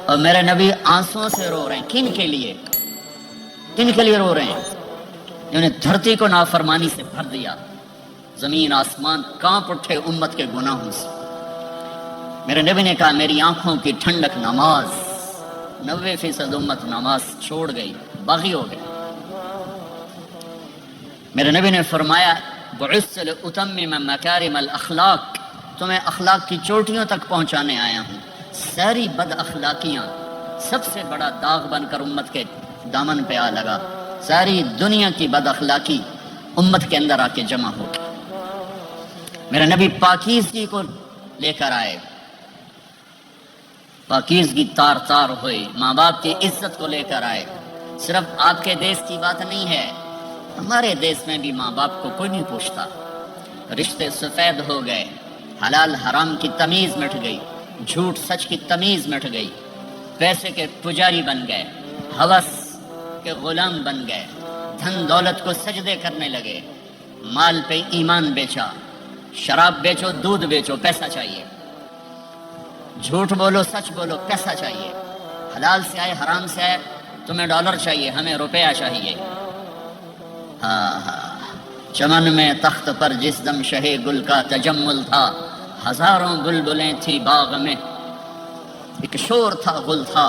اور میرے نبی آنسوؤں سے رو رہے ہیں. کن کے لیے؟ کن کے لیے رو رہے ہیں؟ جنہوں نے دھرتی کو نافرمانی سے بھر دیا، زمین آسمان کانپ اٹھے امت کے گناہوں سے. میرے نبی نے کہا میری آنکھوں کی ٹھنڈک نماز. 90% امت نماز چھوڑ گئی، باغی ہو گئی. میرے نبی نے فرمایا بعثت لأتمم مکارم الاخلاق، تمہیں اخلاق کی چوٹیوں تک پہنچانے آیا ہوں. ساری بد اخلاقیاں سب سے بڑا داغ بن کر امت کے دامن پہ آ لگا. ساری دنیا کی بد اخلاقی امت کے اندر آ کے جمع ہو گئی. میرے نبی پاکیزگی کو لے کر آئے، پاکیزگی تار تار ہوئی. ماں باپ کی عزت کو لے کر آئے. صرف آپ کے دیس کی بات نہیں ہے، ہمارے دیس میں بھی ماں باپ کو کوئی نہیں پوچھتا. رشتے سفید ہو گئے، حلال حرام کی تمیز مٹ گئی، جھوٹ سچ کی تمیز مٹ گئی. پیسے کے پجاری بن گئے، ہوس کے غلام بن گئے، دھن دولت کو سجدے کرنے لگے. مال پہ ایمان بیچا. شراب بیچو، دودھ بیچو، پیسہ چاہیے. جھوٹ بولو، سچ بولو، پیسہ چاہیے. حلال سے آئے حرام سے آئے، تمہیں ڈالر چاہیے، ہمیں روپیہ چاہیے. چمن میں تخت پر جس دم شہے گل کا تجمل تھا، ہزاروں بلبلیں تھی باغ میں، ایک شور تھا گل تھا.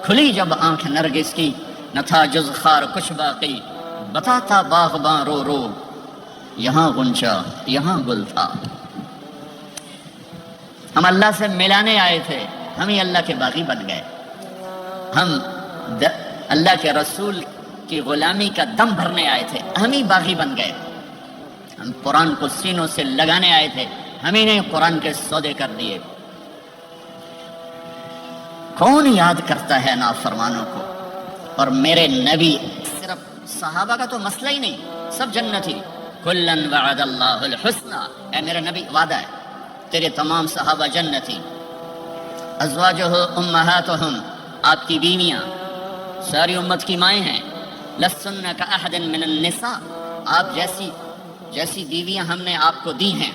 کھلی جب آنکھ نرگس کی، نہ تھا جز خار کچھ باقی. بتاتا باغباں رو رو، یہاں غنچہ یہاں گل تھا. ہم اللہ سے ملانے آئے تھے، ہم ہی اللہ کے باغی بن گئے. ہم اللہ کے رسول کی غلامی کا دم بھرنے آئے تھے، ہم ہی باغی بن گئے. ہم قرآن کو سینوں سے لگانے آئے تھے، ہم ہی نے قرآن کے سودے کر دیے. کون یاد کرتا ہے نافرمانوں کو؟ اور میرے نبی، صرف صحابہ کا تو مسئلہ ہی نہیں، سب جنتی. کلن وعد اللہ الحسنى، اے میرے نبی وعدہ ہے تیرے تمام صحابہ جنتی. ازواجہ امہاتہم، آپ کی بیویاں ساری امت کی مائیں ہیں. لستن کاحد من النساء، آپ جیسی بیویاں ہم نے آپ کو دی ہیں،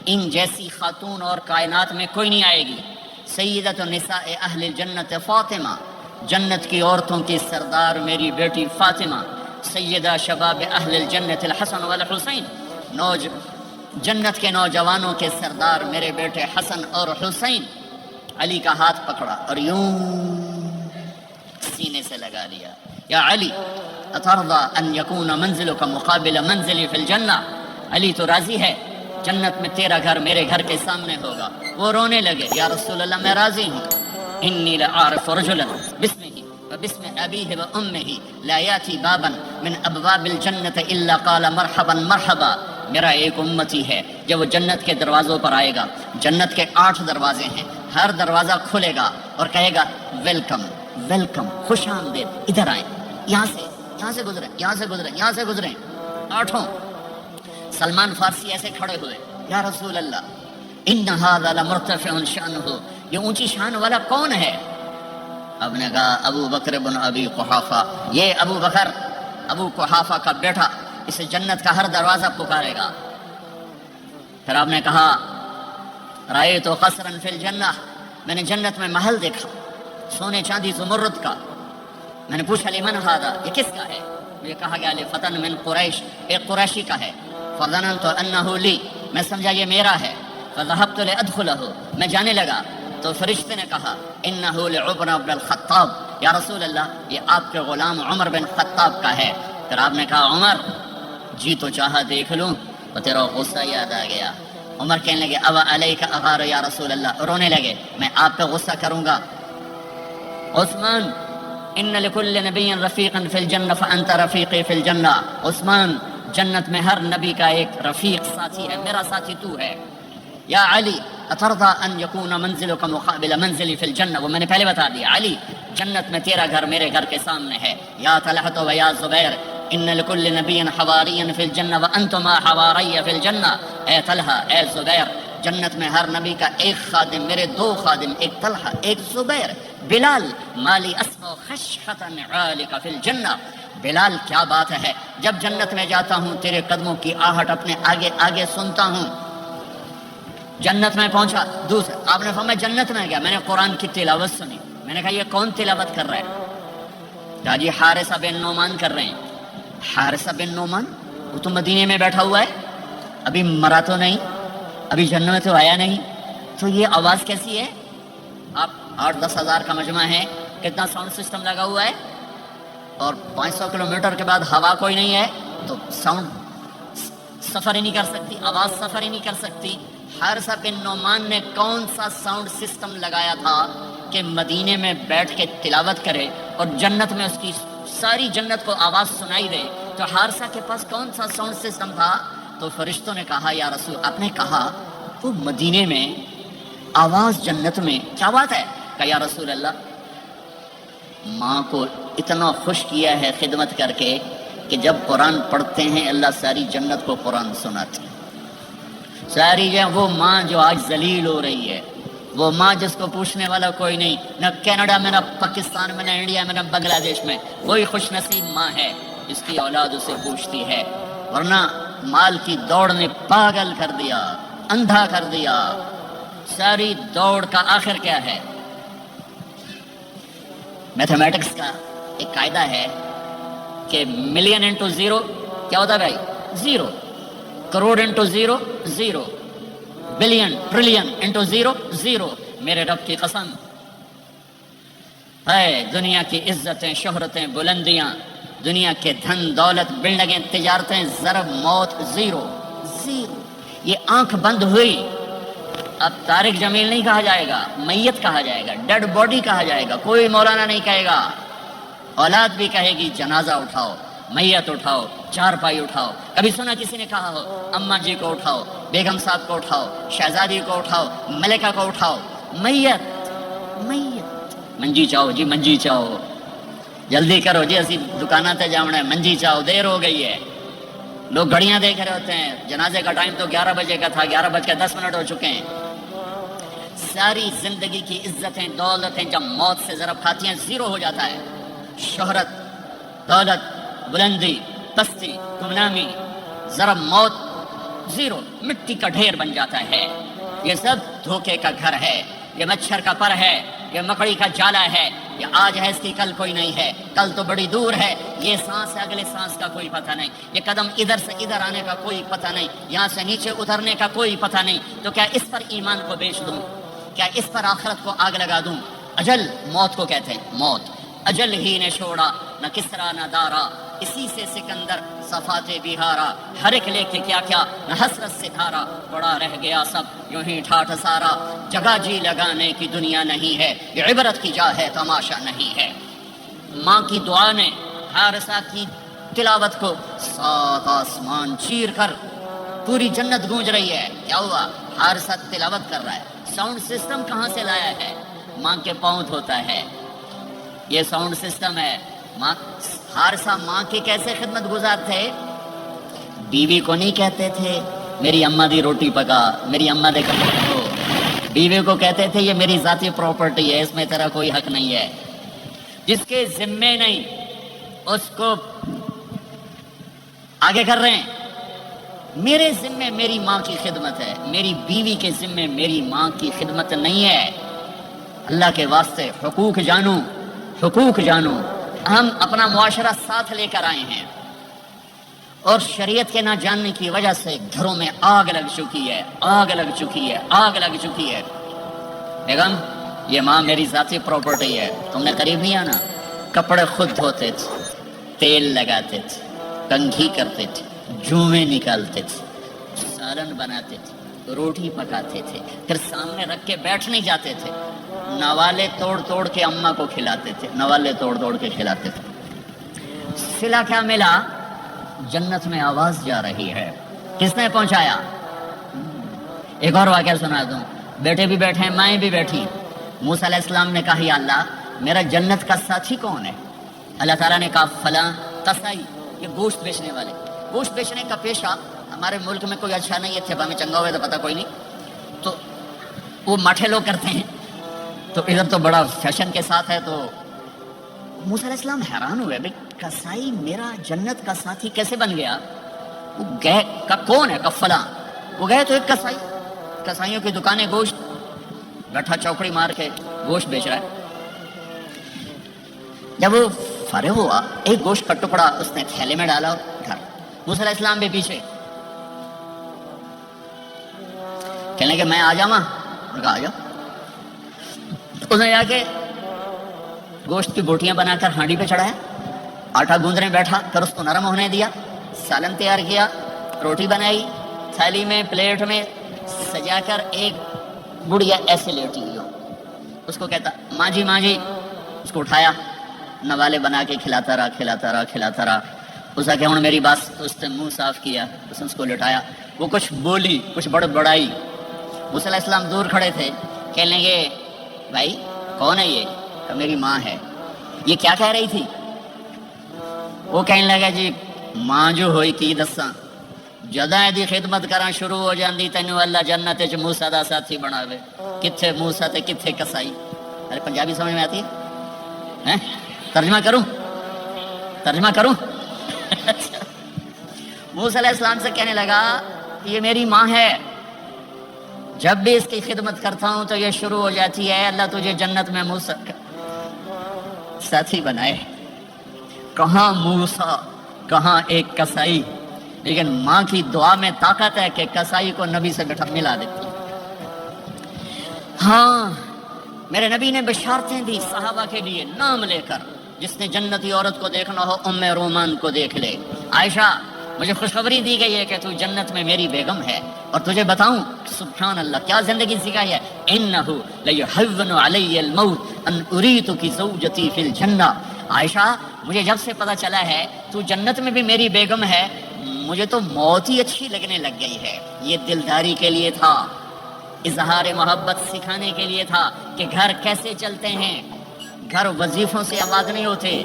ان جیسی خاتون اور کائنات میں کوئی نہیں آئے گی. سیدۃ النساء اہل الجنت فاطمہ، جنت کی عورتوں کی سردار میری بیٹی فاطمہ. سیدہ شباب اہل الجنت الحسن والحسین، جنت کے نوجوانوں کے سردار میرے بیٹے حسن اور حسین. علی کا ہاتھ پکڑا اور یوں سینے سے لگا لیا. یا علی اترضى ان يكون منزلك مقابل منزلي في الجنہ، علی تو راضی ہے جنت میں تیرا گھر میرے گھر کے سامنے ہوگا. وہ رونے لگے، یا رسول اللہ میں راضی ہوں. انی لأعرف رجلا باسمه وباسم ابیہ وامہ لا یاتی بابا من ابواب الجنة الا قال مرحبا مرحبا. میرا ایک امتی ہے جب وہ جنت کے دروازوں پر آئے گا، جنت کے 8 دروازے ہیں، ہر دروازہ کھلے گا اور کہے گا ویلکم ویلکم، خوش آمدید، ادھر آئیں، یہاں سے گزریں، یہاں سے گزریں، یہاں سے گزریں. 8. سلمان فارسی ایسے کھڑے ہوئے، یا رسول اللہ ان ھذا لمرتفع شأنہ، یہ اونچی شان والا کون ہے؟ اب نے کہا ابو بکر بن ابی قحافہ، یہ ابو بکر ابو قحافہ کا بیٹا، اسے جنت کا ہر دروازہ پکارے گا. پھر آپ نے کہا رأیت قصرا فی الجنہ، میں نے جنت میں محل دیکھا سونے چاندی زمرد کا. میں نے پوچھا لمن ھذا، یہ کس کا ہے؟ مجھے کہا گیا لفتن من قریش، ایک قریشی کا ہے. فظننت انہ لی، میں سمجھا یہ میرا ہے. فذهبت لادخلہ، میں جانے لگا تو فرشتے نے کہا انہ لعمر بن الخطاب، یا رسول اللہ یہ آپ کے غلام عمر بن خطاب کا ہے. پھر آپ نے کہا عمر جی تو چاہا دیکھ لوں، تو تیرا غصہ یاد آ گیا. عمر کہنے لگے اب علیک اغار یا رسول اللہ، رونے لگے میں آپ پہ غصہ کروں گا. عثمان ان لکل نبی رفیقا فی الجنہ فانت رفیقی فی الجنہ، عثمان جنت میں ہر نبی کا ایک رفیق ساتھی ہے، میرا ساتھی تو ہے. یا علی اترضى ان يكون منزلك مقابل منزلي في الجنہ، وہ میں نے پہلے بتا دیا. علی جنت میں تیرا گھر میرے گھر کے سامنے ہے. یا طلحہ و یا زبیر ان لكل نبی حواریا فی الجنہ وانتما حواری فی الجنہ. اے طلحہ اے زبیر، جنت میں ہر نبی کا ایک خادم، میرے 2 خادم، ایک طلحہ ایک زبیر. بلال مالی اسمع خشخطا عالک فی الجنہ، بلال کیا بات ہے، جب جنت میں جاتا ہوں تیرے قدموں کی آہٹ اپنے آگے آگے سنتا ہوں. جنت میں پہنچا، دوسرا آپ نے فرمایا جنت میں گیا، میں نے قرآن کی تلاوت سنی. میں نے کہا یہ کون تلاوت کر رہا ہے؟ کہا جی حارثہ بن نعمان کر رہے ہیں۔ حارثہ بن نعمان وہ تو مدینے میں بیٹھا ہوا ہے، ابھی مرا تو نہیں، ابھی جنت میں تو آیا نہیں، تو یہ آواز کیسی ہے؟ آپ 8-10 ہزار کا مجمع ہے، کتنا ساؤنڈ سسٹم لگا ہوا ہے، اور 500 کلومیٹر کے بعد ہوا کوئی نہیں ہے تو ساؤنڈ سفر ہی نہیں کر سکتی، آواز سفر ہی نہیں کر سکتی۔ حارثہ بن نعمان نے کون سا ساؤنڈ سسٹم لگایا تھا کہ مدینے میں بیٹھ کے تلاوت کرے اور جنت میں اس کی ساری جنت کو آواز سنائی دے؟ تو حارثہ کے پاس کون سا ساؤنڈ سسٹم تھا؟ تو فرشتوں نے کہا یا رسول، آپ نے کہا وہ مدینے میں آواز جنت میں، کیا بات ہے؟ کہ یا رسول اللہ ماں کو اتنا خوش کیا ہے خدمت کر کے کہ جب قرآن پڑھتے ہیں اللہ ساری جنت کو قرآن سناتے ہیں۔ ساری وہ ماں جو آج ذلیل ہو رہی ہے، وہ ماں جس کو پوچھنے والا کوئی نہیں، نہ کینیڈا میں، نہ پاکستان میں، نہ انڈیا میں، نہ بنگلہ دیش میں، وہی خوش نصیب ماں ہے جس کی اولاد اسے پوچھتی ہے، ورنہ مال کی دوڑ نے پاگل کر دیا، اندھا کر دیا۔ ساری دوڑ کا آخر کیا ہے؟ میتھمیٹکس کا ایک قاعدہ ہے کہ ملین انٹو زیرو کیا ہوتا ہے بھائی؟ Zero. Crore into zero zero, billion trillion into zero zero. میرے رب کی قسم ہے، دنیا کی عزتیں، شہرتیں، بلندیاں، دنیا کے دھن دولت، بلڈنگیں، تجارتیں، ضرب موت زیرو زیرو۔ یہ آنکھ بند ہوئی، اب طارق جمیل نہیں کہا جائے گا، میت کہا جائے گا، ڈیڈ باڈی کہا جائے گا، کوئی مولانا نہیں کہے گا۔ اولاد بھی کہے گی جنازہ اٹھاؤ، میت اٹھاؤ، چارپائی اٹھاؤ۔ کبھی سنا کسی نے کہا ہو اماں جی کو اٹھاؤ، بیگم صاحب کو اٹھاؤ، شہزادی کو اٹھاؤ، ملکہ کو اٹھاؤ؟ میت میت منجی چاہو جی، منجی چاہو، جلدی کرو جی، اسی دکانات تے جاؤنا ہے، منجی چاہو، دیر ہو گئی ہے۔ لوگ گھڑیاں دیکھ رہے ہوتے ہیں، جنازے کا ٹائم تو 11 بجے کا تھا، 11:10 ہو چکے ہیں۔ ساری زندگی کی عزتیں، دولتیں جب موت سے ضرب کھاتی ہیں زیرو ہو جاتا ہے۔ شہرت، دولت، بلندی، پستی، گمنامی، ضرب موت زیرو، مٹی کا ڈھیر بن جاتا ہے۔ یہ سب دھوکے کا گھر ہے، یہ مچھر کا پر ہے، یہ مکڑی کا جالا ہے، یہ آج ہے اس کی کل کوئی نہیں ہے، کل تو بڑی دور ہے، یہ سانس ہے اگلے سانس کا کوئی پتہ نہیں، یہ قدم ادھر سے ادھر آنے کا کوئی پتہ نہیں، یہاں سے نیچے اترنے کا کوئی پتہ نہیں۔ تو کیا اس پر ایمان کو بیچ دوں؟ کیا اس پر آخرت کو آگ لگا دوں؟ اجل موت کو کہتے ہیں، موت اجل ہی نے چھوڑا، نہ کسرا نہ دارا، اسی سے سکندر صفات بہارا، ہر ایک لے کے کیا کیا، نہ حسرت سے دھارا، پڑا رہ گیا سب یوں ہی ٹھاٹھ سارا، جگہ جی لگانے کی دنیا نہیں ہے، یہ عبرت کی جا ہے، تماشا نہیں ہے۔ ماں کی دعا نے حارثہ کی تلاوت کو 7 آسمان چیر کر پوری جنت گونج رہی ہے۔ کیا ہوا؟ حارثہ تلاوت کر رہا ہے۔ ساؤنڈ سسٹم کہاں سے لایا ہے؟ ماں کے پاؤں دھوتا ہے، یہ ساؤنڈ سسٹم ہے۔ حارثہ ماں کی کیسے خدمت گزار تھے؟ بیوی کو نہیں کہتے تھے میری اماں دی روٹی پکا، میری اماں دے کپڑے دھو، بیوی کو کہتے تھے یہ میری ذاتی پراپرٹی ہے، اس میں تیرا کوئی حق نہیں ہے۔ جس کے ذمے نہیں اس کو آگے کر رہے ہیں۔ میرے ذمے میری ماں کی خدمت ہے، میری بیوی کے ذمے میری ماں کی خدمت نہیں ہے۔ اللہ کے واسطے حقوق جانو، حقوق جانو۔ ہم اپنا معاشرہ ساتھ لے کر آئے ہیں اور شریعت کے نہ جاننے کی وجہ سے گھروں میں آگ لگ چکی ہے، آگ لگ چکی ہے، آگ لگ چکی ہے۔ بیگم یہ ماں میری ذاتی پراپرٹی ہے، تم نے قریب نہیں آنا۔ کپڑے خود دھوتے تھے، تیل لگاتے تھے، کنگھی کرتے تھے، جوئیں نکالتے تھے، سالن بناتے تھے، روٹی پکاتے تھے، پھر سامنے رکھ کے بیٹھ نہیں جاتے تھے، نوالے توڑ توڑ کے اماں کو کھلاتے تھے، نوالے توڑ توڑ کے کھلاتے تھے۔ صلہ کیا ملا؟ جنت میں آواز جا رہی ہے۔ کس نے پہنچایا؟ ایک اور واقعہ سنا دوں۔ بیٹے بھی بیٹھے ہیں، مائیں بھی بیٹھی۔ موسیٰ علیہ السلام نے کہا یا اللہ میرا جنت کا ساتھی کون ہے؟ اللہ تعالیٰ نے کہا فلاں قصائی، یہ گوشت بیچنے والے۔ گوشت بیچنے کا پیشہ ہمارے ملک میں کوئی اچھا نہیں ہے، تھے میں چنگا ہوئے تو پتہ کوئی نہیں، تو وہ مٹھے لوگ کرتے ہیں، تو ادھر تو بڑا فیشن کے ساتھ ہے۔ تو موسیٰ علیہ السلام حیران ہوئے، بھئی قصائی میرا جنت کا ساتھی کیسے بن گیا؟ وہ گئے کا کون ہے؟ کا فلاں۔ وہ گئے تو ایک قصائی، قصائیوں کی دکانیں، گوشت گٹھا چوکڑی مار کے گوشت بیچ رہا ہے۔ جب وہ فارغ ہوا ایک گوشت کا ٹکڑا اس نے تھیلے میں ڈالا اور گھر موسیٰ علیہ السلام بھی پیچھے کہنے کہ میں آ جاؤں. کہا آ جاؤ. اس نے جا کے گوشت کی بوٹیاں بنا کر ہانڈی پہ چڑھایا, آٹا گوندنے بیٹھا کر اس کو نرم ہونے دیا, سالن تیار کیا, روٹی بنائی, تھیلی میں پلیٹ میں سجا کر ایک بڑھیا ایسے لیٹی ہوئی ہو. اس کو کہتا ماں جی ماں جی, اس کو اٹھایا نوالے بنا کے کھلاتا رہا. اس کا کہ ہوں میری بات, اس نے منہ صاف کیا, اس نے اس کو لٹایا. وہ کچھ بولی, کچھ بڑائی. موسیٰ علیہ السلام دور کھڑے تھے, کہنے لگے بھائی کون ہے یہ؟ کہ میری ماں ہے. یہ کیا کہہ رہی تھی؟ وہ کہنے لگا جی ماں جو ہوئی کی دساں, جداں دی خدمت کراں شروع ہو جاندی تینوں اللہ جنت وچ موسیٰ دا ساتھی بناوے. کتھے موسیٰ تے کتھے کسائی. ارے پنجابی سمجھ میں آتی ہے؟ ترجمہ کروں موسیٰ علیہ السلام سے کہنے لگا یہ میری ماں ہے, جب بھی اس کی خدمت کرتا ہوں تو یہ شروع ہو جاتی ہے اللہ تجھے جنت میں موسیٰ ساتھی بنائے. کہاں موسیٰ کہاں ایک کسائی, لیکن ماں کی دعا میں طاقت ہے کہ کسائی کو نبی سے ملا دیتی. ہاں میرے نبی نے بشارتیں دی صحابہ کے لیے نام لے کر, جس نے جنتی عورت کو دیکھنا ہو ام رومان کو دیکھ لے. عائشہ مجھے خوشخبری دی گئی ہے کہ تو جنت میں میری بیگم ہے, اور تجھے بتاؤں سبحان اللہ کیا زندگی سکھائی ہے. انہ لیحون علی الموت ان اریتک زوجتی فی الجنہ. عائشہ مجھے جب سے پتا چلا ہے تو جنت میں بھی میری بیگم ہے, مجھے تو موت ہی اچھی لگنے لگ گئی ہے. یہ دلداری کے لیے تھا, اظہار محبت سکھانے کے لیے تھا کہ گھر کیسے چلتے ہیں. گھر وظیفوں سے آباد نہیں ہوتے,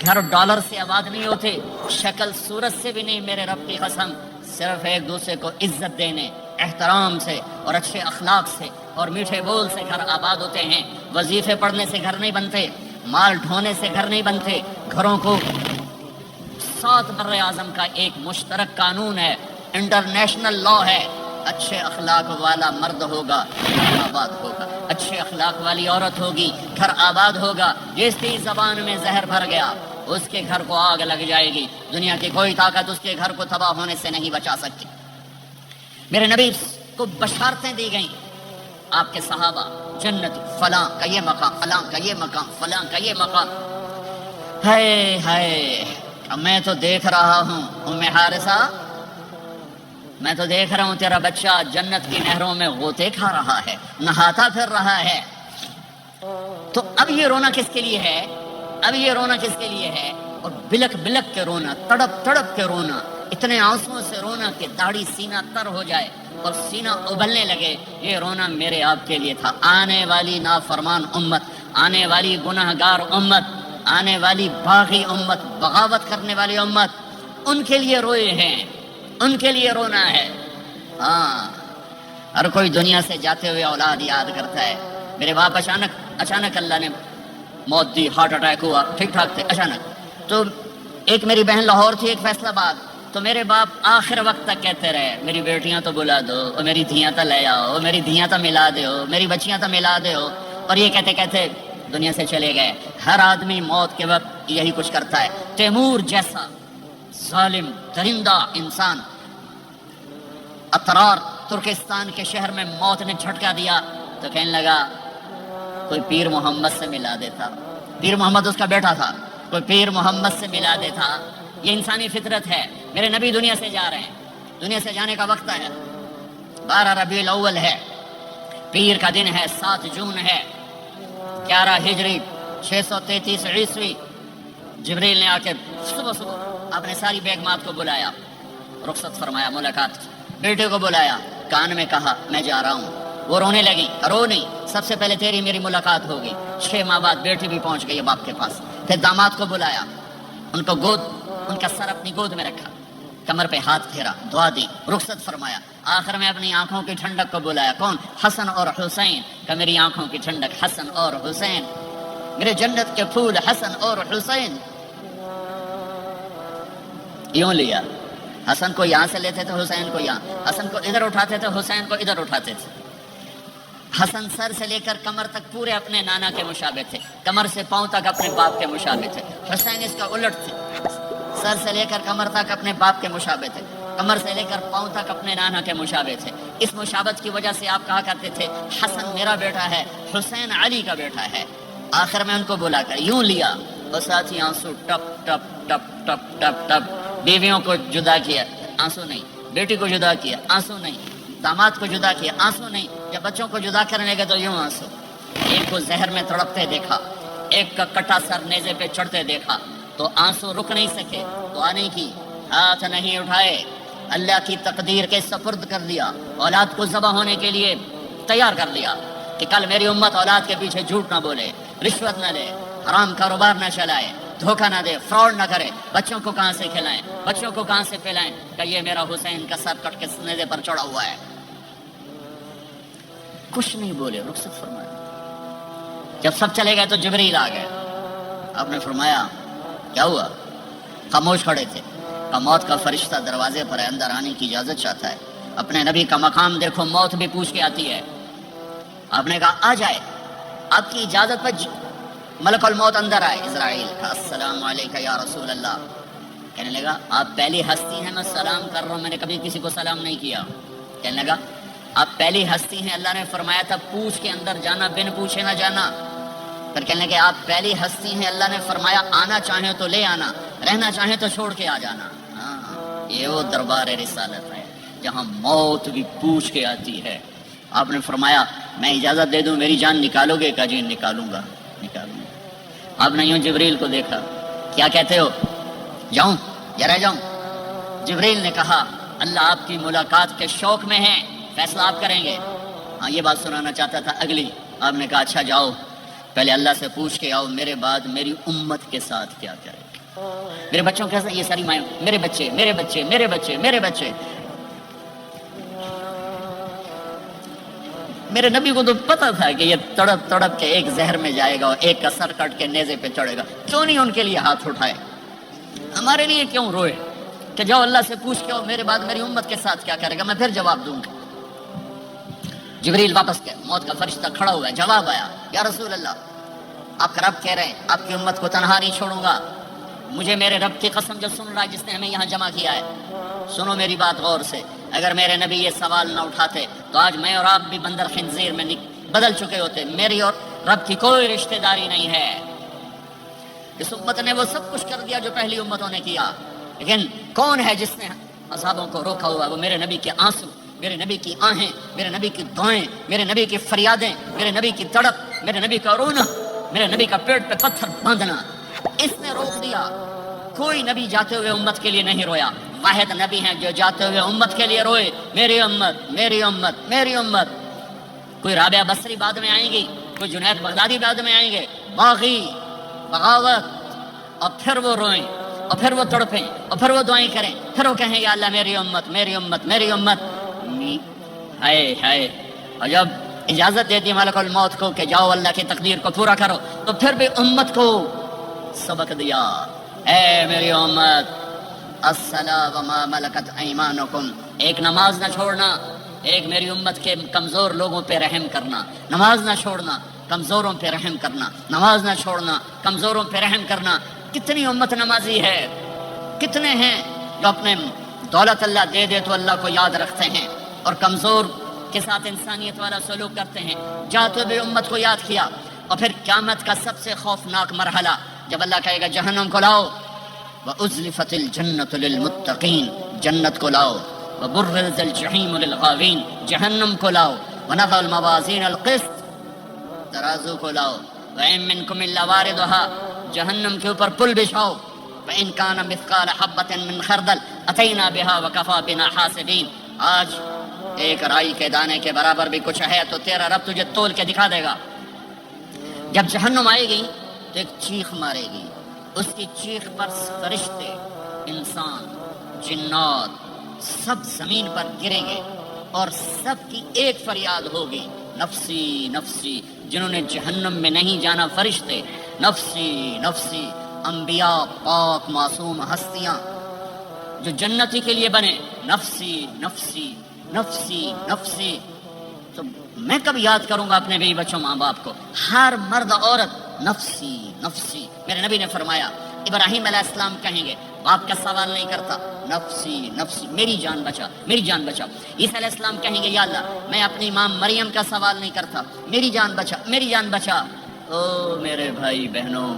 گھر ڈالر سے آباد نہیں ہوتے, شکل صورت سے بھی نہیں. میرے رب کی قسم, صرف ایک دوسرے کو عزت دینے, احترام سے اور اچھے اخلاق سے اور میٹھے بول سے گھر آباد ہوتے ہیں. وظیفے پڑھنے سے گھر نہیں بنتے, مال ڈھونے سے گھر نہیں بنتے. گھروں کو 7 بر اعظم کا ایک مشترک قانون ہے, انٹرنیشنل لا ہے. اچھے اخلاق والا مرد ہوگا گھر آباد ہوگا, اچھے اخلاق والی عورت ہوگی گھر آباد ہوگا. جس کی زبان میں زہر بھر گیا اس کے گھر کو آگ لگ جائے گی. دنیا کی کوئی طاقت اس کے گھر کو تباہ ہونے سے نہیں بچا سکتی. میرے نبی کو بشارتیں دی گئیں, آپ کے صحابہ جنت فلاں کا یہ مقام, فلاں کا یہ مقام, فلاں کا یہ مقام. ہائے ہائے, میں تو دیکھ رہا ہوں ام حارثہ, میں تو دیکھ رہا ہوں تیرا بچہ جنت کی نہروں میں غوطے کھا رہا ہے, نہاتا پھر رہا ہے. تو اب یہ رونا کس کے لیے ہے؟ اب یہ رونا کس کے لیے ہے؟ اور بلک بلک کے رونا, تڑپ تڑپ کے رونا, اتنے آنسوؤں سے رونا کہ داڑھی سینہ تر ہو جائے اور سینہ ابلنے لگے. یہ رونا میرے آپ کے لیے تھا. آنے والی نافرمان امت, آنے والی گناہگار امت, آنے والی باغی امت, بغاوت کرنے والی امت, ان کے لیے روئے ہیں, ان کے لیے رونا ہے. ہاں ہر کوئی دنیا سے جاتے ہوئے اولاد یاد کرتا ہے. میرے باپ اچانک اللہ نے موت دی, ہارٹ اٹیک ہوا, ٹھیک ٹھاک تھے, اچانک. تو ایک میری بہن لاہور تھی, ایک فیصل آباد. تو میرے باپ آخر وقت تک کہتے رہے میری بیٹیاں تو بلا دو, اور میری دھیاں تو لے آؤ, میری دھیاں تو ملا دو, میری بچیاں تو ملا دو. اور یہ کہتے کہتے دنیا سے چلے گئے. ہر آدمی موت کے وقت یہی کچھ کرتا ہے. تیمور جیسا ظالم درندہ انسان اطرار ترکستان کے شہر میں موت نے جھٹکا دیا تو کہنے لگا کوئی پیر محمد سے ملا دیتا. پیر محمد اس کا بیٹا تھا, کوئی پیر محمد سے ملا دیتا. یہ انسانی فطرت ہے. میرے نبی دنیا سے جا رہے ہیں, دنیا سے جانے کا وقت ہے. 12 ربیع الاول ہے, پیر کا دن ہے, 7 جون ہے, 11 ہجری 633 عیسوی. جبریل نے آ کے صبح اپنے ساری بیگمات کو بلایا, رخصت فرمایا, ملاقات. بیٹے کو بلایا, کان میں کہا میں جا رہا ہوں. وہ رونے لگی, رو نہیں, سب سے پہلے تیری میری ملاقات ہوگی. 6 ماہ بعد بیٹی بھی پہنچ گئی باپ کے پاس. پھر داماد کو بلایا, ان کو ان کا سر اپنی گود میں رکھا, کمر پہ ہاتھ پھیرا, دعا دی, رخصت فرمایا. آخر میں اپنی آنکھوں کی ٹھنڈک کو بلایا. کون؟ حسن اور حسین. کہ میری آنکھوں کی ٹھنڈک حسن اور حسین, میرے جنت کے پھول حسن اور حسین. یوں لیا, حسن کو یہاں سے لیتے تھے, حسین کو یہاں, حسن کو ادھر اٹھاتے تھے, حسین کو ادھر اٹھاتے تھے. حسن سر سے لے کر کمر تک پورے اپنے نانا کے مشابہ تھے، کمر سے پاؤں تک اپنے باپ کے مشابہ تھے۔ حسین اس کا الٹ تھے، سر سے لے کر کمر تک اپنے باپ کے مشابہ تھے، کمر سے لے کر پاؤں تک اپنے نانا کے مشابہ تھے۔ اس مشابہت کی وجہ سے آپ کہا کرتے تھے حسن میرا بیٹا ہے، حسین علی کا بیٹا ہے۔ آخر میں ان کو بلا کر یوں لیا اور ساتھ ہی آنسو ٹپ ٹپ ٹپ ٹپ ٹپ ٹپ۔ بیویوں کو جدا کیا، آنسو نہیں، بیٹی کو جدا کیا، آنسو نہیں، داماد کو جدا کیا، آنسو نہیں، جب بچوں کو جدا کرنے لگے تو یوں آنسو۔ ایک کو زہر میں تڑپتے دیکھا، ایک کا کٹا سر نیزے پہ چڑھتے دیکھا تو آنسو رک نہیں سکے، دعا نہیں کی، ہاتھ نہیں اٹھائے، اللہ کی تقدیر کے سپرد کر دیا، اولاد کو ذبح ہونے کے لیے تیار کر دیا کہ کل میری امت اولاد کے پیچھے جھوٹ نہ بولے، رشوت نہ لے، حرام کاروبار نہ چلائے، دھوکہ نہ دے، فراڈ نہ کرے، بچوں کو کہاں سے کھلائیں، بچوں کو کہاں سے پلائیں کہ یہ میرا حسین کا سر کٹ کے نیزے پر چڑھا ہوا ہے۔ کچھ نہیں بولے، رخصت فرمایا۔ جب سب چلے گئے تو جبریل آ گئے، آپ نے فرمایا کیا ہوا؟ خاموش کھڑے تھے۔ کہ موت کا فرشتہ دروازے پر اندر آنے کی اجازت چاہتا ہے، اپنے نبی کا مقام دیکھو، موت بھی پوچھ کے آتی ہے۔ آپ نے کہا آ جائے، آپ کی اجازت پر ملک الموت اندر آئے۔ اسرائیل کا السلام علیکہ یا رسول اللہ، کہنے لگا آپ پہلی ہستی ہیں، میں سلام کر رہا ہوں، میں نے کبھی کسی کو سلام نہیں کیا۔ کہنے لگا آپ پہلی ہستی ہیں، اللہ نے فرمایا تھا پوچھ کے اندر جانا، بن پوچھے نہ جانا۔ پھر کہنے لگے آپ پہلی ہستی ہیں، اللہ نے فرمایا آنا چاہیں تو لے آنا، رہنا چاہیں تو چھوڑ کے آ جانا۔ ہاں، یہ وہ دربار رسالت ہے جہاں موت بھی پوچھ کے آتی ہے۔ آپ نے فرمایا میں اجازت دے دوں میری جان نکالو گے؟ کہا جی نکالوں گا، نکالوں گا۔ آپ نے یوں جبریل کو دیکھا، کیا کہتے ہو؟ جاؤں یا رہ جاؤں؟ جبریل نے کہا اللہ آپ کی ملاقات کے شوق میں ہے، فیصلہ آپ کریں گے۔ ہاں یہ بات سنانا چاہتا تھا اگلی۔ آپ نے کہا اچھا جاؤ، پہلے اللہ سے پوچھ کے آؤ میرے بعد میری امت کے ساتھ کیا کرے، میرے بچوں کے ساتھ۔ یہ ساری مائیں میرے بچے میرے بچے میرے بچے میرے بچے۔ میرے نبی کو تو پتا تھا کہ یہ تڑپ تڑپ کے ایک زہر میں جائے گا اور ایک کا سر کٹ کے نیزے پہ چڑھے گا، کیوں نہیں ان کے لیے ہاتھ اٹھائے؟ ہمارے لیے کیوں روئے کہ جاؤ اللہ سے پوچھ کے آؤ میرے بعد میری امت کے ساتھ کیا کرے گا، میں پھر جواب دوں گا۔ جبریل واپس گئے، موت کا فرشتہ کھڑا ہوا ہے، جواب آیا یا رسول اللہ آپ کا رب کہہ رہے ہیں آپ کی امت کو تنہا نہیں چھوڑوں گا۔ مجھے میرے رب کی قسم جو سن رہا ہے جس نے ہمیں یہاں جمع کیا ہے، سنو میری بات غور سے، اگر میرے نبی یہ سوال نہ اٹھاتے تو آج میں اور آپ بھی بندر خنزیر میں بدل چکے ہوتے۔ میری اور رب کی کوئی رشتہ داری نہیں ہے۔ اس امت نے وہ سب کچھ کر دیا جو پہلی امتوں نے کیا، لیکن کون ہے جس نے عذابوں کو روکا ہوا؟ وہ میرے نبی کے آنسو، میرے نبی کی آہیں، میرے نبی کی دعائیں، میرے نبی کی فریادیں، میرے نبی کی تڑپ، میرے نبی کا رونا، میرے نبی کا پیٹ پہ پتھر باندھنا، اس نے روک دیا۔ کوئی نبی جاتے ہوئے امت کے لیے نہیں رویا، واحد نبی ہیں جو جاتے ہوئے امت کے لیے روئے، میری امت میری امت میری امت۔ کوئی رابعہ بصری بعد میں آئیں گی، کوئی جنید بغدادی بعد میں آئیں گے، باغی بغاوت، اور پھر وہ روئیں اور پھر وہ تڑپیں اور پھر وہ دعائیں کریں، پھر وہ کہیں یا اللہ میری امت میری امت میری امت۔ ہائے ہائے، اور جب اجازت دیتی ملک الموت کو کہ جاؤ اللہ کی تقدیر کو پورا کرو، تو پھر بھی امت کو سبق دیا، اے میری امت الصلاۃ وما ملکت ایمانکم، ایک نماز نہ چھوڑنا، ایک میری امت کے کمزور لوگوں پہ رحم کرنا، نماز نہ چھوڑنا، کمزوروں پہ رحم کرنا، نماز نہ چھوڑنا، کمزوروں پہ رحم کرنا۔ کتنی امت نمازی ہے، کتنے ہیں جو اپنے دولت اللہ دے دے تو اللہ کو یاد رکھتے ہیں اور کمزور کے ساتھ انسانیت والا سلوک کرتے ہیں۔ جاتے ہوئے امت کو یاد کیا، اور پھر قیامت کا سب سے خوفناک مرحلہ جب اللہ کہے گا جہنم کو لاؤ، وَأُزْلِفَتِ الْجَنَّةُ لِلْمُتَّقِينَ، جنت کو لاؤ، وَبُرِّزَتِ الْجَحِيمُ لِلْغَاوِينَ، جہنم کو لاؤ، وَنَضَعُ الْمَوَازِينَ الْقِسْطَ، ترازو کو لاؤ، وَإِن مِّنكُمْ إِلَّا وَارِدُهَا، جہنم کے اوپر پل بچھاؤ، وَإِن كَانَ مِثْقَالَ حَبَّةٍ مِّن خَرْدَلٍ أَتَيْنَا بِهَا وَكَفَىٰ بِنَا حَاسِبِينَ۔ آج ایک رائی کے دانے کے برابر بھی کچھ ہے تو تیرا رب تجھے تول کے دکھا دے گا۔ جب جہنم آئے گی تو ایک چیخ مارے گی، اس کی چیخ پر فرشتے، انسان، جنات سب زمین پر گریں گے اور سب کی ایک فریاد ہوگی، نفسی نفسی۔ جنہوں نے جہنم میں نہیں جانا فرشتے، نفسی نفسی۔ انبیاء، پاک معصوم ہستیاں جو جنتی کے لیے بنے، نفسی نفسی نفسی نفسی۔ تو میں کب یاد کروں گا اپنے بیوی بچوں ماں باپ کو؟ ہر مرد عورت نفسی نفسی. میرے نبی نے فرمایا ابراہیم علیہ السلام کہیں گے باپ کا سوال نہیں کرتا، نفسی نفسی، میری جان بچا میری جان بچا. عیسیٰ علیہ السلام کہیں گے یا اللہ میں اپنی ماں مریم کا سوال نہیں کرتا، میری جان بچا میری جان بچا. او میرے بھائی بہنوں،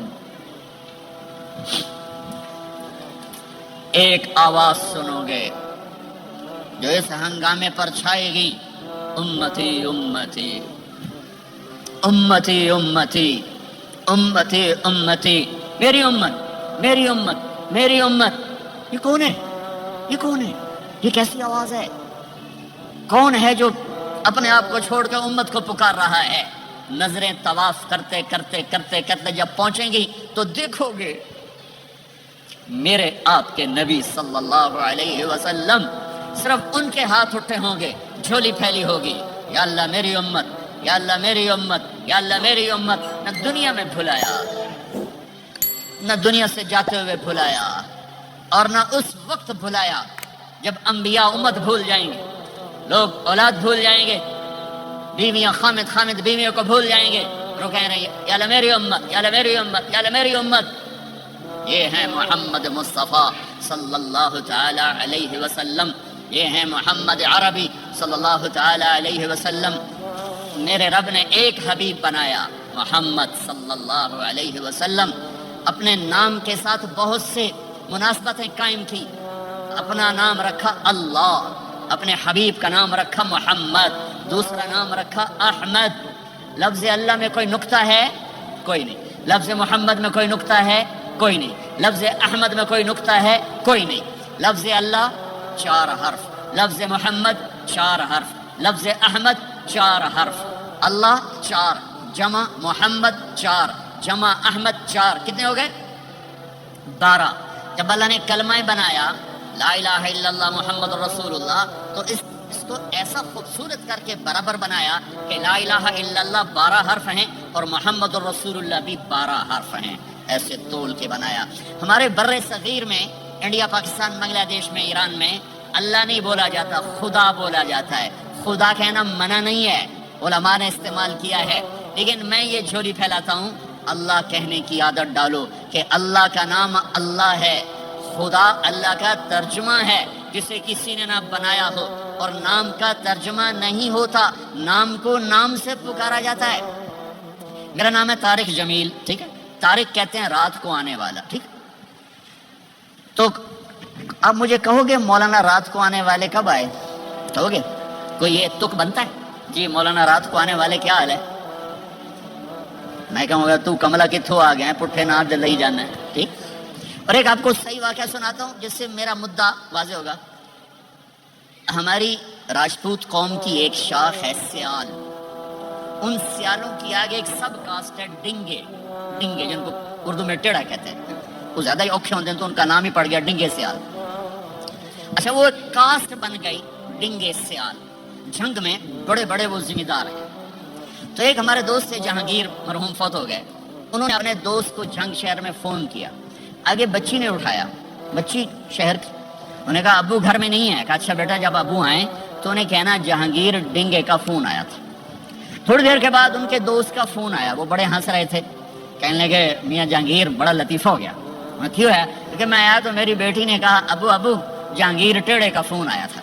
ایک آواز سنو گے جو اس ہنگامے پر چھائے گی، امتی امتی امتی امتی امتی امتی، میری امت میری امت میری امت. یہ کون ہے؟ یہ کون ہے؟ یہ کیسی آواز ہے؟ کون ہے جو اپنے آپ کو چھوڑ کے امت کو پکار رہا ہے؟ نظریں طواف کرتے کرتے کرتے کرتے جب پہنچیں گی تو دیکھو گے میرے آپ کے نبی صلی اللہ علیہ وسلم، صرف ان کے ہاتھ اٹھے ہوں گے، جھولی پھیلی ہوگی، یا اللہ میری امت یا اللہ میری امت یا اللہ میری امت. نہ دنیا میں بھلایا، نہ دنیا سے جاتے ہوئے بھلایا، اور نہ اس وقت بھلایا جب انبیاء امت بھول جائیں گے، لوگ اولاد بھول جائیں گے، بیویاں خامد خامد بیویوں کو بھول جائیں گے، تو کہہ رہے ہیں یا اللہ میری امت یا اللہ میری امت یا اللہ میری امت. یہ ہیں محمد مصطفیٰ صلی اللہ تعالی علیہ وسلم، یہ ہیں محمد عربی صلی اللہ تعالی علیہ وسلم. میرے رب نے ایک حبیب بنایا، محمد صلی اللہ علیہ وسلم. اپنے نام کے ساتھ بہت سے مناسبتیں قائم کی. اپنا نام رکھا اللہ، اپنے حبیب کا نام رکھا محمد، دوسرا نام رکھا احمد. لفظ اللہ میں کوئی نکتہ ہے؟ کوئی نہیں. لفظ محمد میں کوئی نکتہ ہے؟ کوئی نہیں. لفظ احمد میں کوئی نکتہ ہے؟ کوئی نہیں. لفظ اللہ 4 حرف، لفظ محمد 4 حرف، لفظ احمد 4 حرف. اللہ 4 جمع محمد 4 جمع احمد 4، کتنے ہو گئے؟ 12. جب اللہ نے کلمہ بنایا لا الہ الا اللہ محمد رسول اللہ، تو اس کو ایسا خوبصورت کر کے برابر بنایا کہ لا الہ الا اللہ 12 حرف ہیں اور محمد رسول اللہ بھی 12 حرف ہیں. ایسے تول کے بنایا. ہمارے بر صغیر میں، انڈیا پاکستان بنگلہ دیش میں ایران میں، اللہ نہیں بولا جاتا، خدا بولا جاتا ہے. خدا کہنا منع نہیں ہے، علماء نے استعمال کیا ہے، لیکن میں یہ جھولی پھیلاتا ہوں اللہ کہنے کی عادت ڈالو کہ اللہ کا نام اللہ ہے. خدا اللہ کا ترجمہ ہے جسے کسی نے نہ بنایا ہو، اور نام کا ترجمہ نہیں ہوتا، نام کو نام سے پکارا جاتا ہے. میرا نام ہے طارق جمیل، ٹھیک ہے؟ طارق کہتے ہیں رات کو آنے والا، ٹھیک. تو اب مجھے کہو گے مولانا رات کو آنے والے کب آئے؟ کہو گے کوئی یہ تک بنتا ہے جی مولانا رات کو آنے والے کیا حال ہے؟ میں کہوں گا تو کملا کتھوں آ گئے، پٹھے نہ دل ہی جانا ہے، ٹھیک. اور ایک آپ کو صحیح واقعہ سناتا ہوں جس سے میرا مدعا واضح ہوگا. ہماری راجپوت قوم کی ایک شاخ ہے سیال. ان سیالوں کی آگے ایک سب کاسٹ ہے ڈنگے. ڈنگے جن کو اردو میں ٹیڑھا کہتے ہیں، وہ زیادہ ہی اوکھے ہوتے ہیں تو ان کا نام ہی پڑ گیا ڈنگے سیال. اچھا وہ ایک کاسٹ بن گئی ڈنگے سیال. جنگ میں بڑے بڑے وہ ذمہ دار ہیں. تو ایک ہمارے دوست تھے جہانگیر، مرحوم فوت ہو گئے. انہوں نے اپنے دوست کو جنگ شہر میں فون کیا. آگے بچی نے اٹھایا، بچی شہر کی. انہوں نے کہا ابو گھر میں نہیں ہے. کہا اچھا بیٹا جب ابو آئیں تو انہیں کہنا جہانگیر ڈنگے کا فون آیا تھا. تھوڑی دیر کے بعد ان کے دوست کا فون آیا. وہ بڑے ہنس رہے تھے، کہنے لگے میاں جہانگیر بڑا لطیفہ ہو گیا. کیوں ہے؟ کیونکہ میں آیا تو میری بیٹی نے کہا ابو جہانگیر ٹیڑے کا فون آیا تھا.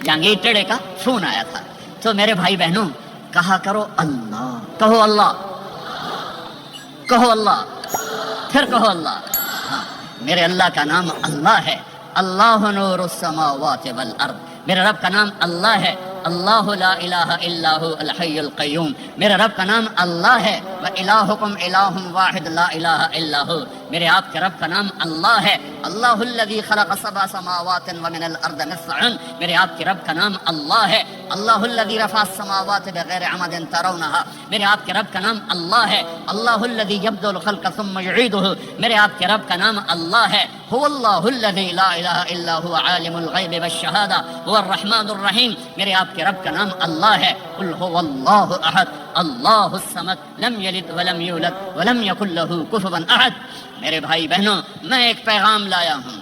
جہانگیر ٹیڑے کا فون آیا تھا. تو میرے بھائی بہنوں کہا کرو اللہ، کہو اللہ، کہو اللہ، پھر کہو اللہ. ہاں میرے اللہ کا نام اللہ ہے. اللہ نور السماوات والارض. میرے رب کا نام اللہ ہے. اللہ لا الہ الا هو الحی القیوم. میرے رب کا نام اللہ ہے. وَإِلَٰهُكُمْ إِلَٰهٌ وَاحِدٌ لَا الہ الا هو. میرے آپ کے رب کا نام اللہ ہے. اللہ الذی خلق 7 سماوات ومن الارض مثلهن. میرے آپ کے رب کا نام اللہ ہے. اللہ الذی رفع السماوات بغیر عمد ترونها. میرے آپ کے رب کا نام اللہ ہے. اللہ الذی یبدأ الخلق ثم یعیدہ. میرے آپ کے رب کا نام اللہ ہے. هو اللہ الذی لا الہ الا هو عالم الغیب والشہادہ هو الرحمن الرحیم. میرے آپ کے رب کا نام اللہ ہے. قل هو اللہ احد اللہ الصمد لم یلد ولم یولد ولم یکن له کفوا احد. میرے بھائی بہنوں میں ایک پیغام لایا ہوں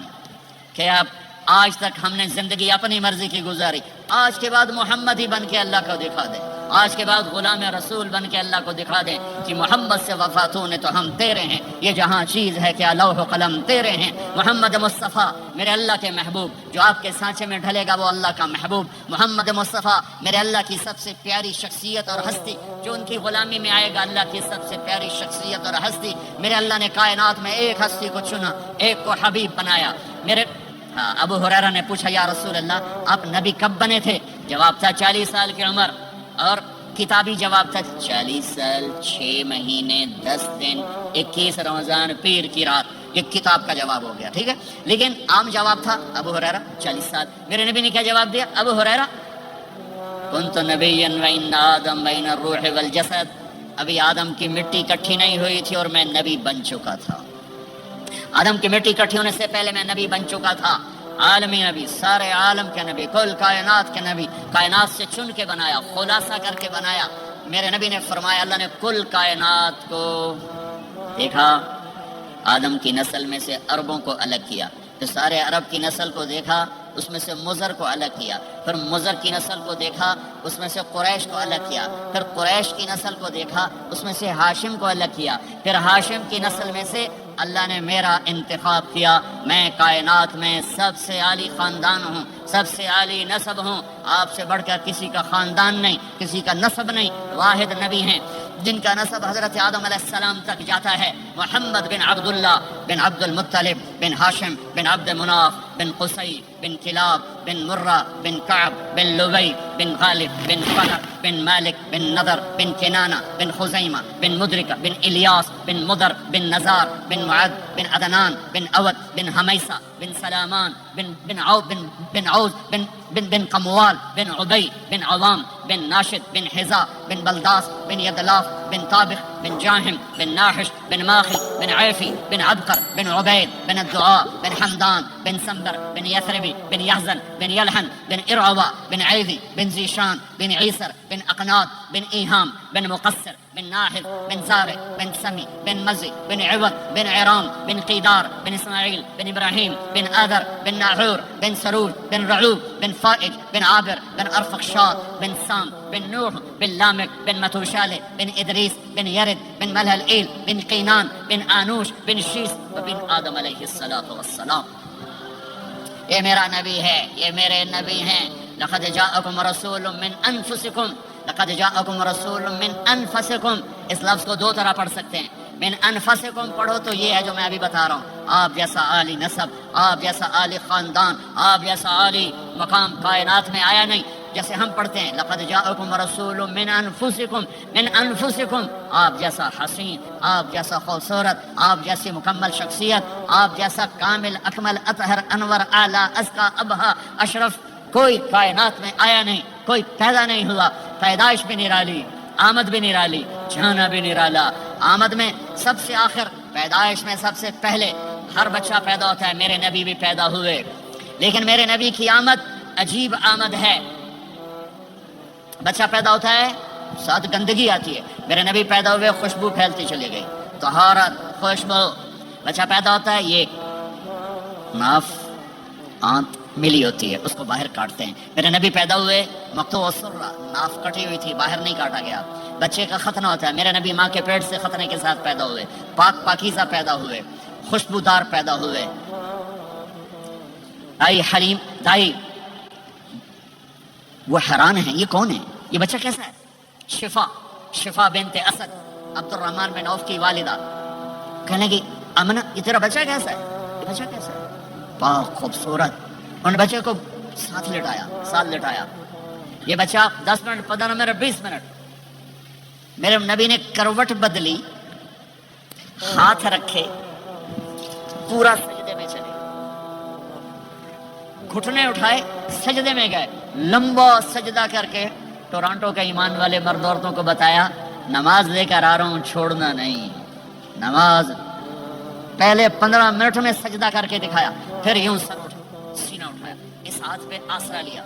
کہ اب آج تک ہم نے زندگی اپنی مرضی کی گزاری، آج کے بعد محمد ہی بن کے اللہ کو دکھا دے. آج کے بعد غلام رسول بن کے اللہ کو دکھا دیں کہ محمد سے وفاتوں نے تو ہم تیرے ہیں، یہ جہاں چیز ہے کہ لوح و قلم تیرے ہیں۔ محمد مصطفیٰ میرے اللہ کے محبوب، جو آپ کے سانچے میں ڈھلے گا وہ اللہ کا محبوب۔ محمد مصطفیٰ میرے اللہ کی سب سے پیاری شخصیت اور ہستی، جو ان کی غلامی میں آئے گا اللہ کی سب سے پیاری شخصیت اور ہستی۔ میرے اللہ نے کائنات میں ایک ہستی کو چنا، ایک کو حبیب بنایا۔ میرے ابو ہریرہ نے پوچھا یا رسول اللہ آپ نبی کب بنے تھے؟ جواب تھا 40 سال کی عمر، اور کتابی جواب تھا 40 سال 6 مہینے 10 دن 21 رمضان پیر کی رات۔ یہ کتاب کا جواب ہو گیا، ٹھیک ہے، لیکن عام جواب تھا ابو ہریرہ 40 سال۔ میرے نبی نے کیا جواب دیا؟ ابو ہریرہ کنت نبیا وان آدم بین الروح والجسد، ابھی آدم کی مٹی اکٹھی نہیں ہوئی تھی اور میں نبی بن چکا تھا۔ آدم کی مٹی اکٹھی ہونے سے پہلے میں نبی بن چکا تھا، عالمی نبی، سارے عالم کے نبی، کل کائنات کے نبی، کائنات سے چن کے بنایا، خلاصہ کر کے بنایا۔ میرے نبی نے فرمایا اللہ نے کل کائنات کو دیکھا، آدم کی نسل میں سے عربوں کو الگ کیا، پھر سارے عرب کی نسل کو دیکھا، اس میں سے مضر کو الگ کیا، پھر مضر کی نسل کو دیکھا، اس میں سے قریش کو الگ کیا، پھر قریش کی نسل کو دیکھا، اس میں سے ہاشم کو الگ کیا، پھر ہاشم کی نسل میں سے اللہ نے میرا انتخاب کیا۔ میں کائنات میں سب سے عالی خاندان ہوں، سب سے عالی نسب ہوں، آپ سے بڑھ کر کسی کا خاندان نہیں، کسی کا نسب نہیں، واحد نبی ہیں جن کا نسب حضرت آدم علیہ السلام تک جاتا ہے۔ محمد بن عبداللہ بن عبد المطلب بن ہاشم بن عبد مناف بن قصی بن کلاب بن مرہ بن کعب بن لبی بن غالب بن فہر بن مالک بن نضر بن کنانہ بن خزیمہ بن مدرکہ بن الیاس بن مدر بن نزار بن معد بن عدنان بن اود بن حمیسہ بن سلامان بن عوز بن قموال بن عبی بن عوام بن ناشد بن حذا بن بلداس بن یدلاف بن طابخ بن جاہم بن ناحش بن ماخی بن عیفی بن عبقر بن عبید بن الدعاء بن حمدان بن سمبر بن یثربی بن یحزن بن یلحن بن ارعوا بن عیذی بن زیشان بن عیسر بن اقناد بن ایہام بن مقصر بن ناحذ بن زارع بن سمی بن مزی بن عوض بن عرام بن قیدار بن اسماعیل بن ابراہیم بن آذر بن ناحور بن سرور بن رعوب بن فائج بن عابر بن ارفخشاد بن سام بن نوح بن لامک بن متوشالہ بن ادریس بن یرد بن ملہلئیل بن قینان بن آنوش بن شیس وبن آدم علیہ السلام۔ یہ میرا نبی ہے، یہ میرے نبی ہیں۔ لقد جاءکم رسول من انفسکم، لقد جاءکم رسول من انفسکم، اس لفظ کو 2 طرح پڑھ سکتے ہیں۔ من انفسکم پڑھو تو یہ ہے جو میں ابھی بتا رہا ہوں، آپ جیسا عالی نسب، آپ جیسا عالی خاندان، آپ جیسا عالی مقام کائنات میں آیا نہیں۔ جیسے ہم پڑھتے ہیں لقد جاءکم رسول من انفسکم، من انفسکم، آپ جیسا حسین، آپ جیسا خوبصورت، آپ جیسی مکمل شخصیت، آپ جیسا کامل اکمل اطہر انور اعلیٰ ازکیٰ ابہا اشرف کوئی کائنات میں آیا نہیں، کوئی پیدا نہیں ہوا۔ پیدائش بھی نرالی، آمد بھی نرالی، جانا بھی نرالا۔ آمد میں سب سے آخر، پیدائش میں سب سے پہلے۔ ہر بچہ پیدا ہوتا ہے، میرے نبی بھی پیدا ہوئے، لیکن میرے نبی کی آمد عجیب آمد ہے۔ بچہ پیدا ہوتا ہے ساتھ گندگی آتی ہے، میرے نبی پیدا ہوئے خوشبو پھیلتی چلی گئی، طہارت، خوشبو۔ بچہ پیدا ہوتا ہے، یہ ناف آنت ملی ہوتی ہے، اس کو باہر کاٹتے ہیں۔ میرے نبی پیدا ہوئے مقطوع السرہ، ناف کٹی ہوئی تھی، باہر نہیں کاٹا گیا۔ بچے کا ختنہ ہوتا ہے، میرے نبی ماں کے پیٹ سے ختنے کے ساتھ پیدا ہوئے، پاک پاکیزہ پیدا ہوئے، خوشبودار پیدا ہوئے۔ دائی حلیم، دائی وہ حیران ہیں، یہ کون ہے، یہ بچہ کیسا ہے؟ شفا بنت اسد، عبد الرحمن بن عوف کی والدہ، کہنے لگی امنہ یہ تیرا بچہ کیسا ہے، یہ بچہ کیسا ہے، پاک خوبصورت۔ ان بچے کو ساتھ لٹایا، یہ بچہ 10 منٹ 15 منٹ 20 منٹ، میرے نبی نے کروٹ بدلی، ہاتھ رکھے، پورا سجدے میں چلے، گھٹنے اٹھائے، سجدے میں گئے، لمبا سجدہ کر کے ٹورانٹو کے ایمان والے مرد عورتوں کو بتایا نماز لے کر آ رہا ہوں، چھوڑنا نہیں۔ نماز پہلے 15 منٹ میں سجدہ کر کے دکھایا، پھر یوں سر اٹھا، سینہ اٹھایا، اس ہاتھ پہ آسرا لیا،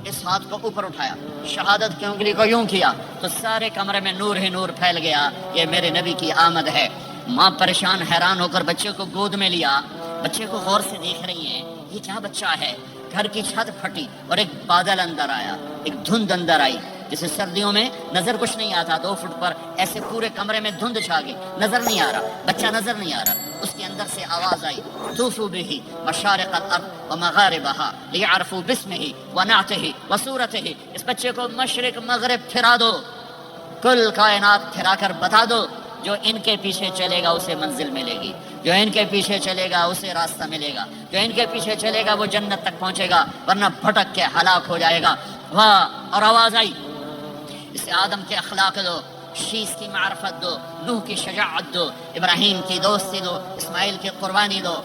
اس ہاتھ کو اوپر اٹھایا، شہادت کی انگلی کو یوں کیا تو سارے کمرے میں نور ہی نور پھیل گیا۔ یہ میرے نبی کی آمد ہے۔ ماں پریشان حیران ہو کر بچے کو گود میں لیا، بچے کو غور سے دیکھ رہی ہیں، یہ کیا بچہ ہے۔ گھر کی چھت پھٹی اور ایک بادل اندر آیا، ایک دھند اندر آئی، جیسے سردیوں میں نظر کچھ نہیں آتا، 2 فٹ پر ایسے پورے کمرے میں دھند چھا گئی، نظر نہیں آ رہا، بچہ نظر نہیں آ رہا، اس کے اندر سے آواز آئی طوفوا به مشارق الارض ومغاربها لیعرفوا باسمه ونعته وصورته، اس بچے کو مشرق مغرب پھرا دو، کل کائنات پھرا کر بتا دو، جو ان کے پیچھے چلے گا اسے منزل ملے گی، جو ان کے پیچھے چلے گا اسے راستہ ملے گا، جو ان کے پیچھے چلے گا وہ جنت تک پہنچے گا، ورنہ بھٹک کے ہلاک ہو جائے گا۔ اور آواز آئی اسے آدم کے اخلاق دو، شیس کی معرفت دو، نوح کی شجاعت دو، ابراہیم کی دوستی دو، اسماعیل کی قربانی دو،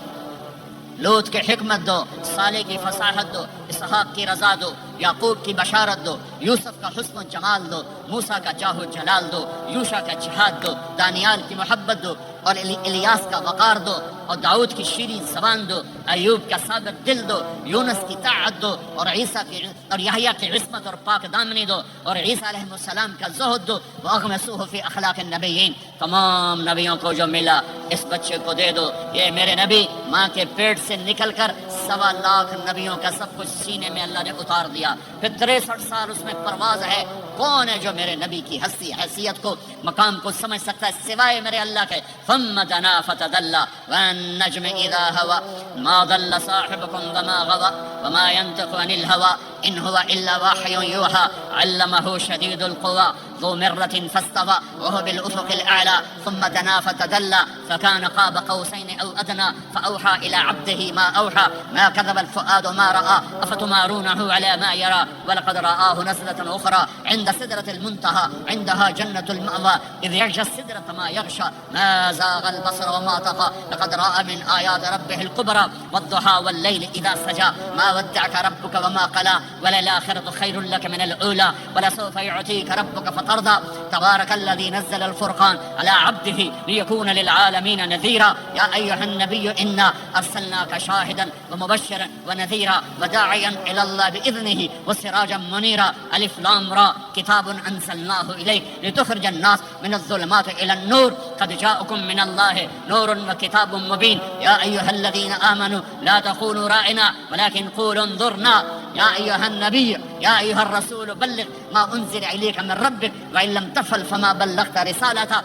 لوط کی حکمت دو، صالح کی فصاحت دو، اسحاق کی رضا دو، یعقوب کی بشارت دو، یوسف کا حسن و جمال دو، موسیٰ کا جاہ و جلال دو، یوشع کا جہاد دو، دانیال کی محبت دو، اور الیاس کا وقار دو، اور داؤد کی شیریں زبان دو، ایوب کا صابر دل دو، یونس کی طاعت دو، اور عیسیٰ کی اور یحییٰ کی عصمت اور پاک دامنی دو، اور عیسیٰ علیہ السلام کا زہد دو، واغمسوہ فی اخلاق النبیین، تمام نبیوں کو جو ملا اس بچے کو دے دو۔ یہ میرے نبی ماں کے پیٹ سے نکل کر 1.25 لاکھ نبیوں کا سب کچھ سینے میں اللہ نے اتار دیا، پھر 63 سال اس میں پرواز ہے۔ کون ہے جو میرے نبی کی ہستی حیثیت کو مقام کو سمجھ سکتا ہے سوائے میرے اللہ کے؟ ثم دنا فتدلى والنجم اذا هوى ما ضل صاحبكم وما غوى وما ينطق عن الهوى ان هو الا وحي يوحى علمه شديد القوى ذو مرة فاستوى وهو بالأفق الأعلى ثم دنا فتدلى فكان قاب قوسين أو أدنى فأوحى إلى عبده ما أوحى ما كذب الفؤاد ما رأى أفتمارونه على ما يرى ولقد رآه نزلة أخرى عند سدرة المنتهى عندها جنة المأوى إذ يغشى السدرة ما يغشى ما زاغ البصر وما طغى لقد رأى من آيات ربه الكبرى والضحى والليل إذا سجى ما ودعك ربك وما قلى وللآخرة خير لك من الأولى ولسوف يعطيك ربك فترضى تبارك الذي نزل الفرقان على عبده ليكون للعالمين نذيرا يا أيها النبي إنا أرسلناك شاهدا ومبشرا ونذيرا وداعيا إلى الله بإذنه وسراجا منيرا ألف لام را كتاب أنزلناه إليك لتخرج الناس من الظلمات إلى النور قد جاءكم من الله نور وكتاب مبين يا أيها الذين آمنوا لا تقولوا راعنا ولكن قولوا انظرنا يا أيها النبي يا أيها الرسول بلغ ما أنزل إليك من ربك وإن لم تفعل فما بلغت رسالته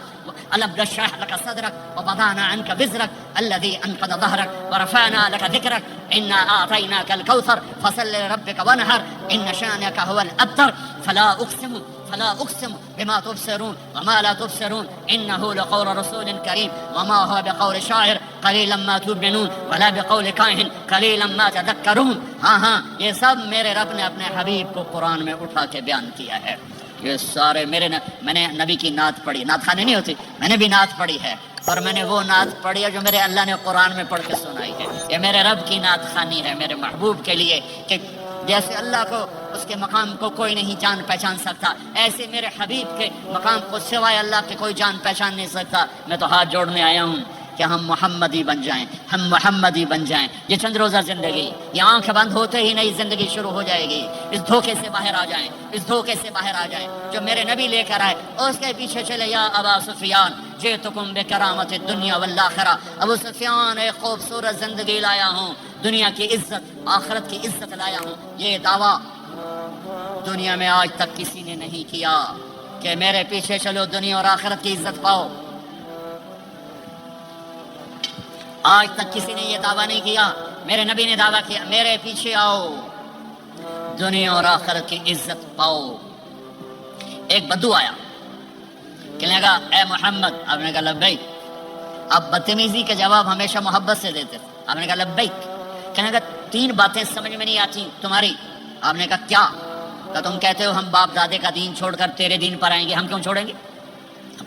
ألم نشرح لك صدرك ووضعنا عنك وزرك الذي أنقض ظهرك ورفعنا لك ذكرك إنا أعطيناك الكوثر فصل لربك وانحر إن شانك هو الأبتر فلا أقسم بما تبصرون وما لا تبصرون إنه لقول رسول كريم وما هو بقول شاعر قليلا ما تؤمنون ولا بقول کاہن قليلا ما تذكرون۔ ہاں یہ سب میرے رب نے اپنے حبیب کو قرآن میں اٹھا کے بیان کیا ہے۔ یہ سارے میں نے نبی کی نعت پڑھی، نعت خانی نہیں ہوتی، میں نے بھی نعت پڑھی ہے، اور میں نے وہ نعت پڑھی ہے جو میرے اللہ نے قرآن میں پڑھ کے سنائی ہے۔ یہ میرے رب کی نعت خانی ہے میرے محبوب کے لیے، کہ جیسے اللہ کو اس کے مقام کو کوئی نہیں جان پہچان سکتا، ایسے میرے حبیب کے مقام کو سوائے اللہ کے کوئی جان پہچان نہیں سکتا۔ میں تو ہاتھ جوڑنے آیا ہوں کہ ہم محمدی بن جائیں، ہم محمدی بن جائیں۔ یہ چند روزہ زندگی، یہ آنکھ بند ہوتے ہی نئی زندگی شروع ہو جائے گی۔ اس دھوکے سے باہر آ جائیں، اس دھوکے سے باہر آ جائیں جو میرے نبی لے کر آئے، اور اس کے پیچھے چلے۔ یا ابا سفیان جئتکم بکرامت الدنیا والآخرہ، ابو سفیان ایک خوبصورت زندگی لایا ہوں، دنیا کی عزت آخرت کی عزت لایا ہوں۔ یہ دعویٰ دنیا میں آج تک کسی نے نہیں کیا کہ میرے پیچھے چلو دنیا اور آخرت کی عزت پاؤ۔ آج تک کسی نے یہ دعویٰ نہیں کیا۔ میرے نبی نے دعویٰ کیا میرے پیچھے آؤ دنیا اور آخرت کی عزت پاؤ۔ ایک بدو آیا، کہنے لگا اے محمد، آپ نے کہا لبیک۔ آپ بدتمیزی کا جواب ہمیشہ محبت سے دیتے تھے۔ آپ نے کہا لبیک۔ کہنے لگا 3 باتیں سمجھ میں نہیں آتی تمہاری۔ آپ نے کہا کیا؟ کہ تم کہتے ہو ہم باپ دادے کا دین چھوڑ کر تیرے دین پر آئیں گے، ہم کیوں چھوڑیں گے؟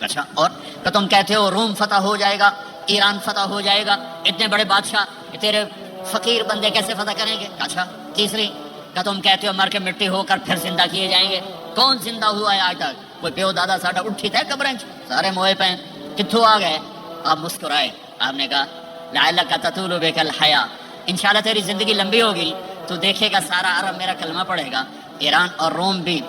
اچھا، اور کہ تم کہتے ہو روم فتح ہو جائے گا، ایران فتح ہو جائے گا، اتنے بڑے بادشاہ تیرے فقیر بندے کیسے فتح کریں گے؟ اچھا، تیسری کہ تم کہتے ہو مر کے مٹی ہو کر پھر زندہ کیے جائیں گے۔ کون زندہ ہوا ہے آج تک؟ کوئی پیو دادا ساڈا اٹھی تھے قبریں سارے موئے پہ کتھوں آ گئے؟ آپ مسکرائے۔ آپ نے کہا لعلک تطول بک الحیا، انشاءاللہ تیری زندگی لمبی ہوگی تو دیکھے گا سارا عرب میرا کلمہ پڑھے گا، ایران اور روم بھی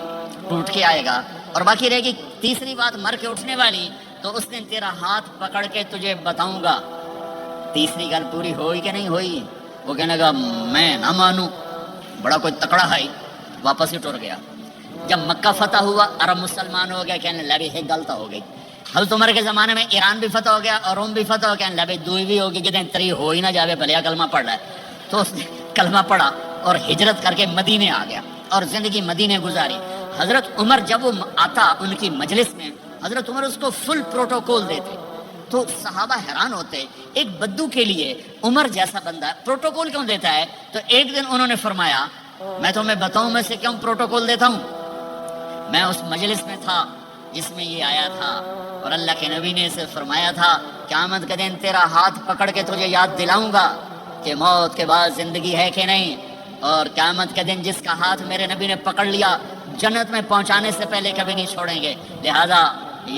ٹوٹ کے آئے گا، اور باقی رہے گی تیسری بات مر کے اٹھنے والی، تو اس دن تیرا ہاتھ پکڑ کے تجھے بتاؤں گا۔ تیسری گل پوری ہوئی کہ نہیں ہوئی؟ وہ کہنے لگا میں نہ مانوں، بڑا کوئی تکڑا ہے، واپس ہی ٹر گیا۔ جب مکہ فتح ہوا عرب مسلمان ہو گیا، کہنے لگے یہ غلط ہو گئی. حضرت عمر کے زمانے میں ایران بھی فتح ہو گیا اور روم بھی فتح ہو گیا، کہنے لگے دوئی بھی ہوگی کہ تری ہو ہی نہ جاوے بھلیا کلمہ پڑھ رہا ہے. تو اس نے کلمہ پڑھا اور ہجرت کر کے مدینے آ گیا اور زندگی مدینے گزاری. حضرت عمر جب وہ آتا ان کی مجلس میں، حضرت عمر اس کو فل پروٹوکول دیتے. تو صحابہ حیران ہوتے، ایک بدو کے لیے عمر جیسا بندہ پروٹوکول کیوں دیتا ہے؟ تو ایک دن انہوں نے فرمایا میں تمہیں بتاؤں میں سے کیوں پروٹوکول دیتا ہوں. میں اس مجلس میں تھا جس میں یہ آیا تھا اور اللہ کے نبی نے اسے فرمایا تھا قیامت کے دن تیرا ہاتھ پکڑ کے تجھے یاد دلاؤں گا کہ موت کے بعد زندگی ہے کہ نہیں. اور قیامت کے دن جس کا ہاتھ میرے نبی نے پکڑ لیا جنت میں پہنچانے سے پہلے کبھی نہیں چھوڑیں گے. لہذا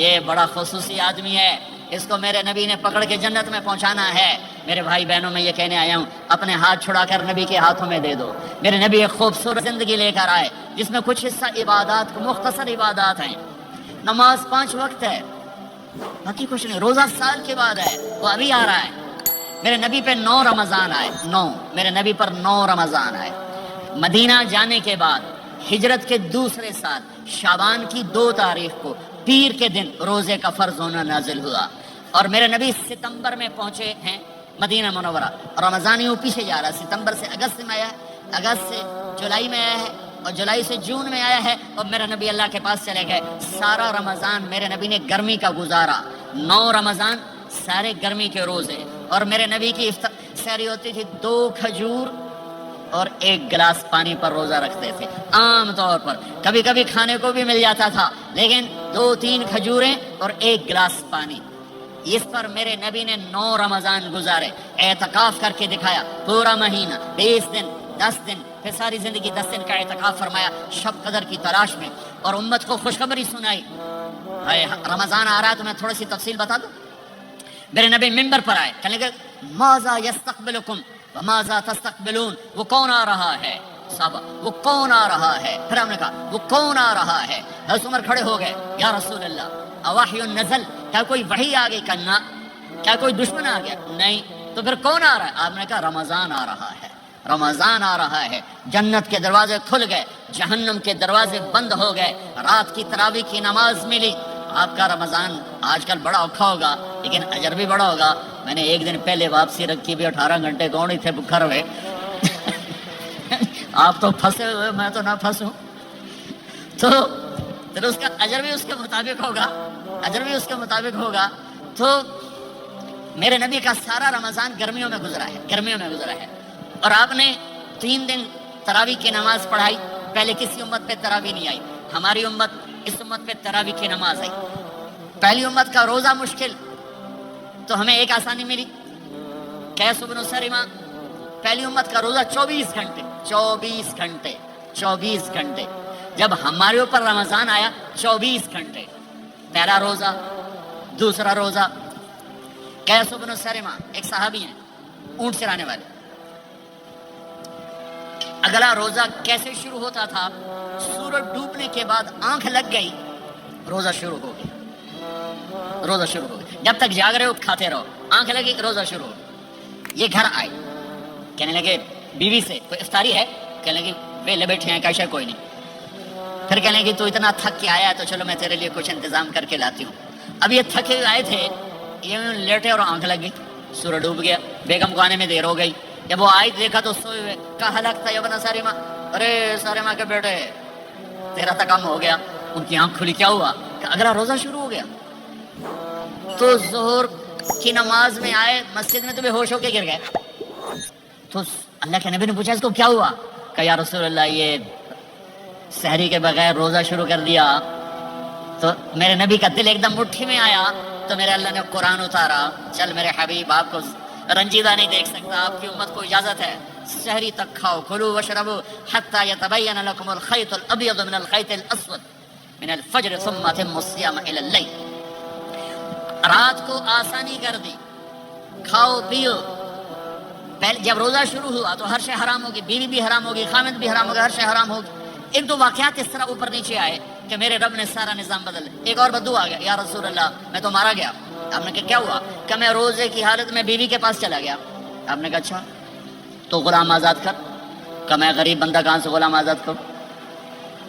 یہ بڑا خصوصی آدمی ہے، اس کو میرے نبی نے پکڑ کے جنت میں پہنچانا ہے. میرے بھائی بہنوں میں یہ کہنے آیا ہوں اپنے ہاتھ چھڑا کر نبی کے ہاتھوں میں دے دو. میرے نبی ایک خوبصورت زندگی لے کر آئے جس میں کچھ حصہ عبادات، مختصر عبادات ہیں. نماز 5 وقت ہے، باقی کچھ نہیں. روزہ سال کے بعد ہے، وہ ابھی آ رہا ہے. میرے نبی پہ 9 رمضان آئے، 9 میرے نبی پر 9 رمضان آئے. مدینہ جانے کے بعد ہجرت کے دوسرے سال شعبان کی 2 تاریخ کو پیر کے دن روزے کا فرض ہونا نازل ہوا. اور میرے نبی ستمبر میں پہنچے ہیں مدینہ منورہ. رمضان یوں پیچھے جا رہا ہے، ستمبر سے اگست میں آیا ہے، اگست سے جولائی میں آیا ہے اور جولائی سے جون میں آیا ہے اور میرے نبی اللہ کے پاس چلے گئے. سارا رمضان میرے نبی نے گرمی کا گزارا. 9 رمضان سارے گرمی کے روزے. اور میرے نبی کی سحری ہوتی تھی 2 کھجور اور 1 گلاس پانی پر روزہ رکھتے تھے عام طور پر. کبھی کبھی کھانے کو بھی مل جاتا تھا لیکن 2-3 کھجوریں اور 1 گلاس پانی. اس پر میرے نبی نے 9 رمضان گزارے، اعتکاف کر کے دکھایا. پورا مہینہ 20 دن 10 دن پھر ساری زندگی 10 دن کا اعتکاف فرمایا شب قدر کی تلاش میں اور امت کو خوشخبری سنائی. رمضان آ رہا ہے تو میں تھوڑی سی تفصیل بتا دوں. میرے نبی منبر پر آئے، کہنے لگے ماذا یستقبلکم وماذا تستقبلون. وہ کون آ رہا ہے صحابہ، وہ کون آ رہا ہے؟ پھر ہم نے کہا وہ کون آ رہا ہے؟ حضرت عمر کھڑے ہو گئے، یا رسول اللہ اوحی نزل، کیا کوئی وحی آ گئی؟ کہنا کیا کوئی دشمن آ گیا؟ نہیں. تو پھر کون آ رہا ہے؟ آپ نے کہا رمضان آ رہا ہے، رمضان آ رہا ہے. جنت کے دروازے کھل گئے، جہنم کے دروازے بند ہو گئے، رات کی تراویح کی نماز ملی. آپ کا رمضان آج کل بڑا اوکھا ہوگا لیکن اجر بھی بڑا ہوگا. میں نے 1 دن پہلے واپسی رکھی بھی 18 گھنٹے کون ہی تھے بکھر ہوئے. آپ تو پھنسے ہوئے، میں تو نہ پھنسوں. تو پھر اس کا اجر بھی اس کے مطابق ہوگا، اجر بھی اس کے مطابق ہوگا. تو میرے نبی کا سارا رمضان گرمیوں میں گزرا ہے، گرمیوں میں گزرا ہے. اور آپ نے 3 دن تراویح کی نماز پڑھائی. پہلے کسی امت پہ تراویح نہیں آئی، ہماری امت اس امت پہ تراویح کی نماز آئی. پہلی امت کا روزہ مشکل تو ہمیں ایک آسانی ملی، قیس بن سلمہ. پہلی امت کا روزہ 24 گھنٹے 24 گھنٹے 24 گھنٹے. جب ہمارے اوپر رمضان آیا 24 گھنٹے. پہلا روزہ، دوسرا روزہ. قیس بن سلمہ ایک صحابی ہیں اونٹ چرانے والے. اگلا روزہ کیسے شروع ہوتا تھا؟ سورج ڈوبنے کے بعد آنکھ لگ گئی روزہ شروع ہو گیا، روزہ شروع ہو گیا. جب تک جاگ رہے ہو کھاتے رہو، آنکھ لگی روزہ شروع ہو گیا. یہ گھر آئے، کہنے لگے بیوی سے کوئی افطاری ہے؟ کہنے لگے ویلے بیٹھے ہیں کیسا کوئی نہیں. پھر کہنے لگے تو اتنا تھک کے آیا ہے تو چلو میں تیرے لیے کچھ انتظام کر کے لاتی ہوں. اب یہ تھکے ہوئے آئے تھے، یہ لیٹے اور آنکھ لگ گئی، سورج ڈوب گیا. بیگم کو آنے میں دیر ہو گئی. جب وہ آئی دیکھا تو سوئے ہوئے. کہا ہلاک تھا ابن سلمہ، ارے سلمہ کے بیٹے تیرا تو کام ہو گیا. ان کی آنکھ کھلی، کیا ہوا؟ کہ اگلا روزہ شروع ہو گیا. تو ظہر کی نماز میں آئے مسجد میں تو بے ہوش ہو کے گر گئے. تو اللہ کے نبی نے پوچھا اس کو کیا ہوا؟ کہ یا رسول اللہ یہ سحری کے بغیر روزہ شروع کر دیا. تو میرے نبی کا دل ایک دم مٹھی میں آیا تو میرے اللہ نے قرآن اتارا. چل میرے حبیب آپ کو رنجیدہ نہیں دیکھ سکتا، آپ کی امت کو اجازت ہے سحری تک کھاؤ، کلو وشربو حتی یتبین لکم الخیط الابیض من الخیط الاسود من الفجر ثم اتموا الصیام الی اللیل. رات کو آسانی کر دی، کھاؤ پیو. پہلے جب روزہ شروع ہوا تو ہر شے حرام ہوگی، بیوی بھی حرام ہوگی، خامد بھی حرام ہوگا، ہر شے حرام ہوگی. 1-2 واقعات اس طرح اوپر نیچے آئے کہ میرے رب نے سارا نظام بدل. ایک اور بدو آ گیا، یا رسول اللہ میں تو مارا گیا. آپ نے کہا کیا ہوا؟ کہ میں روزے کی حالت میں بیوی کے پاس چلا گیا. آپ نے کہا اچھا تو غلام آزاد کر. کہ میں غریب بندہ کہاں سے غلام آزاد کروں؟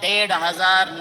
1500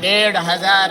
1500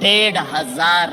1500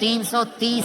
330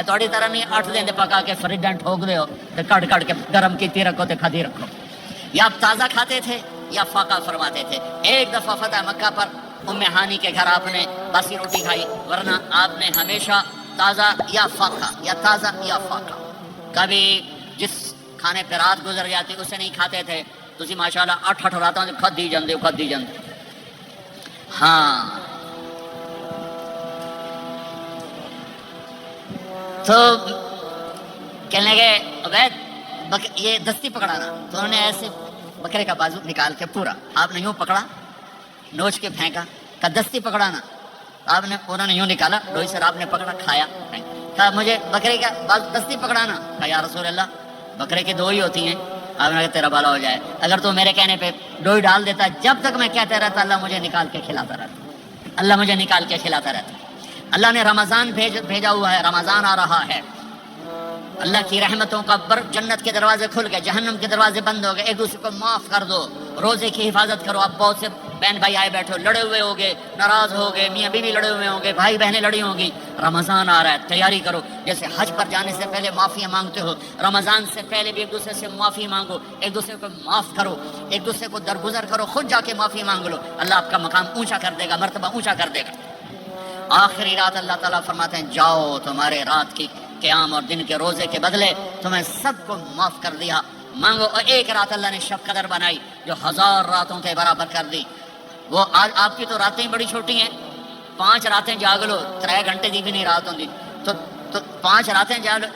یہ تھوڑی طرح نہیں 8 دن پکا کے فریج ڈنٹ ٹھوک دے ہو تو کٹ کٹ کے گرم کیتی رکھو تو کھاتی رکھو. یا آپ تازہ کھاتے تھے یا فاقہ فرماتے تھے. ایک دفعہ فتح مکہ پر ام ہانی کے گھر آپ نے باسی روٹی کھائی، ورنہ آپ نے ہمیشہ تازہ یا فاقہ یا تازہ یا فاقہ. کبھی جس کھانے پہ رات گزر جاتی اسے نہیں کھاتے تھے. تسی ماشاءاللہ 8 راتوں سے کھدی جاندے. ہاں تو کہنے لگے عبید یہ دستی پکڑانا. تو انہوں نے ایسے بکرے کا بازو نکال کے پورا آپ نے یوں پکڑا، نوچ کے پھینکا. کہا دستی پکڑانا. آپ نے انہوں نے یوں نکالا، ڈوئی سر آپ نے پکڑا، کھایا. کہا مجھے بکرے کا بازو دستی پکڑانا. کہا یا رسول اللہ بکرے کی 2 ہی ہوتی ہیں. آپ نے کہا تیرا بھلا ہو جائے، اگر تو میرے کہنے پہ ڈوئی ڈال دیتا جب تک میں کہتا رہتا اللہ مجھے نکال کے کھلاتا رہتا، اللہ مجھے نکال کے کھلاتا رہتا. اللہ نے رمضان بھیجا ہوا ہے، رمضان آ رہا ہے. اللہ کی رحمتوں کا جنت کے دروازے کھل گئے، جہنم کے دروازے بند ہو گئے. ایک دوسرے کو معاف کر دو، روزے کی حفاظت کرو. آپ بہت سے بہن بھائی آئے بیٹھو، لڑے ہوئے ہوگے، ناراض ہو گئے، میاں بیوی لڑے ہوئے ہوں گے، بھائی بہنیں لڑی ہوں گی. رمضان آ رہا ہے، تیاری کرو. جیسے حج پر جانے سے پہلے معافیاں مانگتے ہو، رمضان سے پہلے بھی ایک دوسرے سے معافی مانگو، ایک دوسرے کو معاف کرو، ایک دوسرے کو درگزر کرو. خود جا کے معافی مانگ لو، اللہ آپ کا مقام اونچا کر دے گا، مرتبہ اونچا کر دے گا. آخری رات اللہ تعالیٰ فرماتے ہیں جاؤ تمہارے رات کی قیام اور دن کے روزے کے بدلے تمہیں سب کو معاف کر دیا. مانگو. اور ایک رات اللہ نے شب قدر بنائی جو 1000 راتوں کے برابر کر دی. وہ آج آپ کی تو راتیں بڑی چھوٹی ہیں، 5 راتیں جاگ لو، 3 گھنٹے کی بھی نہیں رات ہوتی. تو 5 راتیں جاگ لو،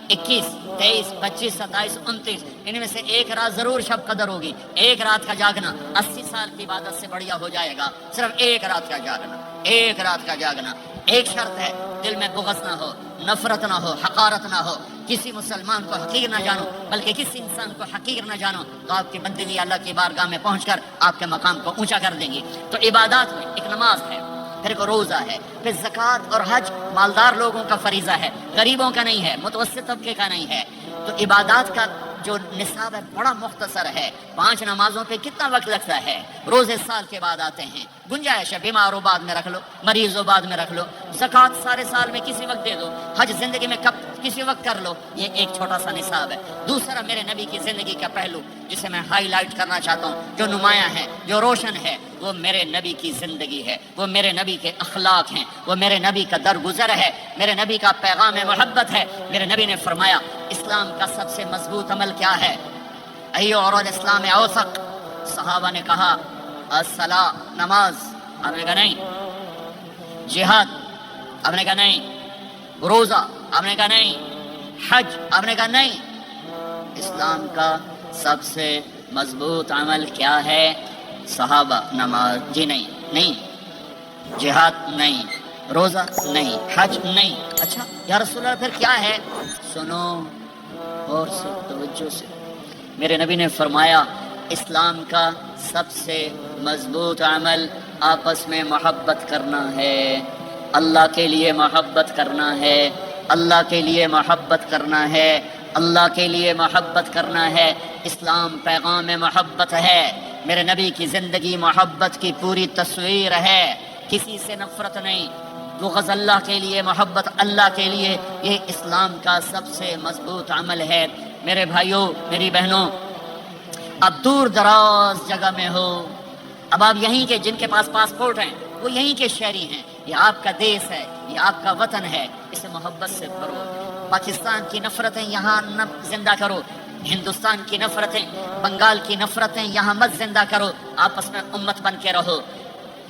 21 23 25 27 29 ان میں سے ایک رات ضرور شب قدر ہوگی. ایک رات کا جاگنا 80 سال کی عبادت سے بڑھیا ہو جائے گا. صرف ایک رات کا جاگنا، ایک رات کا جاگنا. ایک شرط ہے، دل میں بغض نہ ہو، نفرت نہ ہو، حقارت نہ ہو. کسی مسلمان کو حقیر نہ جانو، بلکہ کسی انسان کو حقیر نہ جانو. تو آپ کی بندگی اللہ کی بارگاہ میں پہنچ کر آپ کے مقام کو اونچا کر دیں گی. تو عبادات میں ایک نماز ہے، پھر ایک روزہ ہے، پھر زکوٰۃ اور حج مالدار لوگوں کا فریضہ ہے، غریبوں کا نہیں ہے، متوسط طبقے کا نہیں ہے. تو عبادات کا جو نصاب ہے بڑا مختصر ہے. 5 نمازوں پہ کتنا وقت لگتا ہے؟ روزے سال کے بعد آتے ہیں، گنجائش ہے، بیمار ہو بعد میں رکھ لو، مریض ہو بعد میں رکھ لو. زکوٰۃ سارے سال میں کسی وقت دے دو، حج زندگی میں کب کسی وقت کر لو. یہ ایک چھوٹا سا نصاب ہے. دوسرا میرے نبی کی زندگی کا پہلو جسے میں ہائی لائٹ کرنا چاہتا ہوں، جو نمایاں ہے، جو روشن ہے، وہ میرے نبی کی زندگی ہے، وہ میرے نبی کے اخلاق ہیں، وہ میرے نبی کا درگزر ہے، میرے نبی کا پیغام محبت ہے. میرے نبی نے فرمایا اسلام کا سب سے مضبوط عمل کیا ہے؟ ایو اور اسلام اوثق. صحابہ نے کہا الصلاۃ، نماز. آپ نے کہا نہیں. جہاد؟ آپ نے کہا نہیں. روزہ؟ آپ نے کہا نہیں. حج؟ آپ نے کہا نہیں. اسلام کا سب سے مضبوط عمل کیا ہے؟ صحابہ نماز. جی نہیں. جہاد نہیں. روزہ نہیں. حج نہیں. اچھا یا رسول اللہ پھر کیا ہے؟ سنو اور سے توجہ سے. میرے نبی نے فرمایا اسلام کا سب سے مضبوط عمل آپس میں محبت کرنا ہے. اللہ کے لیے محبت کرنا ہے، اللہ کے لیے محبت کرنا ہے، اللہ کے لیے محبت کرنا ہے. اسلام پیغام محبت ہے. میرے نبی کی زندگی محبت کی پوری تصویر ہے. کسی سے نفرت نہیں، بغض اللہ کے لیے، محبت اللہ کے لیے. یہ اسلام کا سب سے مضبوط عمل ہے. میرے بھائیوں، میری بہنوں، اب دور دراز جگہ میں ہو، اب آپ یہیں کے جن کے پاس پاسپورٹ ہیں وہ یہیں کے شہری ہیں. یہ آپ کا دیش ہے، یہ آپ کا وطن ہے، اسے محبت سے بھرو. پاکستان کی نفرتیں یہاں نہ زندہ کرو، ہندوستان کی نفرتیں، بنگال کی نفرتیں یہاں مت زندہ کرو. آپس میں امت بن کے رہو،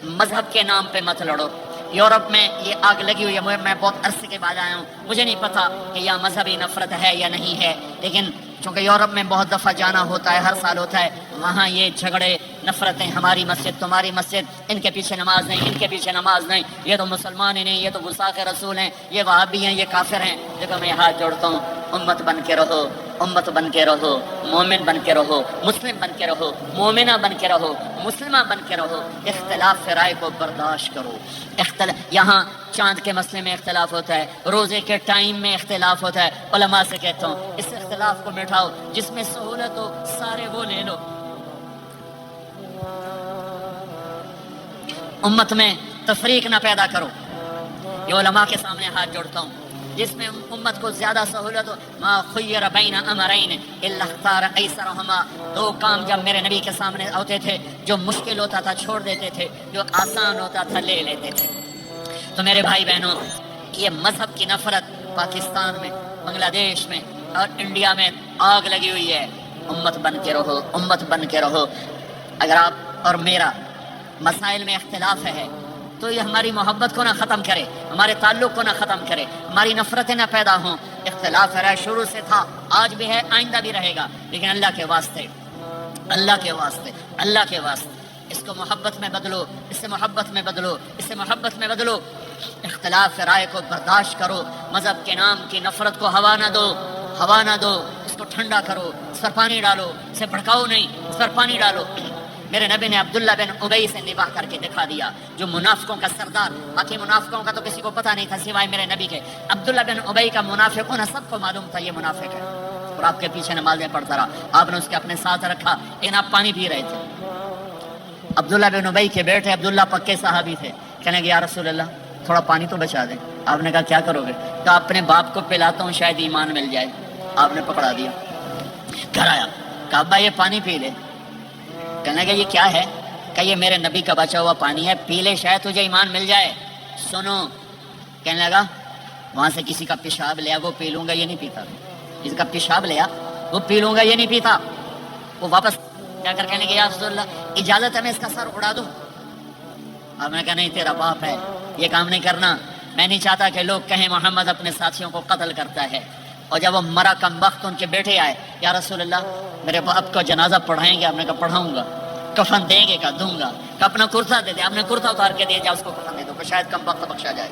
مذہب کے نام پہ مت لڑو. یورپ میں یہ آگ لگی ہوئی ہے، میں بہت عرصے کے بعد آیا ہوں، مجھے نہیں پتا کہ یہاں مذہبی نفرت ہے یا نہیں ہے، لیکن چونکہ یورپ میں بہت دفعہ جانا ہوتا ہے، ہر سال ہوتا ہے، وہاں یہ جھگڑے، نفرتیں، ہماری مسجد تمہاری مسجد، ان کے پیچھے نماز نہیں، ان کے پیچھے نماز نہیں، یہ تو مسلمان ہی نہیں، یہ تو گستاخ رسول ہیں، یہ وہابی ہیں، یہ کافر ہیں. دیکھو میں ہاتھ جوڑتا ہوں، امت بن کے رہو، امت بن کے رہو، مومن بن کے رہو، مسلم بن کے رہو، مومنہ بن کے رہو، مسلمہ بن کے رہو. اختلاف رائے کو برداشت کرو. یہاں چاند کے مسئلے میں اختلاف ہوتا ہے، روزے کے ٹائم میں اختلاف ہوتا ہے. علماء سے کہتا ہوں اس اختلاف کو مٹاؤ، جس میں سہولت ہو سارے وہ لے لو. امت میں تفریق نہ پیدا کرو. یہ علماء کے سامنے ہاتھ جوڑتا ہوں، جس میں امت کو زیادہ سہولت ہو. ما خیر بین امرین الا اختار ایسرہما. دو کام جب میرے نبی کے سامنے ہوتے تھے، جو مشکل ہوتا تھا چھوڑ دیتے تھے، جو آسان ہوتا تھا لے لیتے تھے. تو میرے بھائی بہنوں، یہ مذہب کی نفرت پاکستان میں، بنگلہ دیش میں اور انڈیا میں آگ لگی ہوئی ہے. امت بن کے رہو، امت بن کے رہو. اگر آپ اور میرا مسائل میں اختلاف ہے تو یہ ہماری محبت کو نہ ختم کرے، ہمارے تعلق کو نہ ختم کرے، ہماری نفرتیں نہ پیدا ہوں. اختلاف ہے، شروع سے تھا، آج بھی ہے، آئندہ بھی رہے گا، لیکن اللہ کے واسطے، اللہ کے واسطے، اللہ کے واسطے اس کو محبت میں بدلو، اس سے محبت میں بدلو، اس سے محبت میں بدلو. اختلاف رائے کو برداشت کرو. مذہب کے نام کی نفرت کو ہوا نہ دو، ہوا نہ دو. اس کو ٹھنڈا کرو، اس پر پانی ڈالو، اسے بھڑکاؤ نہیں، اس پر پانی ڈالو. میرے نبی نے عبداللہ بن ابی سے نباہ کر کے دکھا دیا، جو منافقوں کا سردار. باقی منافقوں کا تو کسی کو پتہ نہیں تھا سوائے میرے نبی کے. عبداللہ بن ابی کا منافق ہونا سب کو معلوم تھا، یہ منافق ہے، اور آپ کے پیچھے نمازیں پڑھتا رہا. آپ نے اس کے اپنے ساتھ رکھا، لیکن آپ پانی پی رہے تھے. عبداللہ بن ابی کے بیٹے عبداللہ پکے صحابی تھے. کہنے کہ یا رسول اللہ تھوڑا پانی تو بچا دیں. آپ نے کہا کیا کرو گے؟ تو اپنے باپ کو پلاتا ہوں، شاید ایمان مل جائے. آپ نے پکڑا دیا، گھر آیا، کہا ابا یہ پانی پی لے. کہنے لگا یہ کیا ہے؟ کہ یہ میرے نبی کا بچا ہوا پانی ہے، پی لے شاید تجھے ایمان مل جائے. سنو، کہنے لگا وہاں سے کسی کا پیشاب لیا وہ پی لوں گا، یہ نہیں پیتا. کسی کا پیشاب لیا وہ پی لوں گا، یہ نہیں پیتا. وہ واپس جا کر کہنے لگا یا رسول اللہ اجازت ہے میں اس کا سر اڑا دوں؟ آپ نے کہا نہیں، تیرا باپ ہے، یہ کام نہیں کرنا. میں نہیں چاہتا کہ لوگ کہیں محمد اپنے ساتھیوں کو قتل کرتا ہے. اور جب وہ مرا کم وقت ان کے بیٹے آئے، یا رسول اللہ میرے باپ کو جنازہ پڑھائیں گے؟ آپ نے کہا پڑھاؤں گا. کفن دیں گے؟ کہا دوں گا. کہ اپنا کرتا دے دے. آپ نے کرتا اتار کے دیا، جا اس کو کفن دے دو کہ شاید کم وقت بخشا جائے.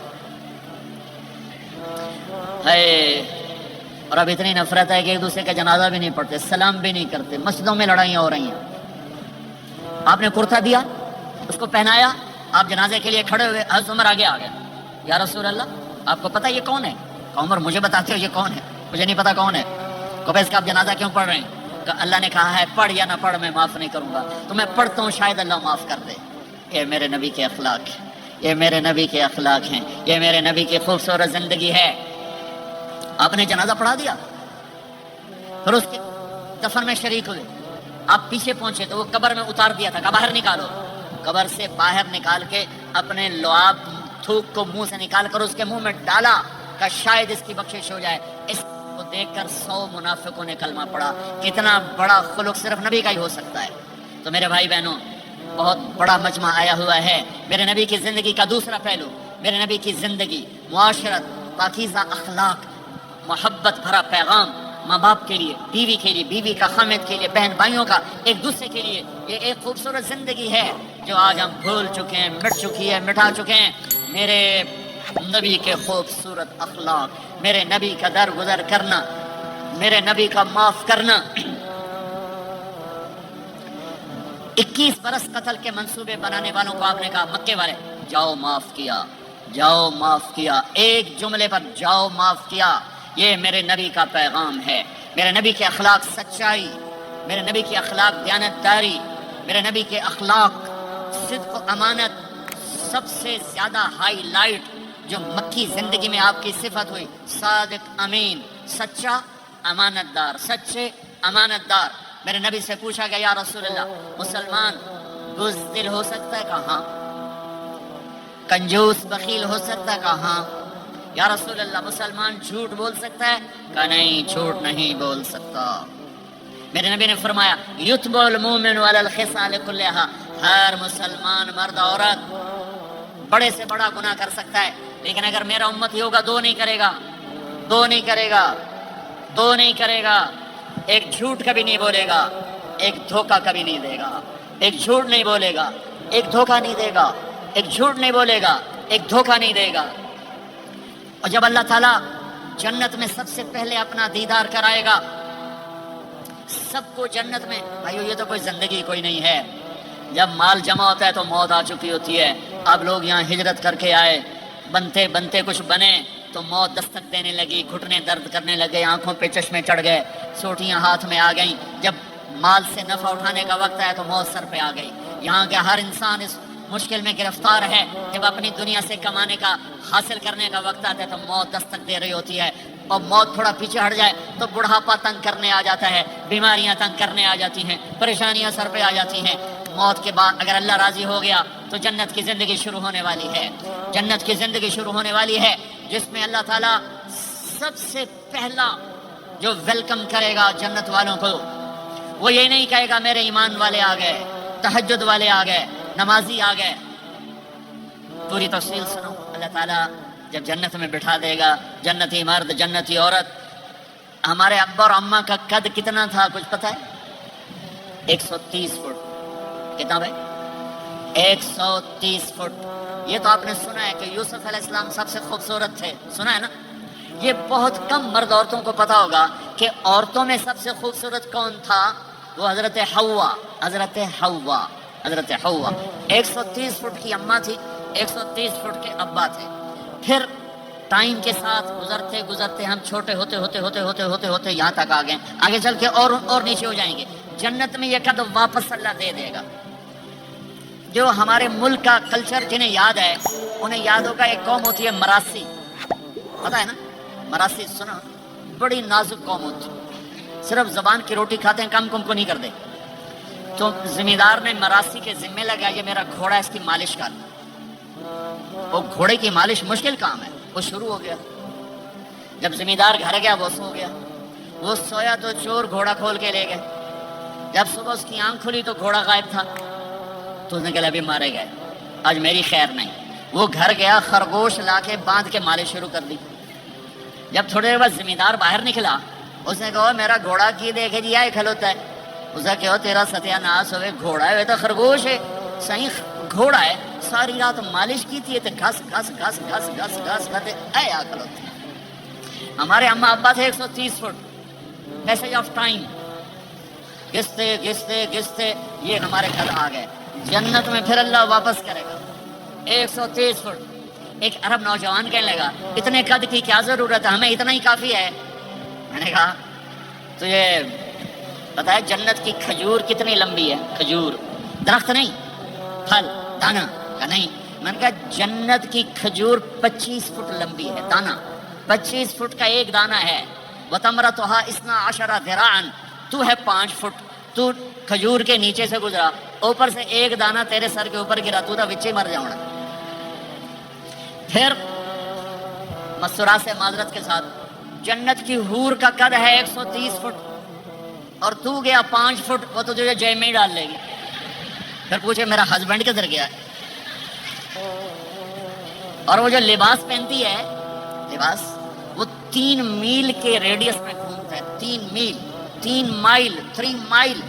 اور اب اتنی نفرت ہے کہ ایک دوسرے کا جنازہ بھی نہیں پڑھتے، سلام بھی نہیں کرتے، مسجدوں میں لڑائیاں ہو رہی ہیں. آپ نے کرتا دیا، اس کو پہنایا، آپ جنازے کے لیے کھڑے ہوئے، حضرت عمر آگے آ گئے. یا رسول اللہ آپ کو پتہ یہ کون ہے؟ کہ عمر مجھے بتاتے ہو یہ کون ہے؟ مجھے نہیں پتا کون ہے. کہ اس کا آپ جنازہ کیوں پڑھ رہے ہیں؟ کہ اللہ نے کہا ہے پڑھ یا نہ پڑھ میں معاف نہیں کروں گا. تو میں پڑھتا ہوں، شاید اللہ معاف کر دے. یہ میرے نبی کے اخلاق ہیں، یہ میرے نبی کے اخلاق ہیں، یہ میرے نبی کی خوبصورت زندگی ہے. آپ نے جنازہ پڑھا دیا، پھر اس کے دفن میں شریک ہوئے. آپ پیچھے پہنچے تو وہ قبر میں اتار دیا تھا کہ باہر نکالو. قبر سے باہر نکال کے اپنے لعاب تھوک کو منہ سے نکال کر اس کے منہ میں ڈالا کہ شاید اس کی بخشش ہو جائے. اس کو دیکھ کر 100 منافقوں نے کلمہ پڑھا. کتنا بڑا خلق صرف نبی کا ہی ہو سکتا ہے. تو میرے بھائی بہنوں، بہت بڑا مجمع آیا ہوا ہے. میرے نبی کی زندگی کا دوسرا پہلو، میرے نبی کی زندگی، معاشرت، پاکیزہ اخلاق، محبت بھرا پیغام، ماں باپ کے لیے، بیوی کے لیے، بیوی کا خامد کے لیے، بہن بھائیوں کا ایک دوسرے کے لیے. یہ ایک خوبصورت زندگی ہے جو آج ہم بھول چکے ہیں، مٹ چکی ہے، مٹا چکے ہیں. میرے نبی کے خوبصورت اخلاق، میرے نبی کا درگزر کرنا، میرے نبی کا معاف کرنا. 21 برس قتل کے منصوبے بنانے والوں کو آپ نے کہا، مکے والے جاؤ معاف کیا، جاؤ معاف کیا. ایک جملے پر جاؤ معاف کیا. یہ میرے نبی کا پیغام ہے. میرے نبی کے اخلاق سچائی، میرے نبی کے اخلاق دیانتداری، میرے نبی کے اخلاق صدق و امانت. سب سے زیادہ ہائی لائٹ جو مکی زندگی میں آپ کی صفت ہوئی، صادق امین، سچا امانت دار، سچے امانت دار. میرے نبی سے پوچھا گیا یا رسول اللہ مسلمان بزدل ہو سکتا ہے؟ کہاں؟ کنجوس بخیل ہو سکتا ہے؟ کہاں؟ یا رسول اللہ مسلمان جھوٹ بول سکتا ہے؟ کہ نہیں، جھوٹ نہیں بول سکتا. میرے نبی نے فرمایا یتبع المؤمن علی الخصال کلھا، ہر مسلمان مرد عورت بڑے سے بڑا گناہ کر سکتا ہے، لیکن اگر میرا امتی ہوگا دو نہیں کرے گا، دو نہیں کرے گا، دو نہیں کرے گا. ایک جھوٹ کبھی نہیں بولے گا، ایک دھوکہ کبھی نہیں دے گا. ایک جھوٹ نہیں بولے گا، ایک دھوکہ نہیں دے گا. ایک جھوٹ نہیں بولے گا، ایک دھوکہ نہیں دے گا. اور جب اللہ تعالیٰ جنت میں سب سے پہلے اپنا دیدار کرائے گا سب کو جنت میں، بھائیو یہ تو کوئی زندگی کوئی نہیں ہے. جب مال جمع ہوتا ہے تو موت آ چکی ہوتی ہے. اب لوگ یہاں ہجرت کر کے آئے، بنتے بنتے کچھ بنے تو موت دستک دینے لگی، گھٹنے درد کرنے لگے، آنکھوں پہ چشمے چڑھ گئے، سوٹیاں ہاتھ میں آ گئیں. جب مال سے نفع اٹھانے کا وقت آیا تو موت سر پہ آ گئی. یہاں کے ہر انسان اس مشکل میں گرفتار ہے، جب اپنی دنیا سے کمانے کا حاصل کرنے کا وقت آتا ہے تو موت دستک دے رہی ہوتی ہے، اور موت تھوڑا پیچھے ہٹ جائے تو بڑھاپا تنگ کرنے آ جاتا ہے، بیماریاں تنگ کرنے آ جاتی ہیں، پریشانیاں سر پہ آ جاتی ہیں۔ موت کے بعد اگر اللہ راضی ہو گیا تو جنت کی زندگی شروع ہونے والی ہے، جنت کی زندگی شروع ہونے والی ہے، جس میں اللہ تعالیٰ سب سے پہلا جو ویلکم کرے گا جنت والوں کو، وہ یہ نہیں کہے گا میرے ایمان والے آ گئے، تہجد والے آ گئے، نمازی آ گئے۔ پوری تفصیل سنو، اللہ تعالیٰ جب جنت میں بٹھا دے گا جنتی مرد جنتی عورت۔ ہمارے ابا اور اماں کا قد کتنا تھا کچھ پتہ ہے؟ 130 فٹ۔ کتنا بھائی؟ 130 فٹ۔ یہ تو آپ نے سنا ہے کہ یوسف علیہ السلام سب سے خوبصورت تھے، سنا ہے نا؟ یہ بہت کم مرد عورتوں کو پتا ہوگا کہ عورتوں میں سب سے خوبصورت کون تھا؟ وہ حضرت حوا، حضرت حوا، حضرت حوا 130 فٹ کی اماں تھی، 130 فٹ کے ابا تھے۔ پھر ٹائم کے ساتھ گزرتے گزرتے ہم چھوٹے ہوتے ہوتے ہوتے ہوتے ہوتے ہوتے یہاں تک آ گئے، آگے چل کے اور نیچے ہو جائیں گے۔ جنت میں یہ قد واپس اللہ دے دے گا۔ جو ہمارے ملک کا کلچر جنہیں یاد ہے انہیں یاد ہوگا، ایک قوم ہوتی ہے مراسی، پتا ہے نا؟ مراسی سنا؟ بڑی نازک قوم ہوتی، صرف زبان کی روٹی کھاتے ہیں، کم کو نہیں کرتے۔ تو زمیندار نے مراسی کے ذمے لگا یہ میرا گھوڑا اس کی مالش کر۔ وہ گھوڑے کی مالش مشکل کام ہے، وہ شروع ہو گیا۔ جب زمیندار گھر گیا وہ سو گیا، وہ سویا تو چور گھوڑا کھول کے لے گئے۔ جب صبح اس کی آنکھ کھلی تو گھوڑا غائب تھا، تو اس نے کہا ابھی مارے گئے، آج میری خیر نہیں۔ وہ گھر گیا، خرگوش لا کے باندھ کے مالش شروع کر دی۔ جب تھوڑے دیر بعد زمیندار باہر نکلا، اس نے کہا میرا گھوڑا کی دیکھے جی آئے کھلوتا ہے۔ اس نے کہا تیرا ستیہ ناس ہوئے، گھوڑا ہے تو خرگوش ہے، صحیح گھوڑا ہے، ساری رات مالش کی تھی تو گھس گھس گھس گھس گھس گھس کرتے اے آ کھلوتے۔ ہمارے اما ابا تھے 130 فٹ، میسج آف ٹائم، گھستے گھستے گھستے یہ ہمارے گھر آ گئے۔ جنت میں پھر اللہ واپس کرے گا 130 فٹ۔ ایک عرب نوجوان کہنے لگا اتنے قد کی کیا ضرورت ہے، ہمیں اتنا ہی کافی ہے۔ میں نے کہا تجھے پتا ہے جنت کی کھجور کتنی لمبی ہے؟ کھجور درخت نہیں، پھل دانا کا نہیں۔ میں نے کہا جنت کی کھجور 25 فٹ لمبی ہے، دانا 25 فٹ کا ایک دانا ہے۔ وَتَمْرَتُهَا 12 ذِرَاعًا، تو ہے 5 فٹ، تو کھجور کے نیچے سے گزرا، اوپر سے ایک دانا تیرے سر کے اوپر گرا، تو دا وچے مر جاؤں۔ پھر مسرات سے معذرت کے ساتھ جنت کی حور کا قد ہے 130 فٹ اور تو گیا 5 فٹ، وہ تو تجھے جے میں ہی ڈال لے گی۔ پھر پوچھے میرا ہسبینڈ کدھر گیا ہے؟ اور وہ جو لباس پہنتی ہے، لباس وہ 3 میل کے ریڈیس میں گھومتا ہے، 3 میل، 3 مائل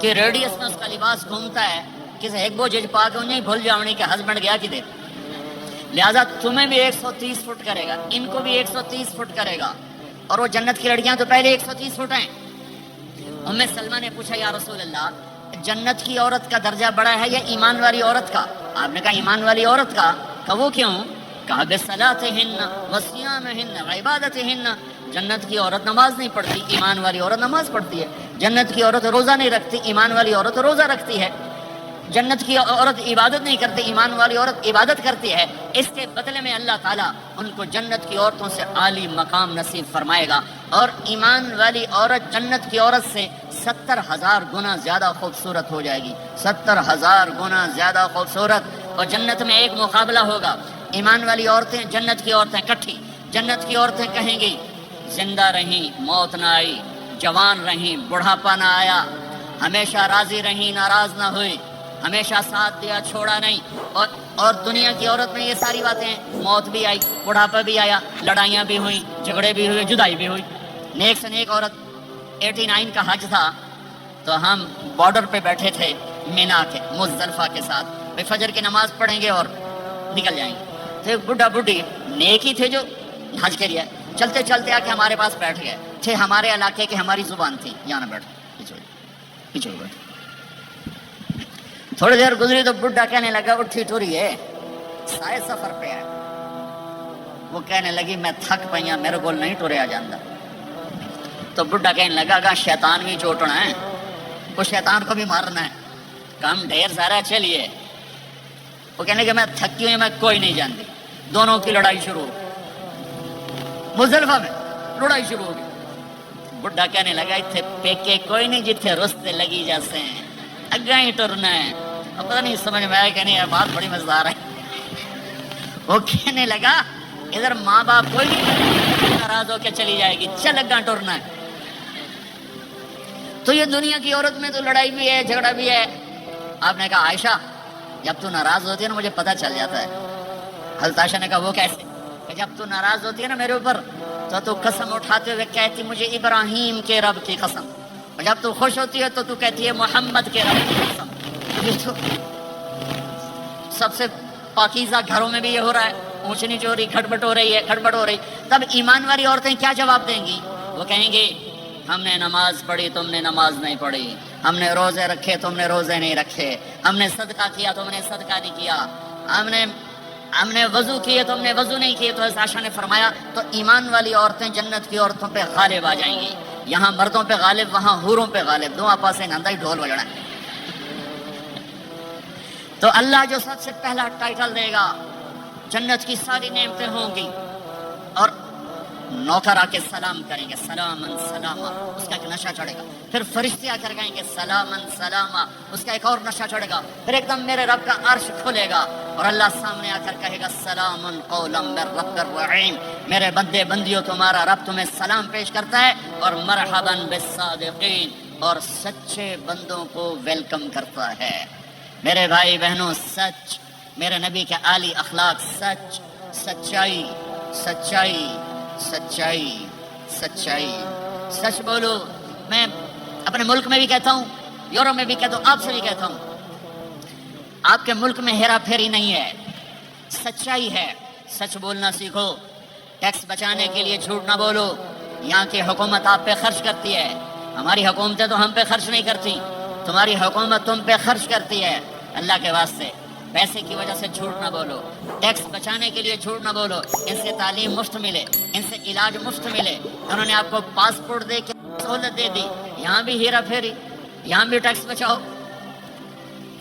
کے ریڈیس میں اس کا لباس گھومتا ہے۔ کسی ایک بو جج پا کے انہیں بھول جاؤں کہ ہسبینڈ گیا کدھر۔ لہٰذا تمہیں بھی 130 فٹ کرے گا، ان کو بھی 130 فٹ کرے گا، اور وہ جنت کی لڑکیاں تو پہلے 130 فٹ ہیں۔ ام سلمہ نے پوچھا یا رسول اللہ جنت کی عورت کا درجہ بڑا ہے یا ایمان والی عورت کا؟ آپ نے کہا ایمان والی عورت کا۔ کہا وہ کیوں؟ کہا بصلاتہن وصیامہن وعبادتہن، جنت کی عورت نماز نہیں پڑھتی، ایمان والی عورت نماز پڑھتی ہے۔ جنت کی عورت روزہ نہیں رکھتی، ایمان والی عورت روزہ رکھتی ہے۔ جنت کی عورت عبادت نہیں کرتی، ایمان والی عورت عبادت کرتی ہے۔ اس کے بدلے میں اللہ تعالیٰ ان کو جنت کی عورتوں سے عالی مقام نصیب فرمائے گا، اور ایمان والی عورت جنت کی عورت سے 70,000 گنا زیادہ خوبصورت ہو جائے گی، 70,000 گنا زیادہ خوبصورت۔ اور جنت میں ایک مقابلہ ہوگا، ایمان والی عورتیں جنت کی عورتیں کٹھی، جنت کی عورتیں کہیں گی زندہ رہیں موت نہ آئی، جوان رہیں بڑھاپا نہ آیا، ہمیشہ راضی رہیں ناراض نہ ہوئی، ہمیشہ ساتھ دیا چھوڑا نہیں۔ اور دنیا کی عورت میں یہ ساری باتیں ہیں، موت بھی آئی، بڑھاپا بھی آیا، لڑائیاں بھی ہوئیں، جھگڑے بھی ہوئے، جدائی بھی ہوئی۔ نیک سے نیک عورت 89 کا حج تھا تو ہم بارڈر پہ بیٹھے تھے مینا کے مزدلفہ کے ساتھ، فجر کی نماز پڑھیں گے اور نکل جائیں گے۔ تو ایک بڈھا بڈھی نیک ہی تھے جو حج کے لیے چلتے چلتے آ کے ہمارے پاس بیٹھ گئے تھے، ہمارے علاقے کی ہماری زبان تھی، یہاں نہ بیٹھو پیچھے بیٹھو۔ تھوڑی دیر گزری تو بڈھا کہنے لگا اٹھی ٹوری ہے سارے سفر پہ ہے۔ وہ کہنے لگی میں تھک پئی ہوں، میرے کو نہیں ٹوریا جاتا۔ تو بڈھا کہنے لگا کہ شیطان بھی چوٹنا ہے، وہ شیطان کو بھی مارنا ہے، کام ڈھیر سارا چلیے۔ وہ کہنے کہ میں تھکی ہوئی میں کوئی نہیں جانتی. دونوں کی لڑائی شروع ہو گئی. مزدلفہ میں لڑائی شروع ہو گئی. بڈھا کہنے لگا اتنے پیکے کوئی نہیں جتنے رستے لگی جیسے ہیں, اگا ہی ٹرنا ہے. اب پتہ نہیں سمجھ میں آیا کہ نہیں, بات بڑی مزیدار ہے. وہ کہنے لگا ادھر ماں باپ کوئی نہیں, ناراض ہو کے چلی جائے گی, چل اگا ٹرنا ہے. تو یہ دنیا کی عورت میں تو لڑائی بھی ہے, جھگڑا بھی ہے. آپ نے کہا عائشہ جب تو ناراض ہوتی ہے نا مجھے پتہ چل جاتا ہے. حضرت عائشہ نے کہا وہ کیسے؟ کہ جب تو ناراض ہوتی ہے نا میرے اوپر تو قسم اٹھاتے ہوئے کہتی مجھے ابراہیم کے رب کی قسم, اور جب تو خوش ہوتی ہے تو کہتی ہے محمد کے رب کی قسم. یہ تو سب سے پاکیزہ گھروں میں بھی یہ ہو رہا ہے. اونچ نیچ ہو رہی, کھٹپٹ ہو رہی ہے, کھٹپٹ ہو رہی. تب ایمان والی عورتیں کیا جواب دیں گی؟ وہ کہیں گے ہم نے نماز پڑھی تم نے نماز نہیں پڑھی, ہم نے روزے رکھے تم نے روزے نہیں رکھے, ہم نے صدقہ کیا تم نے صدقہ نہیں کیا, ہم نے وضو کیے تم نے وضو نہیں کیے. تو حضرت عائشہ نے فرمایا تو ایمان والی عورتیں جنت کی عورتوں پہ غالب آ جائیں گی. یہاں مردوں پہ غالب, وہاں حوروں پہ غالب, دو آپا سے نندا ہی ڈھول بجنا ہے. تو اللہ جو سب سے پہلا ٹائٹل دے گا, جنت کی ساری نعمتیں ہوں گی, اور نوکر آ کے سلام کریں گے سلامن سلاما, اس کا ایک نشہ چڑھے گا. پھر فرشتے آ کر کہیں گے سلامن سلاما, اس کا ایک اور نشہ چڑھے گا. پھر ایک دم میرے رب کا عرش کھلے گا اور اللہ سامنے آ کر کہے گا سلامن قولا من رب الرحیم, میرے بندے بندیوں تمہارا رب تمہیں سلام پیش کرتا ہے, اور مرحبا بالصادقین, اور سچے بندوں کو ویلکم کرتا ہے. میرے بھائی بہنوں, سچ, میرے نبی کے عالی اخلاق, سچ, سچائی, سچائی, سچائی, سچائی, سچ بولو. میں اپنے ملک میں بھی کہتا ہوں, یورپ میں بھی کہتا ہوں, آپ سے بھی کہتا ہوں, آپ کے ملک میں ہیرا پھیری نہیں ہے, سچائی ہے. سچ بولنا سیکھو. ٹیکس بچانے کے لیے جھوٹ نہ بولو. یہاں کی حکومت آپ پہ خرچ کرتی ہے, ہماری حکومتیں تو ہم پہ خرچ نہیں کرتی, تمہاری حکومت تم پہ خرچ کرتی ہے. اللہ کے واسطے پیسے کی وجہ سے جھوٹ نہ بولو, ٹیکس بچانے کے لیے جھوٹ نہ بولو. ان سے تعلیم مفت ملے, ان سے علاج مفت ملے, انہوں نے آپ کو پاسپورٹ دے کے سہولت دے دی. یہاں بھی ہیرا پھیری, یہاں بھی ٹیکس بچاؤ,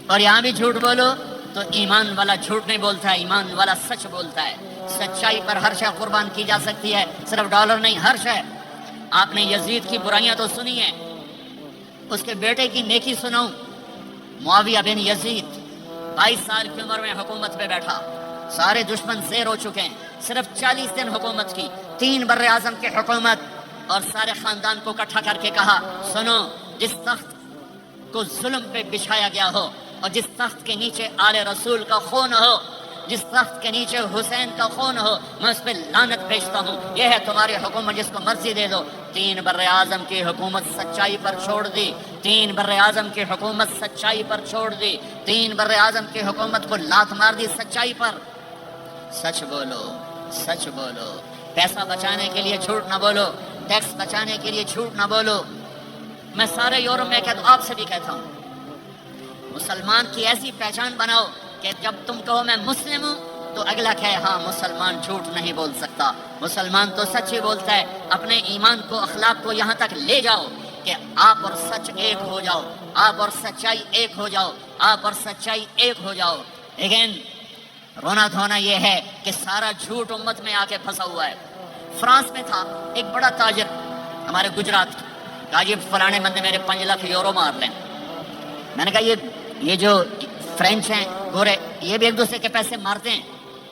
اور یہاں بھی جھوٹ بولو. تو ایمان والا جھوٹ نہیں بولتا ہے, ایمان والا سچ بولتا ہے. سچائی پر ہر شے قربان کی جا سکتی ہے, صرف ڈالر نہیں, ہر شے. آپ نے یزید کی برائیاں تو سنی ہیں, اس کے بیٹے کی نیکی سناؤں. معاویہ بن یزید 22 سال کی عمر میں حکومت پہ بیٹھا, سارے دشمن زیر ہو چکے ہیں, صرف 40 دن حکومت کی, 3 بر اعظم کی حکومت, اور سارے خاندان کو اکٹھا کر کے کہا سنو, جس تخت کو ظلم پہ بچھایا گیا ہو, اور جس تخت کے نیچے آل رسول کا خون ہو, جس تخت کے نیچے حسین کا خون ہو, میں اس پہ لعنت بھیجتا ہوں. یہ ہے تمہاری حکومت, جس کو مرضی دے دو. 3 بر اعظم کی حکومت سچائی پر چھوڑ دی, 3 بر اعظم کی حکومت سچائی پر چھوڑ دی, 3 بر اعظم کی حکومت کو لات مار دی سچائی پر. سچ بولو, سچ بولو. پیسہ بچانے کے لیے جھوٹ نہ بولو, ٹیکس بچانے کے لیے جھوٹ نہ بولو. میں سارے یورپ میں کہتا ہوں, آپ سے بھی کہتا ہوں, مسلمان کی ایسی پہچان بناؤ کہ جب تم کہو میں مسلم ہوں تو اگلا کہے ہاں مسلمان جھوٹ نہیں بول سکتا, مسلمان تو سچ ہی بولتا ہے. اپنے ایمان کو, اخلاق کو یہاں تک لے جاؤ کہ آپ اور سچ ایک ہو جاؤ, آپ اور سچائی ایک ہو جاؤ, آپ اور سچائی ایک ہو جاؤ. لیکن رونا دھونا یہ ہے کہ سارا جھوٹ امت میں آ کے پھنسا ہوا ہے. فرانس میں تھا ایک بڑا تاجر ہمارے گجرات کا, کہا جی فلانے بندے میرے 5 لاکھ یورو مار لیں. میں نے کہا یہ جو فرینچ ہیں گورے, یہ بھی ایک دوسرے کے پیسے مارتے ہیں؟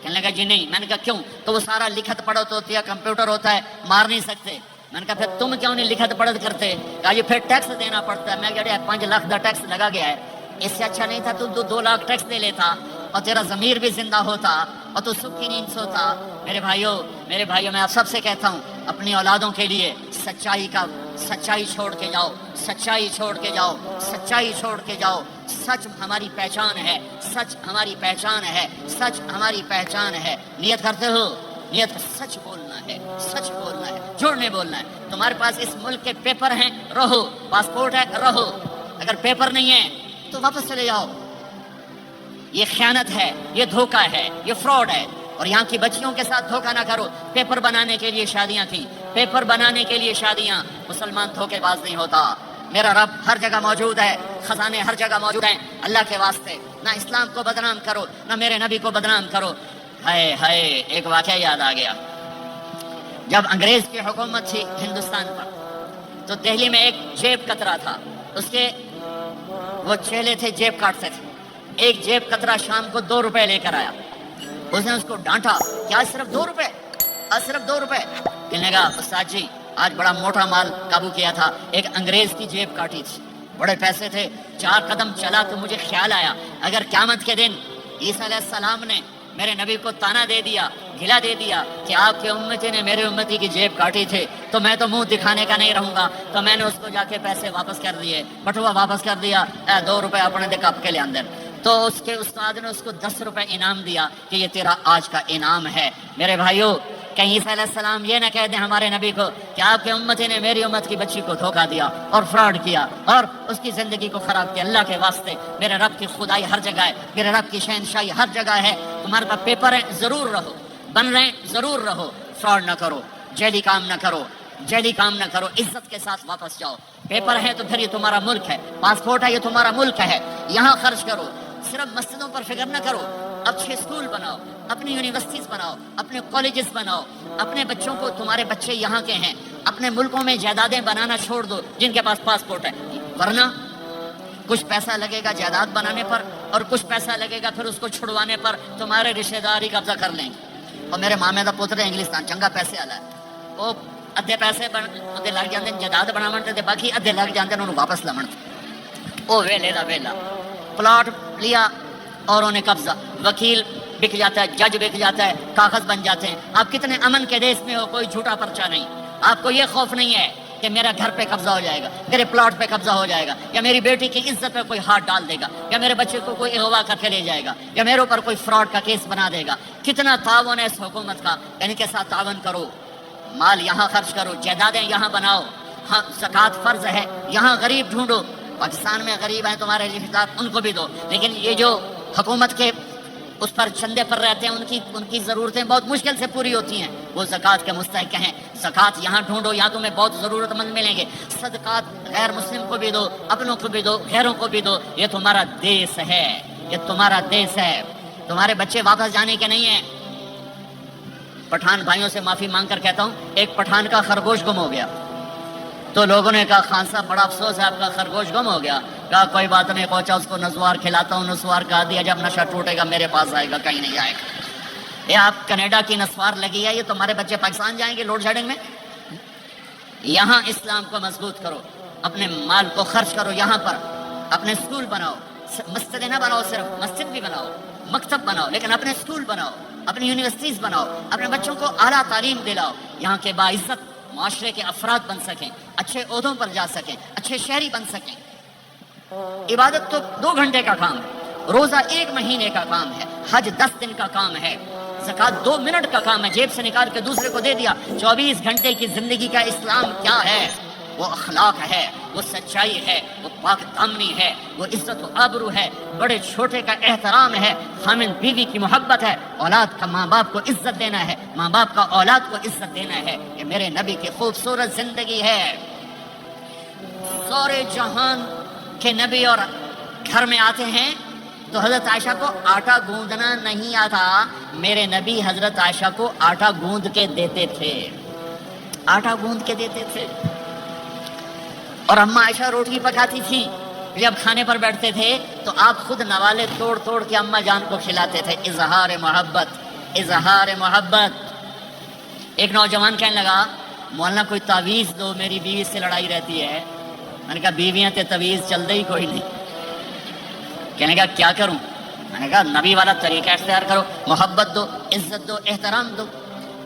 کہنے لگا جی نہیں. میں نے کہا کیوں؟ تو وہ سارا لکھت پڑھت ہوتی ہے, کمپیوٹر ہوتا ہے, مار نہیں سکتے. میں نے کہا پھر تم کیوں نہیں لکھت پڑھت کرتے؟ کہا جی پھر ٹیکس دینا پڑتا ہے. میں کہا 5 لاکھ کا ٹیکس لگا گیا ہے, اس سے اچھا نہیں تھا تو 2 لاکھ ٹیکس دے لیتا اور تیرا ضمیر بھی زندہ ہوتا اور تو سکھ کی نیند سوتا. میرے بھائیوں میں آپ سب سے کہتا ہوں, اپنی اولادوں کے لیے سچائی چھوڑ کے جاؤ, سچائی چھوڑ کے جاؤ, سچائی چھوڑ کے جاؤ. سچ ہماری پہچان ہے, سچ ہماری پہچان ہے, سچ ہماری پہچان ہے. نیت کرتے ہو, نیت سچ بولنا ہے, سچ بولنا ہے, جھوٹ نہیں بولنا ہے. تمہارے پاس اس ملک کے پیپر ہیں, رہو. پاسپورٹ ہے, رہو. اگر پیپر نہیں ہے تو واپس چلے جاؤ. یہ خیانت ہے, یہ دھوکہ ہے, یہ فراڈ ہے. اور یہاں کی بچیوں کے ساتھ دھوکہ نہ کرو. پیپر بنانے کے لیے شادیاں تھیں, پیپر بنانے کے لیے شادیاں. مسلمان دھوکے باز نہیں ہوتا. میرا رب ہر جگہ موجود ہے, خزانے ہر جگہ موجود ہیں. اللہ کے واسطے نہ اسلام کو بدنام کرو، نہ میرے نبی کو بدنام کرو۔ ہائے ہائے، ایک واقعہ یاد آ گیا۔ جب انگریز کی حکومت تھی ہندوستان پر تو دہلی میں ایک جیب کترا تھا، اس کے وہ چیلے تھے جیب کاٹتے تھے۔ ایک جیب کترا شام کو 2 روپے لے کر آیا، اس نے اس کو ڈانٹا، کیا صرف 2 روپے؟ صرف 2 روپے؟ کہنے لگا استاد جی آج بڑا موٹا مال قابو کیا تھا، ایک انگریز کی جیب کاٹی تھی، بڑے پیسے تھے۔ 4 قدم چلا تو مجھے خیال آیا اگر قیامت کے دن عیسیٰ علیہ السلام نے میرے نبی کو تانا دے دیا، گلا دے دیا کہ آپ کے امتی نے میرے امتی کی جیب کاٹی تھی، تو میں تو منہ دکھانے کا نہیں رہوں گا۔ تو میں نے اس کو جا کے پیسے واپس کر دیے، بٹوا واپس کر دیا، 2 روپے اپنے دے کپ کے لے اندر۔ تو اس کے استاد نے اس کو 10 روپے انعام دیا کہ یہ تیرا آج کا انعام ہے۔ میرے بھائیوں، کہیں عیسیٰ علیہ السلام یہ نہ کہہ دیں ہمارے نبی کو کہ آپ کے امتی نے میری امت کی بچی کو دھوکہ دیا اور فراڈ کیا اور اس کی زندگی کو خراب کیا۔ اللہ کے واسطے، میرے رب کی خدائی ہر جگہ ہے، میرے رب کی شہنشاہی ہر جگہ ہے۔ تمہارے پاس پیپر ہے، ضرور رہو، بن رہے ضرور رہو، فراڈ نہ کرو، جعلی کام نہ کرو، جعلی کام نہ کرو، عزت کے ساتھ واپس جاؤ۔ پیپر ہے تو پھر یہ تمہارا ملک ہے، پاسپورٹ ہے یہ تمہارا ملک ہے، یہاں خرچ کرو۔ صرف مسجدوں پر فکر نہ کرو، اچھے اسکول بناؤ، اپنی یونیورسٹیز بناؤ، اپنے کالجز بناؤ، اپنے بچوں کو، تمہارے بچے یہاں کے ہیں، اپنے ملکوں میں جائیدادیں بنانا چھوڑ دو جن کے پاس پاسپورٹ ہے، ورنہ کچھ پیسہ لگے گا جائیداد بنانے پر اور کچھ پیسہ لگے گا پھر اس کو چھڑوانے پر، تمہارے رشتے دار ہی قبضہ کر لیں گے۔ اور میرے مامے دا پوتر انگلستان چنگا پیسے والا ہے، وہ ادھے پیسے ادھے لگ جاتے ہیں جائیداد بناون تے، باقی ادھے لگ جاتے ہیں انہوں واپس لمن تے۔ وہ ویلے دا ویلا، پلاٹ لیا اور انہیں قبضہ، وکیل بک جاتا ہے، جج بک جاتا ہے، کاغذ بن جاتے ہیں۔ آپ کتنے امن کے دیش میں ہو، کوئی جھوٹا پرچہ نہیں، آپ کو یہ خوف نہیں ہے کہ میرا گھر پہ قبضہ ہو جائے گا، میرے پلاٹ پہ قبضہ ہو جائے گا، یا میری بیٹی کی عزت پہ کوئی ہاتھ ڈال دے گا، یا میرے بچے کو کوئی اغوا کر کے لے جائے گا، یا میرے اوپر کوئی فراڈ کا کیس بنا دے گا۔ کتنا تعاون ہے اس حکومت کا، ان کے ساتھ تعاون کرو، مال یہاں خرچ کرو، جائیدادیں یہاں بناؤ، ہاں زکوٰۃ فرض ہے، یہاں غریب ڈھونڈو، پاکستان میں غریب ہیں تمہارے رشتے دار، ان کو بھی دو، لیکن یہ جو حکومت کے اس پر چندے پر رہتے ہیں ان کی ضرورتیں بہت مشکل سے پوری ہوتی ہیں، وہ زکوٰۃ کے مستحق ہیں۔ زکوٰۃ یہاں ڈھونڈو، یہاں تمہیں بہت ضرورت مند ملیں گے۔ صدقات غیر مسلم کو بھی دو، اپنوں کو بھی دو، غیروں کو بھی دو، یہ تمہارا دیس ہے، یہ تمہارا دیس ہے، تمہارے بچے واپس جانے کے نہیں ہیں۔ پٹھان بھائیوں سے معافی مانگ کر کہتا ہوں، ایک پٹھان کا خرگوش گم ہو گیا تو لوگوں نے کہا خان صاحب بڑا افسوس ہے آپ کا خرگوش گم ہو گیا۔ کہا کوئی بات نہیں، پہنچا اس کو نسوار کھلاتا ہوں، نسوار کہا دیا جب نشہ ٹوٹے گا میرے پاس آئے گا، کہیں نہیں آئے گا۔ یہ آپ کینیڈا کی نسوار لگی ہے، یہ تمہارے بچے پاکستان جائیں گے لوڈ شیڈنگ میں؟ یہاں اسلام کو مضبوط کرو، اپنے مال کو خرچ کرو، یہاں پر اپنے اسکول بناؤ، مسجدیں نہ بناؤ، صرف مسجد بھی بناؤ، مکتب بناؤ، لیکن اپنے اسکول بناؤ، اپنی یونیورسٹیز بناؤ، اپنے بچوں کو اعلیٰ تعلیم دلاؤ، یہاں کے باعزت معاشرے کے افراد بن سکیں، اچھے عہدوں پر جا سکیں، اچھے شہری بن سکیں۔ عبادت تو 2 گھنٹے کا کام ہے، روزہ 1 مہینے کا کام ہے، حج 10 دن کا کام ہے، زکوٰۃ 2 منٹ کا کام ہے، جیب سے نکال کے دوسرے کو دے دیا۔ 24 گھنٹے کی زندگی کا اسلام کیا ہے؟ وہ اخلاق ہے، وہ سچائی ہے، وہ پاک دامنی ہے، وہ عزت و آبرو ہے، بڑے چھوٹے کا احترام ہے، خامن بیوی کی محبت ہے، اولاد کا ماں باپ کو عزت دینا ہے، ماں باپ کا اولاد کو عزت دینا ہے۔ یہ میرے نبی کی خوبصورت زندگی ہے۔ سورے جہان کے نبی اور گھر میں آتے ہیں تو حضرت عائشہ کو آٹا گوندنا نہیں آتا، میرے نبی حضرت عائشہ کو آٹا گوند کے دیتے تھے، آٹا گوند کے دیتے تھے۔ اور اماں عائشہ روٹی پکاتی تھی، جب کھانے پر بیٹھتے تھے تو آپ خود نوالے توڑ توڑ کے اماں جان کو کھلاتے تھے۔ اظہار محبت، اظہار محبت۔ ایک نوجوان کہنے لگا مولانا کوئی تعویذ دو، میری بیوی سے لڑائی رہتی ہے۔ میں نے کہا بیویاں تے تعویذ چلتے ہی کوئی نہیں۔ کہنے کا کیا کروں؟ میں نے کہا نبی والا طریقہ اختیار کرو، محبت دو، عزت دو، احترام دو،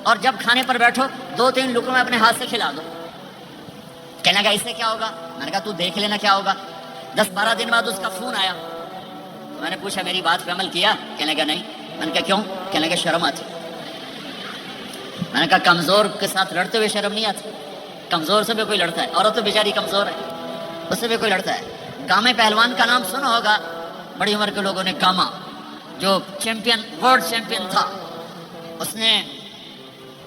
اور جب کھانے پر بیٹھو 2-3 لقمے اپنے ہاتھ سے کھلا دو۔ کہنے کا اس سے کیا ہوگا؟ میں نے کہا تو دیکھ لینا کیا ہوگا۔ 10-12 دن بعد اس کا فون آیا، میں نے پوچھا میری بات پہ عمل کیا؟ کہنے کا نہیں۔ میں نے کہا کیوں؟ کہنے کا شرم آتی۔ میں نے کہا کمزور کے ساتھ لڑتے ہوئے شرم نہیں آتی؟ کمزور سے بھی کوئی لڑتا ہے، عورت تو بیچاری کمزور ہے، اس سے بھی کوئی لڑتا ہے۔ گامے پہلوان کا نام سنا ہوگا، بڑی عمر کے لوگوں نے، گاما جو چیمپئن، ورلڈ چیمپئن تھا، اس نے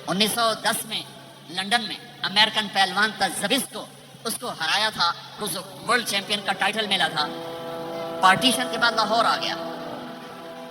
1910 میں لندن میں امریکن پہلوان تھا زبسکو، اس کو ہرایا تھا، اس ورلڈ چیمپئن کا ٹائٹل ملا تھا۔ پارٹیشن کے بعد لاہور آ گیا،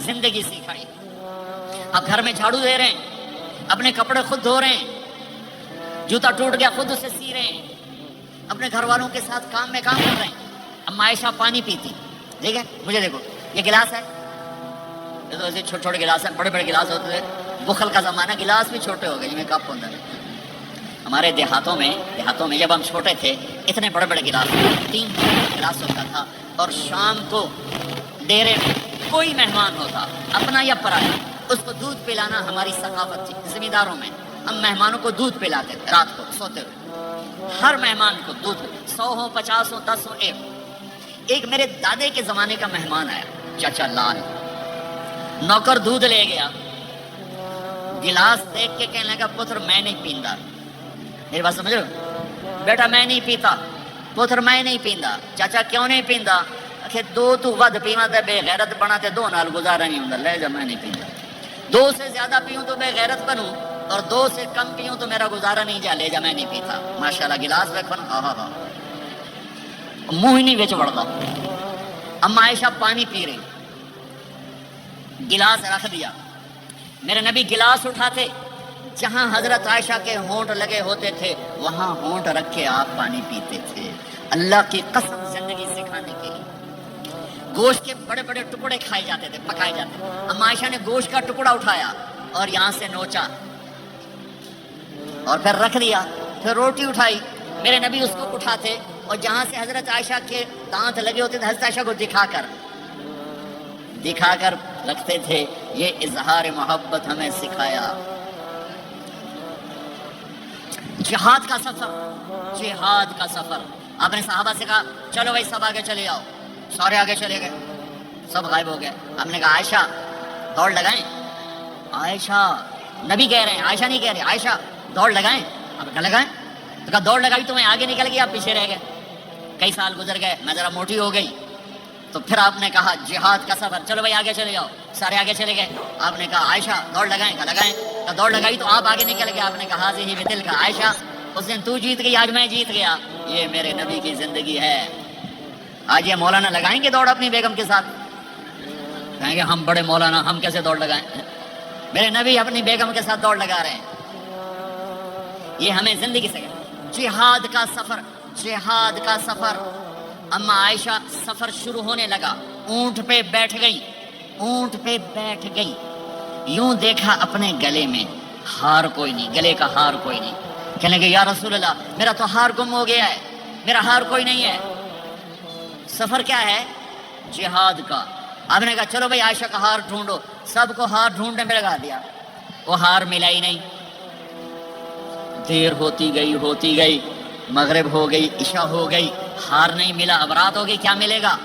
زندگی سکھائی. اب گھر میں جھاڑو دے رہے ہیں، اپنے کپڑے خود دھو رہے ہیں، جوتا ٹوٹ گیا خود اسے سی رہے ہیں، اپنے گھر والوں کے ساتھ کام میں کام کر رہے ہیں. اب عائشہ پانی پیتی، ٹھیک ہے، مجھے دیکھو یہ گلاس ہے، یہ تو ایسے چھوٹے چھوٹے گلاس ہیں، بڑے بڑے گلاس ہوتے تھے، بخل کا زمانہ، گلاس بھی چھوٹے ہو گئے جن میں کپ ہوتا ہے. ہمارے دیہاتوں میں جب ہم چھوٹے تھے اتنے بڑے بڑے گلاس، 3 گلاس ہوتا تھا. اور شام کو ڈیرے میں کوئی مہمان ہوتا اپنا یا پرایا، اس کو دودھ پلانا ہماری ثقافت تھی. زمینداروں میں ہم مہمانوں کو دودھ پلاتے تھے رات کو سوتے ہوئے، ہر مہمان کو دودھ، 100 ہو 50 ہو 10 ہو 1. ایک میرے دادے کے زمانے کا مہمان آیا، چچا لال، نوکر دودھ لے گیا، گلاس دیکھ کے کہنے لگا پتر میں نہیں پیندا. میری بات سمجھ رہے ہو؟ بیٹا میں نہیں پیتا. پتر میں نہیں پیندا. چاچا کیوں نہیں پیندا؟ کہ 2 تو ود پیواں تے بے غیرت بنا تے 2 نال گزارا نہیں ہوندا. لے جا میں نہیں پیندا. 2 سے زیادہ پیوں تو بے غیرت بنوں اور 2 سے کم پیوں تو میرا گزارا نہیں جا. لے جا میں نہیں پیتا. ماشاءاللہ گلاس دیکھو نا، ہاں ہاں ہاں، منہ ہی نہیں وچ وڑدا. اما عائشہ پانی پی رہی، گلاس رکھ دیا. میرے نبی گلاس اٹھاتے، جہاں حضرت عائشہ کے ہونٹ لگے ہوتے تھے وہاں ہونٹ رکھ کے آپ پانی پیتے تھے. اللہ کی قسم زندگی سکھانے کے لیے. گوشت کے بڑے بڑے ٹکڑے کھائے جاتے تھے، پکائے جاتے تھے. اما عائشہ نے گوشت کا ٹکڑا اٹھایا اور یہاں سے نوچا اور پھر رکھ دیا. پھر روٹی اٹھائی، میرے نبی اس کو اٹھاتے اور جہاں سے حضرت عائشہ کے دانت لگے ہوتے تھے حضرت عائشہ کو دکھا کر رکھتے تھے. یہ اظہار محبت ہمیں سکھایا. جہاد کا سفر آپ نے صحابہ سے کہا چلو بھائی سب آگے چلے جاؤ. سارے آگے چلے گئے، سب غائب ہو گئے. ہم نے کہا عائشہ دوڑ لگائیں. عائشہ، نبی کہہ رہے ہیں، عائشہ نہیں کہہ رہے، عائشہ دوڑ لگائیں. اب کیا لگائیں؟ تو کہا دوڑ لگائی تو میں آگے نکل گئی، آپ پیچھے رہ گئے. کئی سال گزر گئے، میں ذرا موٹی ہو گئی. تو پھر آپ نے کہا جہاد کا سفر، چلو بھائی آگے چلے جاؤ. سارے آگے چلے گئے. آپ نے کہا عائشہ دوڑ لگائیں. کہا لگائیں. تو دوڑ لگائی تو آپ آگے نکل گئے. آپ نے کہا حاضی بدل کا عائشہ اس دن تو جیت گئی، آج میں جیت گیا. یہ میرے نبی کی زندگی ہے. آج یہ مولانا لگائیں گے دوڑ اپنی بیگم کے ساتھ؟ کہیں گے ہم بڑے مولانا، ہم کیسے دوڑ لگائیں؟ میرے نبی اپنی بیگم کے ساتھ دوڑ لگا رہے ہیں. یہ ہمیں زندگی سے جہاد کا سفر. اما عائشہ سفر شروع ہونے لگا، اونٹ پہ بیٹھ گئی. یوں دیکھا اپنے گلے میں ہار کوئی نہیں، گلے کا ہار کوئی نہیں. کہنے لگے یا رسول اللہ میرا تو ہار گم ہو گیا ہے، میرا ہار کوئی نہیں ہے. سفر کیا ہے؟ جہاد کا. آپ نے کہا چلو بھائی عائشہ کا ہار ڈھونڈو. سب کو ہار ڈھونڈنے میں لگا دیا. وہ ہار ملا ہی نہیں. دیر ہوتی گئی، مغرب ہو گئی، عشاء ہو گئی، ہار نہیں ملا. اب رات ہو گئی، کیا ملے گا؟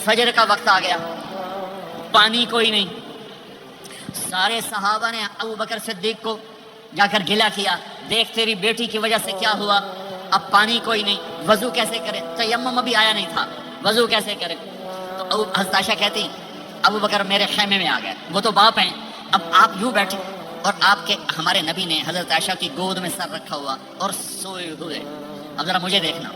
فجر کا وقت آ گیا، پانی کوئی نہیں. سارے صحابہ نے ابو بکر صدیق کو جا کر گلہ کیا، دیکھ تیری بیٹی کی وجہ سے کیا ہوا. اب پانی کوئی نہیں، وضو کیسے کرے؟ تیمم ابھی آیا نہیں تھا، وضو کیسے کرے؟ تو حضرت عائشہ کہتی ابو بکر میرے خیمے میں آ گئے. وہ تو باپ ہیں. اب آپ یوں بیٹھے اور آپ کے ہمارے نبی نے حضرت عائشہ کی گود میں سر رکھا ہوا اور سوئے ہوئے. اب ذرا مجھے دیکھنا.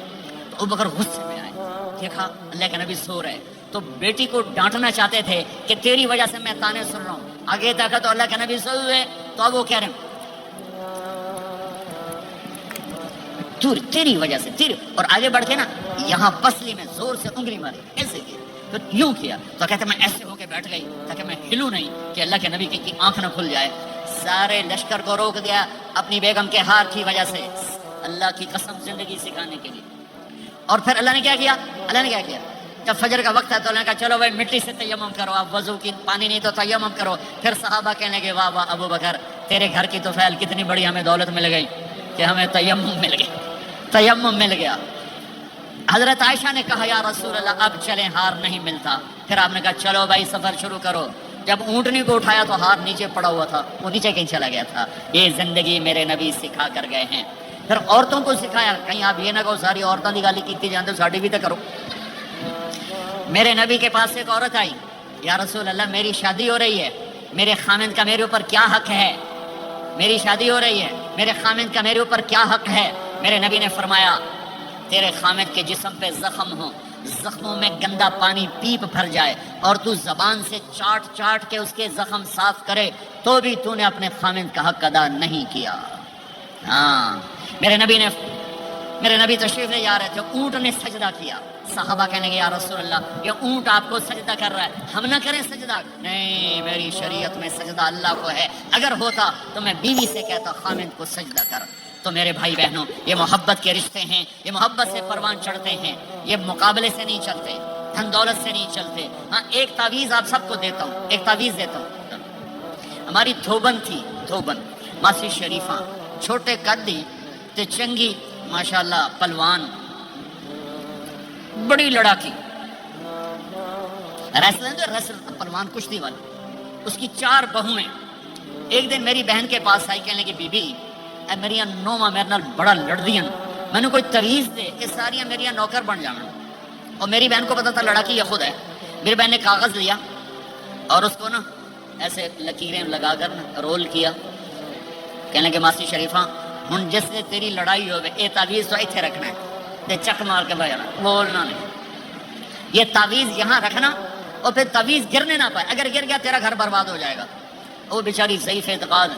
تو ابو بکر غصے میں آئے، دیکھا اللہ کے نبی سو رہے. تو بیٹی کو ڈانٹنا چاہتے تھے کہ تیری وجہ سے میں تانے سن رہا ہوں. آگے دیکھا تو اللہ کے نبی سوئے ہوئے. تو اب وہ کہہ رہے ہیں تیری وجہ سے تیری. اور آگے بڑھ کے نا یہاں پسلی میں زور سے انگلی ماری، ایسے کیا، پھر یوں کیا. تو کہتے میں ایسے ہو کے بیٹھ گئی تاکہ میں ہلوں نہیں کہ اللہ کے نبی کی آنکھ نہ کھل جائے. سارے لشکر کو روک دیا اپنی بیگم کے ہار کی وجہ سے. اللہ کی قسم زندگی سکھانے کے لیے. اور پھر اللہ نے کیا کیا؟ جب فجر کا وقت ہے تو اللہ نے کہا چلو بھائی مٹی سے تیمم کرو. آپ وضو کی پانی نہیں تو تیمم کرو. پھر صحابہ کہنے لگے واہ واہ ابو بکر تیرے گھر کی تو فعل کتنی بڑی ہمیں دولت مل گئی کہ ہمیں تیمم مل گیا. حضرت عائشہ نے کہا یا رسول اللہ اب چلیں، ہار نہیں ملتا. پھر آپ نے کہا چلو بھائی سفر شروع کرو. جب اونٹنی کو اٹھایا تو ہار نیچے پڑا ہوا تھا، وہ نیچے کہیں چلا گیا تھا. یہ زندگی میرے نبی سکھا کر گئے ہیں. پھر عورتوں کو سکھایا. کہیں آپ یہ نہ کہو ساری عورتوں کی گالی کی جانتے ساڑی بھی تو کرو. میرے نبی کے پاس ایک عورت آئی، یا رسول اللہ میری شادی ہو رہی ہے، میرے خامند کا میرے اوپر کیا حق ہے؟ میری شادی ہو رہی ہے، میرے خامند کا میرے اوپر کیا حق ہے؟ میرے نبی نے فرمایا تیرے خامد کے جسم پہ زخم ہو، زخموں میں گندا پانی پیپ بھر جائے اور تو زبان سے چاٹ چاٹ کے اس کے زخم صاف کرے تو بھی تو نے اپنے خامند کا حق ادا نہیں کیا۔ ہاں، میرے نبی تشریف لے جا رہے تھے، اونٹ نے سجدہ کیا، صحابہ کہنے لگے یا رسول اللہ یہ اونٹ آپ کو سجدہ کر رہا ہے، ہم نہ کریں سجدہ؟ نہیں، میری شریعت میں سجدہ اللہ کو ہے، اگر ہوتا تو میں بیوی سے کہتا خامند کو سجدہ کر۔ تو میرے بھائی بہنوں، یہ محبت کے رشتے ہیں، یہ محبت سے پروان چڑھتے ہیں، یہ مقابلے سے نہیں چلتے، دھن دولت سے نہیں چلتے۔ ہاں، ایک تعویذ آپ سب کو دیتا ہوں، ایک تعویذ دیتا ہوں۔ ہماری دھوبن تھی، دھوبن ماسی شریفہ، چھوٹے قدی تے چنگی ماشاءاللہ پلوان، بڑی لڑاکی ریسلر پلوان کشتی والی، اس کی 4 بہویں۔ ایک دن میری بہن کے پاس آئی، کہنے کی بی بی اے میری نوما میرے نال بڑا لڑ دیاں، میں نے کوئی تعویذ دے، یہ ساریاں میری نوکر بن جانا۔ اور میری بہن کو پتا تھا لڑاکی یہ خود ہے۔ میری بہن نے کاغذ لیا اور اس کو نا ایسے لکیریں لگا کر رول کیا، کہنے کہ ماسی شریفہ ہن جس سے تیری لڑائی ہوگی یہ تعویذ تو ایتھے رکھنا ہے تے چک مار کے بھائی بولنا نہیں، یہ تعویذ یہاں رکھنا اور پھر تعویذ گرنے نہ پائے، اگر گر گیا تیرا گھر برباد ہو جائے گا۔ وہ بیچاری ضعیف اعتقاد،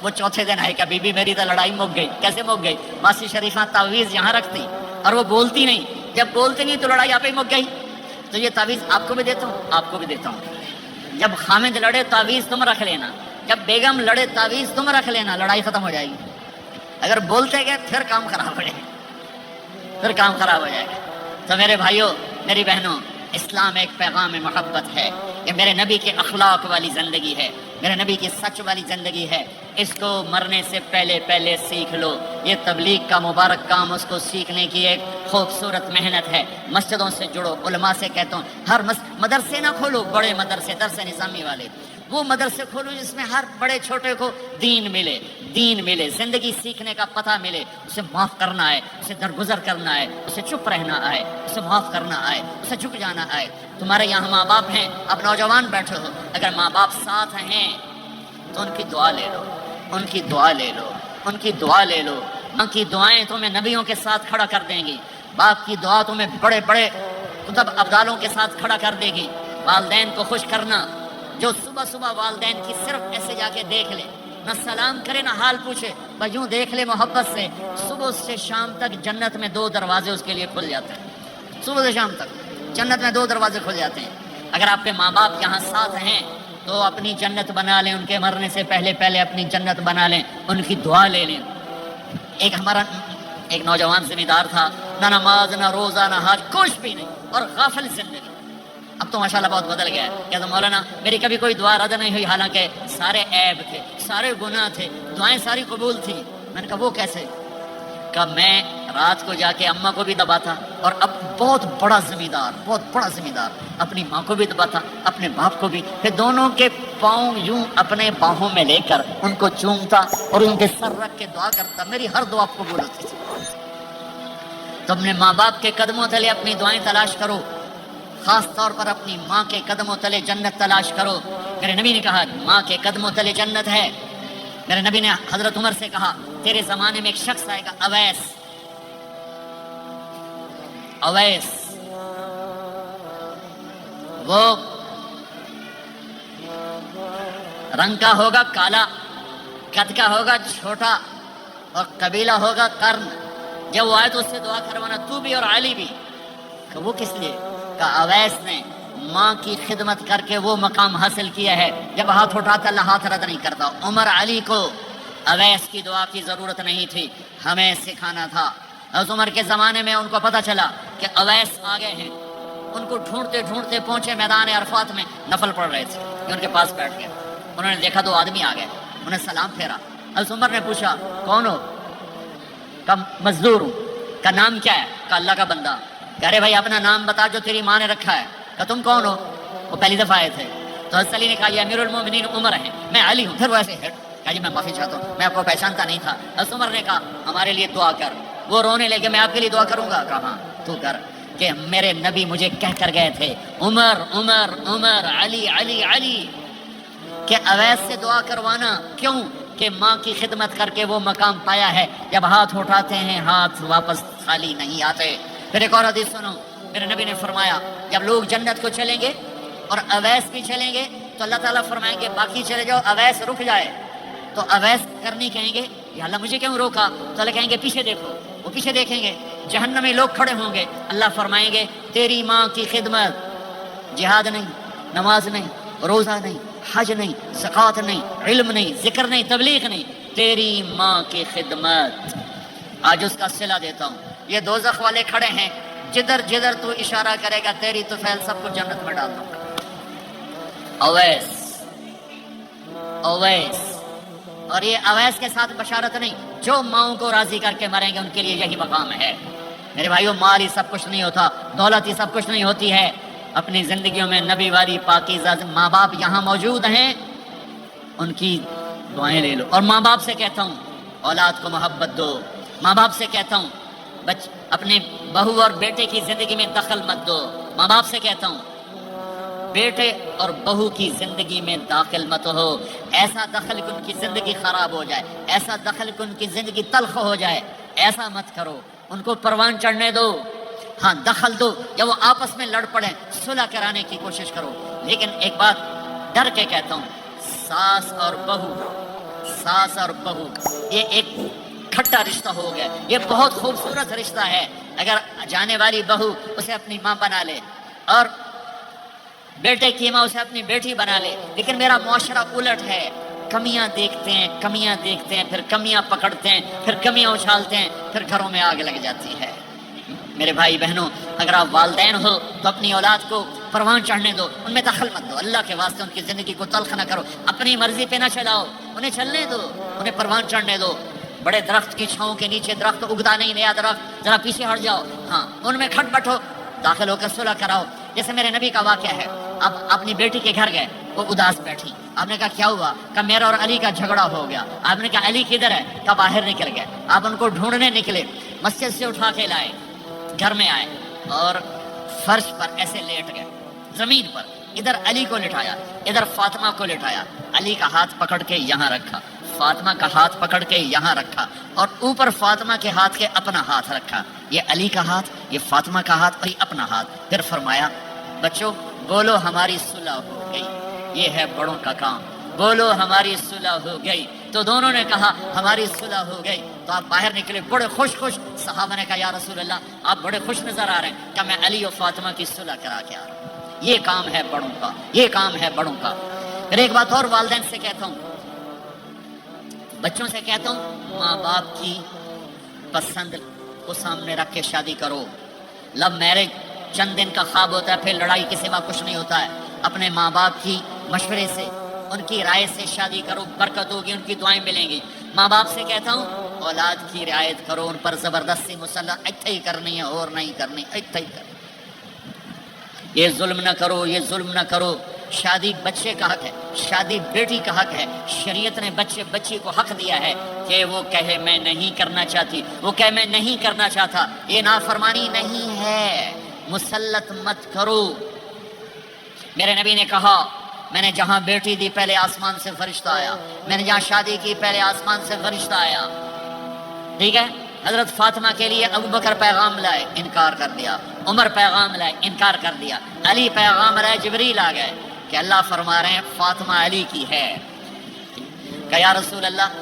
وہ چوتھے دن آئے کہ بی بی میری تو لڑائی مک گئی۔ کیسے مک گئی؟ ماسی شریفہ تعویذ یہاں رکھتی اور وہ بولتی نہیں، جب بولتی نہیں تو لڑائی آپ ہی مک گئی۔ تو یہ تعویذ آپ کو بھی دیتا ہوں، آپ کو بھی دیتا ہوں، جب خامد لڑے تعویذ تم رکھ لینا، جب بیگم لڑے تعویذ تم رکھ لینا، لڑائی ختم ہو جائے گی۔ اگر بولتے گئے پھر کام خراب ہو جائے گا، پھر کام خراب ہو جائے گا۔ تو میرے بھائیوں، میری بہنوں، اسلام ایک پیغام محبت ہے، یہ میرے نبی کے اخلاق والی زندگی ہے، میرے نبی کی سچ والی زندگی ہے، اس کو مرنے سے پہلے سیکھ لو۔ یہ تبلیغ کا مبارک کام، اس کو سیکھنے کی ایک خوبصورت محنت ہے۔ مسجدوں سے جڑو، علماء سے کہتا ہوں ہر مدرسے نہ کھولو، بڑے مدرسے درس نظامی والے، وہ مدرسے کھولو جس میں ہر بڑے چھوٹے کو دین ملے، زندگی سیکھنے کا پتہ ملے، اسے معاف کرنا ہے، اسے درگزر کرنا ہے، اسے چپ رہنا آئے، اسے معاف کرنا آئے، اسے جھک جانا آئے۔ تمہارے یہاں ماں باپ ہیں، اب نوجوان بیٹھے ہو، اگر ماں باپ ساتھ ہیں تو ان کی دعا لے لو، ان کی دعا لے لو، ان کی دعا لے لو۔ ماں کی دعائیں تمہیں نبیوں کے ساتھ کھڑا کر دیں گی، باپ کی دعا تمہیں بڑے بڑے کتب ابدالوں کے ساتھ کھڑا کر دے گی۔ والدین کو خوش کرنا، جو صبح صبح والدین کی صرف ایسے جا کے دیکھ لے، نہ سلام کرے نہ حال پوچھے، بس یوں دیکھ لے محبت سے، صبح سے شام تک جنت میں 2 دروازے اس کے لیے کھل جاتے ہیں۔ صبح سے شام تک جنت میں 2 دروازے کھل جاتے ہیں۔ اگر آپ کے ماں باپ یہاں ساتھ ہیں تو اپنی جنت بنا لیں، ان کے مرنے سے پہلے اپنی جنت بنا لیں، ان کی دعا لے لیں۔ ہمارا ایک نوجوان زمیندار تھا، نہ نماز نہ روزہ نہ حج، کچھ بھی نہیں، اور غافل زندگی۔ اب تو ماشاءاللہ بہت بدل گیا ہے، کہتا مولانا میری کبھی کوئی دعا رد نہیں ہوئی، حالانکہ سارے عیب تھے، سارے گناہ تھے، دعائیں ساری قبول تھی۔ میں نے کہا وہ کیسے؟ کہ میں رات کو جا کے اماں کو بھی دباتا، اور اب بہت بڑا زمیندار اپنی ماں کو بھی دباتا، اپنے باپ کو بھی، پھر دونوں کے پاؤں یوں اپنے باہوں میں لے کر ان کو چومتا اور ان کے سر رکھ کے دعا کرتا، میری ہر دعا قبول ہوتی تھی۔ تو اپنے ماں باپ کے قدموں تلے اپنی دعائیں تلاش کرو، خاص طور پر اپنی ماں کے قدموں تلے جنت تلاش کرو۔ میرے نبی نے کہا ماں کے قدموں تلے جنت ہے۔ میرے نبی نے حضرت عمر سے کہا تیرے زمانے میں ایک شخص آئے گا، اویس، وہ رنگ کا ہوگا کالا، قد کا ہوگا چھوٹا، اور قبیلہ ہوگا قرن۔ جب وہ آئے تو اس سے دعا کروانا، تو بھی اور علی بھی۔ کہ وہ کس لیے؟ کہ اویس نے ماں کی خدمت کر کے وہ مقام حاصل کیا ہے، جب ہاتھ اٹھاتا اللہ ہاتھ رد نہیں کرتا۔ عمر علی کو اویس کی دعا کی ضرورت نہیں تھی، ہمیں سکھانا تھا۔ حضرت عمر کے زمانے میں ان کو پتہ چلا کہ اویس آگے ہیں، ان کو ڈھونڈتے ڈھونڈتے پہنچے میدان عرفات میں، نفل پڑھ رہے تھے، یہ ان کے پاس بیٹھ گئے۔ انہوں نے دیکھا 2 آدمی آ گئے، انہیں سلام پھیرا۔ حضرت عمر نے پوچھا کون ہو؟ کہ مزدور ہوں۔ کا نام کیا ہے؟ کہ اللہ کا بندہ۔ کہہ رہے بھائی اپنا نام بتا جو تیری ماں نے رکھا ہے۔ کہ تم کون ہو؟ وہ پہلی دفعہ آئے تھے۔ تو حضرت علی نے کہا یہ امیر المومنین عمر ہیں، میں علی ہوں۔ پھر وہ ایسے ہٹ کہا جی میں معافی چاہتا ہوں، میں آپ کو پہچانتا نہیں تھا۔ حضرت عمر نے کہا ہمارے لیے دعا کر۔ وہ رونے لگے، میں آپ کے لیے دعا کروں گا؟ کہا ہاں تو کر، کہ میرے نبی مجھے کہہ کر گئے تھے عمر عمر عمر، علی علی علی، کہ اویس سے دعا کروانا۔ کیوں؟ کہ ماں کی خدمت کر کے وہ مقام پایا ہے، جب ہاتھ اٹھاتے ہیں ہاتھ واپس خالی نہیں آتے۔ پھر ایک اور حدیث سنو، میرے نبی نے فرمایا جب لوگ جنت کو چلیں گے اور اویس بھی چلیں گے تو اللہ تعالیٰ فرمائیں گے باقی چلے جاؤ، اویس رک جائے. تو اویس کرنی کہیں گے یا اللہ مجھے کیوں روکا؟ تو اللہ کہیں گے پیچھے دیکھو. وہ پیچھے دیکھیں گے، جہنمی لوگ کھڑے ہوں گے. اللہ فرمائیں گے تیری ماں کی خدمت، جہاد نہیں، نماز نہیں، روزہ نہیں، حج نہیں، زکوٰۃ نہیں، علم نہیں، ذکر نہیں، تبلیغ نہیں، تیری ماں کی خدمت. آج اس کا صلہ دیتا ہوں. یہ دوزخ والے کھڑے ہیں، جدھر جدھر تو اشارہ کرے گا تیری طفیل سب کو جنت میں ڈال دوں گا. اویس اویس. اور یہ اویس کے ساتھ بشارت نہیں، جو ماؤں کو راضی کر کے مریں گے ان کے لیے یہی مقام ہے. میرے بھائیوں، مال ہی سب کچھ نہیں ہوتا، دولت ہی سب کچھ نہیں ہوتی ہے. اپنی زندگیوں میں نبی والی پاکیزہ ماں باپ یہاں موجود ہیں، ان کی دعائیں لے لو. اور ماں باپ سے کہتا ہوں اولاد کو محبت دو. ماں باپ سے کہتا ہوں اپنے بہو اور بیٹے کی زندگی میں دخل مت دو. ماں باپ سے کہتا ہوں بیٹے اور بہو کی زندگی میں داخل مت ہو. ایسا دخل کہ ان کی زندگی خراب ہو جائے، ایسا دخل کہ ان کی زندگی تلخ ہو جائے، ایسا مت کرو. ان کو پروان چڑھنے دو. ہاں دخل دو یا وہ آپس میں لڑ پڑیں، صلح کرانے کی کوشش کرو. لیکن ایک بات ڈر کے کہتا ہوں، ساس اور بہو یہ ایک کھٹا رشتہ ہو گیا. یہ بہت خوبصورت رشتہ ہے. اگر جانے والی بہو اسے اپنی ماں بنا لے اور بیٹے کی ماں اسے اپنی بیٹی بنا لے، لیکن میرا معاشرہ الٹ ہے. کمیاں دیکھتے ہیں، پھر کمیاں پکڑتے ہیں، پھر کمیاں اچھالتے ہیں، پھر گھروں میں آگ لگ جاتی ہے. میرے بھائی بہنوں، اگر آپ والدین ہو تو اپنی اولاد کو پروان چڑھنے دو، ان میں دخل مت دو. اللہ کے واسطے ان کی زندگی کو تلخ نہ کرو. اپنی مرضی پہ نہ چلاؤ، انہیں چلنے دو، انہیں پروان چڑھنے دو. بڑے درخت کی چھاؤں کے نیچے درخت اگتا نہیں، نیا درخت، ذرا پیچھے ہٹ جاؤ. ہاں ان میں کھٹ بٹھو، داخل ہو کر صلح کراؤ. جیسے میرے نبی کا واقعہ ہے، آپ اپنی بیٹی کے گھر گئے، وہ اداس بیٹھی. آپ نے کہا کیا ہوا؟ کہ میرا اور علی کا جھگڑا ہو گیا. آپ نے کہا علی کدھر ہے؟ کہ باہر نکل گئے. آپ ان کو ڈھونڈنے نکلے، مسجد سے اٹھا کے لائے، گھر میں آئے اور فرش پر ایسے لیٹ گئے، زمین پر. ادھر علی کو لٹایا، ادھر فاطمہ کو لٹایا. علی کا ہاتھ پکڑ کے یہاں رکھا، فاطمہ کا ہاتھ پکڑ کے یہاں رکھا، اور اوپر فاطمہ کے ہاتھ کے اپنا ہاتھ رکھا. یہ علی کا ہاتھ، یہ فاطمہ کا ہاتھ، اور یہ اپنا ہاتھ. پھر فرمایا بچوں بولو ہماری صلح ہو گئی. یہ ہے بڑوں کا کام، بولو ہماری صلح ہو گئی. تو دونوں نے کہا ہماری صلح ہو گئی. تو آپ باہر نکلے بڑے خوش. صحابہ نے کہا یا رسول اللہ آپ بڑے خوش نظر آ رہے ہیں. کہ میں علی و فاطمہ کی صلح کرا کے آ رہا ہوں. یہ کام ہے بڑوں کا، یہ کام ہے بڑوں کا. پھر ایک بات اور والدین سے کہتا ہوں، بچوں سے کہتا ہوں، ماں باپ کی پسند کو سامنے رکھ کے شادی کرو. لو میرج چند دن کا خواب ہوتا ہے، پھر لڑائی کے سوا کچھ نہیں ہوتا ہے. اپنے ماں باپ کی مشورے سے، ان کی رائے سے شادی کرو، برکت ہوگی، ان کی دعائیں ملیں گی. ماں باپ سے کہتا ہوں اولاد کی رعایت کرو، ان پر زبردستی مسلط اتھے ہی کرنی ہے اور نہیں کرنی، اتھے ہی کرنی. یہ ظلم نہ کرو، یہ ظلم نہ کرو. شادی بچے کا حق ہے، شادی بیٹی کا حق ہے. شریعت نے بچی کو حق دیا ہے کہ وہ کہے میں نہیں کرنا چاہتی، وہ کہے میں نہیں کرنا چاہتا. یہ نافرمانی نہیں ہے، مسلط مت کرو. میرے نبی نے کہا میں نے جہاں بیٹی دی پہلے آسمان سے فرشتہ آیا، میں نے جہاں شادی کی پہلے آسمان سے فرشتہ آیا. ٹھیک ہے. حضرت فاطمہ کے لیے ابو بکر پیغام لائے، انکار کر دیا. عمر پیغام لائے، انکار کر دیا. علی پیغام لائے، جبریل آ گئے کہ اللہ فرما رہے ہیں فاطمہ علی کی ہے. کہ یا رسول اللہ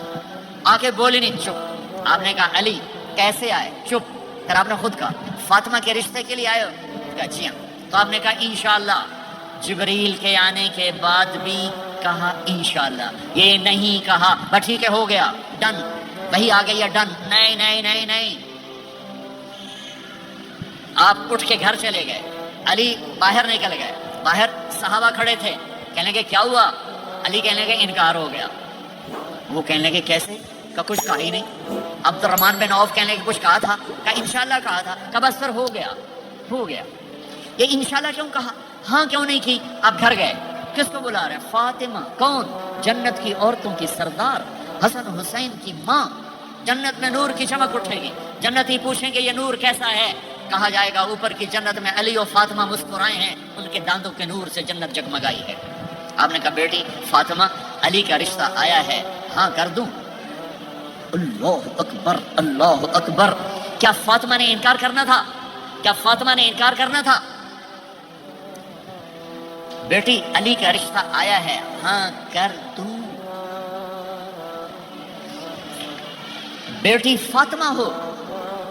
آ کے بولی نہیں، چپ. آپ نے کہا علی کیسے آئے؟ چپ. پھر آپ نے خود کہا فاطمہ کے رشتے کے لیے آئے ہو؟ کہا جی ہاں. تو آپ نے کہا انشاءاللہ. جبریل کے آنے کے بعد بھی کہا انشاءاللہ، یہ نہیں کہا بس ٹھیک ہے ہو گیا ڈن، وہی آ گئی ہے ڈن. نہیں نہیں نہیں نہیں. آپ اٹھ کے گھر چلے گئے، علی باہر نکل گئے. باہر صحابہ کھڑے تھے، کہنے لگے کیا ہوا؟ علی کہنے لگے انکار ہو گیا. وہ کہنے لگے کیسے؟ کہ کچھ کہا ہی نہیں. عبد الرحمن بن عوف کہنے لگے کچھ کہا تھا؟ کہ انشاءاللہ کہا تھا. کہ بس پھر ہو گیا، ہو گیا. یہ انشاءاللہ کیوں کہا؟ ہاں کیوں نہیں کی؟ آپ گھر گئے، کس کو بلا رہے ہیں؟ فاطمہ. کون؟ جنت کی عورتوں کی سردار، حسن حسین کی ماں. جنت میں نور کی چمک اٹھے گی. جنتی پوچھیں گے یہ نور کیسا ہے؟ کہا جائے گا اوپر کی جنت میں علی و فاطمہ مسکرائے ہیں، ان کے دانتوں کے نور سے جنت جگمگائی ہے. آپ نے کہا بیٹی فاطمہ علی کا رشتہ آیا ہے، ہاں کر دوں؟ اللہ اکبر، اللہ اکبر. کیا فاطمہ نے انکار کرنا تھا؟ کیا فاطمہ نے انکار کرنا تھا؟ بیٹی علی کا رشتہ آیا ہے، ہاں کر دوں۔ بیٹی فاطمہ ہو،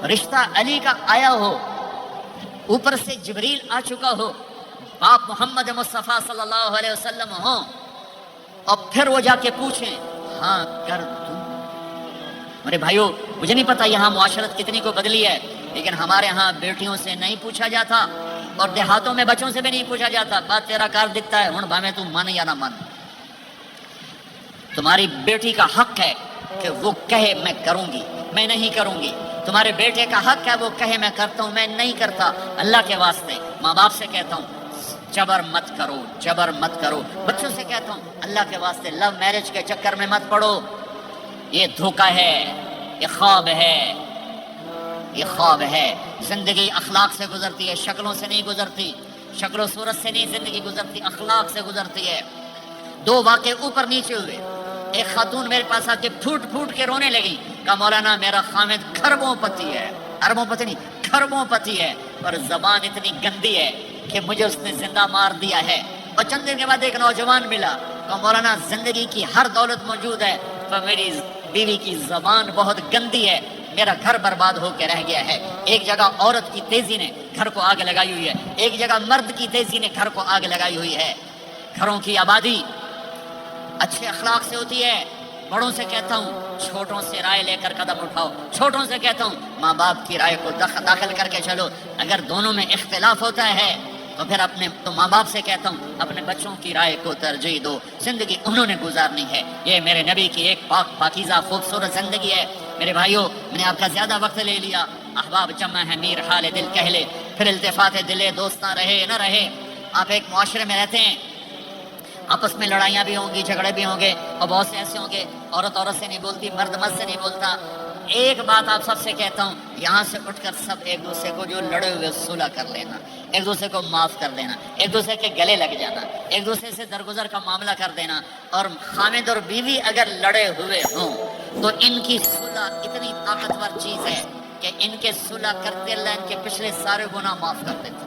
رشتہ علی کا آیا ہو، اوپر سے جبریل آ چکا ہو، باپ محمد مصطفیٰ صلی اللہ علیہ وسلم ہوں، اور پھر وہ جا کے پوچھیں ہاں کر دوں۔ میرے بھائیو، مجھے نہیں پتا یہاں معاشرت کتنی کو بدلی ہے، لیکن ہمارے ہاں بیٹیوں سے نہیں پوچھا جاتا، اور دیہاتوں میں بچوں سے بھی نہیں پوچھا جاتا، بات تیرا کار دکھتا ہے ہن بھامے تم مان یا نہ مان۔ تمہاری بیٹی کا حق ہے کہ وہ کہے میں کروں گی، میں نہیں کروں گی۔ تمہارے بیٹے کا حق ہے وہ کہے میں کرتا ہوں، میں نہیں کرتا۔ اللہ کے واسطے ماں باپ سے کہتا ہوں جبر مت کرو، جبر مت کرو۔ بچوں سے کہتا ہوں اللہ کے واسطے لو میرج کے چکر میں مت پڑو، یہ دھوکہ ہے، یہ خواب ہے، یہ خواب ہے۔ زندگی اخلاق سے گزرتی ہے، شکلوں سے نہیں گزرتی، شکل و صورت سے نہیں زندگی گزرتی، اخلاق سے گزرتی ہے۔ دو واقعے اوپر نیچے ہوئے، ایک خاتون میرے پاس آ کے پھوٹ پھوٹ کے رونے لگی، کہا مولانا میرا خامد کھربوں پتی ہے، اربوں پتی نہیں کھربوں پتی ہے، اور زبان اتنی گندی ہے کہ مجھے اس نے زندہ مار دیا ہے۔ اور چند دن کے بعد ایک نوجوان ملا، کہا مولانا زندگی کی ہر دولت موجود ہے پر میری بیوی کی زبان بہت گندی ہے، میرا گھر برباد ہو کے رہ گیا ہے۔ ایک جگہ عورت کی تیزی نے گھر کو آگ لگائی ہوئی ہے، ایک جگہ مرد کی تیزی نے گھر کو آگ لگائی ہوئی ہے۔ گھروں کی آبادی اچھے اخلاق سے ہوتی ہے۔ بڑوں سے کہتا ہوں چھوٹوں سے رائے لے کر قدم اٹھاؤ، چھوٹوں سے کہتا ہوں ماں باپ کی رائے کو داخل کر کے چلو۔ اگر دونوں میں اختلاف ہوتا ہے تو پھر تو ماں باپ سے کہتا ہوں اپنے بچوں کی رائے کو ترجیح دو، زندگی انہوں نے گزارنی ہے۔ یہ میرے نبی کی ایک پاکیزہ خوبصورت زندگی ہے۔ میرے بھائیوں، میں نے آپ کا زیادہ وقت لے لیا، احباب جمع ہے میر حال دل کہہ لے، پھر التفات دلے دوستاں رہے نہ رہے۔ آپ ایک معاشرے میں رہتے ہیں، آپس میں لڑائیاں بھی ہوں گی، جھگڑے بھی ہوں گے، اور بہت سے ایسے ہوں گے عورت عورت سے نہیں بولتی، مرد مرد سے نہیں بولتا۔ ایک بات آپ سب سے کہتا ہوں، یہاں سے اٹھ کر سب ایک دوسرے کو جو لڑے ہوئے صلح کر لینا، ایک دوسرے کو معاف کر دینا، ایک دوسرے کے گلے لگ جانا، ایک دوسرے سے درگزر کا معاملہ کر دینا۔ اور خامد اور بیوی اگر لڑے ہوئے ہوں تو ان کی صلح اتنی طاقتور چیز ہے کہ ان کے صلح کرتے اللہ ان کے پچھلے سارے گناہ معاف کر دیتا۔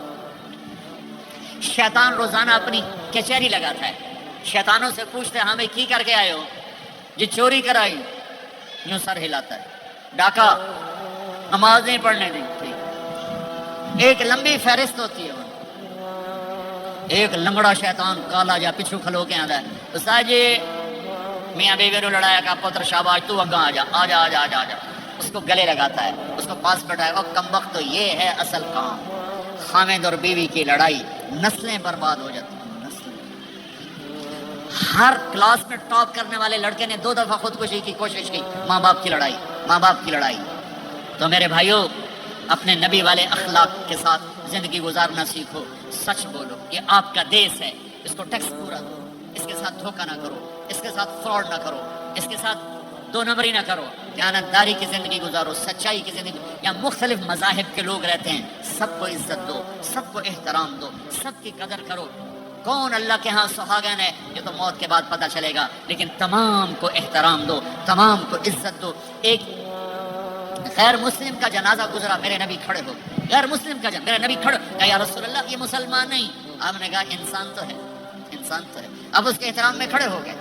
شیطان روزانہ اپنی کچہری لگاتا ہے، شیطانوں سے پوچھتے ہاں بھائی کی کر کے آئے ہو؟ جی چوری کرائی، یوں سر ہلاتا ہے۔ ڈاکہ، نماز نہیں پڑھنے دی، ایک لمبی فہرست ہوتی ہے۔ ایک لنگڑا شیطان کالا جا پچھو کھلو کے آتا ہے، استاد جی میاں بیوی نے لڑایا، کا پتر شاباش تو اگاں آ جا آ جا آ جا آ جا، اس کو گلے لگاتا ہے، اس کو پاس بٹھائے گا۔ کمبخت تو یہ ہے اصل کام، خامد اور بیوی کی لڑائی، نسلیں برباد ہو جاتی ہیں۔ ہر کلاس میں ٹاپ کرنے والے لڑکے نے 2 دفعہ خودکشی کی کوشش کی، ماں باپ کی لڑائی، ماں باپ کی لڑائی۔ تو میرے بھائیوں، اپنے نبی والے اخلاق کے ساتھ زندگی گزارنا سیکھو، سچ بولو، یہ آپ کا دیس ہے، اس کو ٹیکس پورا دو، اس کے ساتھ دھوکہ نہ کرو، اس کے ساتھ فراڈ نہ کرو، اس کے ساتھ 2 نمبری نہ کرو، دیانتداری کی زندگی گزارو، سچائی کی زندگی۔ یا مختلف مذاہب کے لوگ رہتے ہیں، سب کو عزت دو، سب کو احترام دو، سب کی قدر کرو۔ کون اللہ کے ہاں سہاگن ہے یہ تو موت کے بعد پتہ چلے گا، لیکن تمام کو احترام دو، تمام کو عزت دو۔ ایک غیر مسلم کا جنازہ گزرا، میرے نبی کھڑے ہو، غیر مسلم کا میرے نبی کھڑے، کہا یا رسول اللہ یہ مسلمان نہیں، آپ نے کہا انسان تو ہے، انسان تو ہے، اب اس کے احترام میں کھڑے ہو گئے۔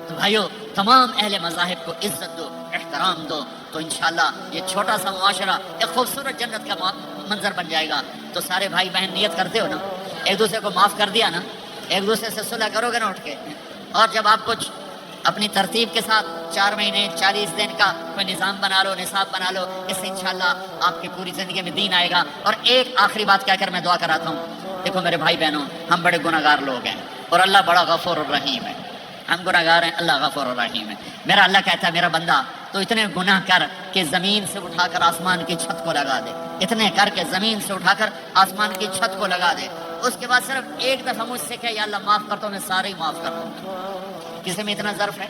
تو بھائیو، تمام اہل مذاہب کو عزت دو، احترام دو، تو انشاءاللہ یہ چھوٹا سا معاشرہ ایک خوبصورت جنت کا منظر بن جائے گا۔ تو سارے بھائی بہن نیت کرتے ہو نا، ایک دوسرے کو معاف کر دیا نا، ایک دوسرے سے صلح کرو گے نا اٹھ کے، اور جب آپ کچھ اپنی ترتیب کے ساتھ 4 مہینے 40 دن کا کوئی نظام بنا لو، نصاب بنا لو، اس سے انشاءاللہ آپ کی پوری زندگی میں دین آئے گا۔ اور ایک آخری بات کہہ کر میں دعا کراتا ہوں، دیکھو میرے بھائی بہنوں، ہم بڑے گناہگار لوگ ہیں اور اللہ بڑا غفور الرحیم ہے۔ ہم گناہگار ہیں، اللہ غفور الرحیم ہے۔ میرا اللہ کہتا ہے میرا بندہ تو اتنے گناہ کر کہ زمین سے اٹھا کر آسمان کی چھت کو لگا دے، اتنے کر کے زمین سے اٹھا کر آسمان کی چھت کو لگا دے، اس کے بعد صرف ایک دفعہ مجھ سے کہ یا اللہ معاف کر تو میں سارے ہی معاف کر دوں گا۔ کسی میں اتنا ظرف ہے؟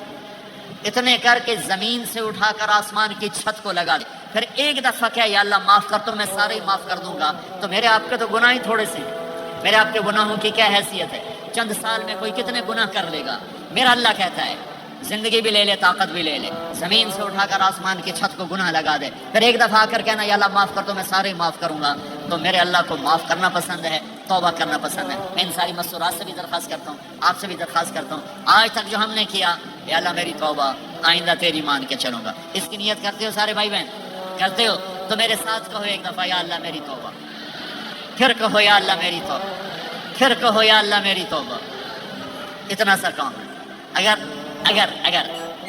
اتنے کر کے زمین سے اٹھا کر آسمان کی چھت کو لگا دے، پھر ایک دفعہ کہ یا اللہ معاف کر تو میں سارے ہی معاف کر دوں گا۔ تو میرے آپ کے تو گناہ ہی تھوڑے سے ہیں، میرے آپ کے گناہوں کی کیا حیثیت ہے؟ چند سال میں کوئی کتنے گناہ کر لے گا؟ میرا اللہ کہتا ہے زندگی بھی لے لے، طاقت بھی لے لے، زمین سے اٹھا کر آسمان کی چھت کو گناہ لگا دے، پھر ایک دفعہ آ کر کہنا یا اللہ معاف کر تو میں سارے معاف کروں گا۔ تو میرے اللہ کو معاف کرنا پسند ہے، توبہ کرنا پسند ہے۔ میں ان ساری مستورات سے بھی درخواست کرتا ہوں، آپ سے بھی درخواست کرتا ہوں، آج تک جو ہم نے کیا، اے اللہ میری توبہ، آئندہ تیری مان کے چلوں گا۔ اس کی نیت کرتے ہو سارے بھائی بہن؟ کرتے ہو تو میرے ساتھ کہو ایک دفعہ، یا اللہ میری توبہ، پھر کہو یا اللہ میری توبہ، پھر کہو یا اللہ میری توبہ۔ اتنا سا کام ہے۔ اگر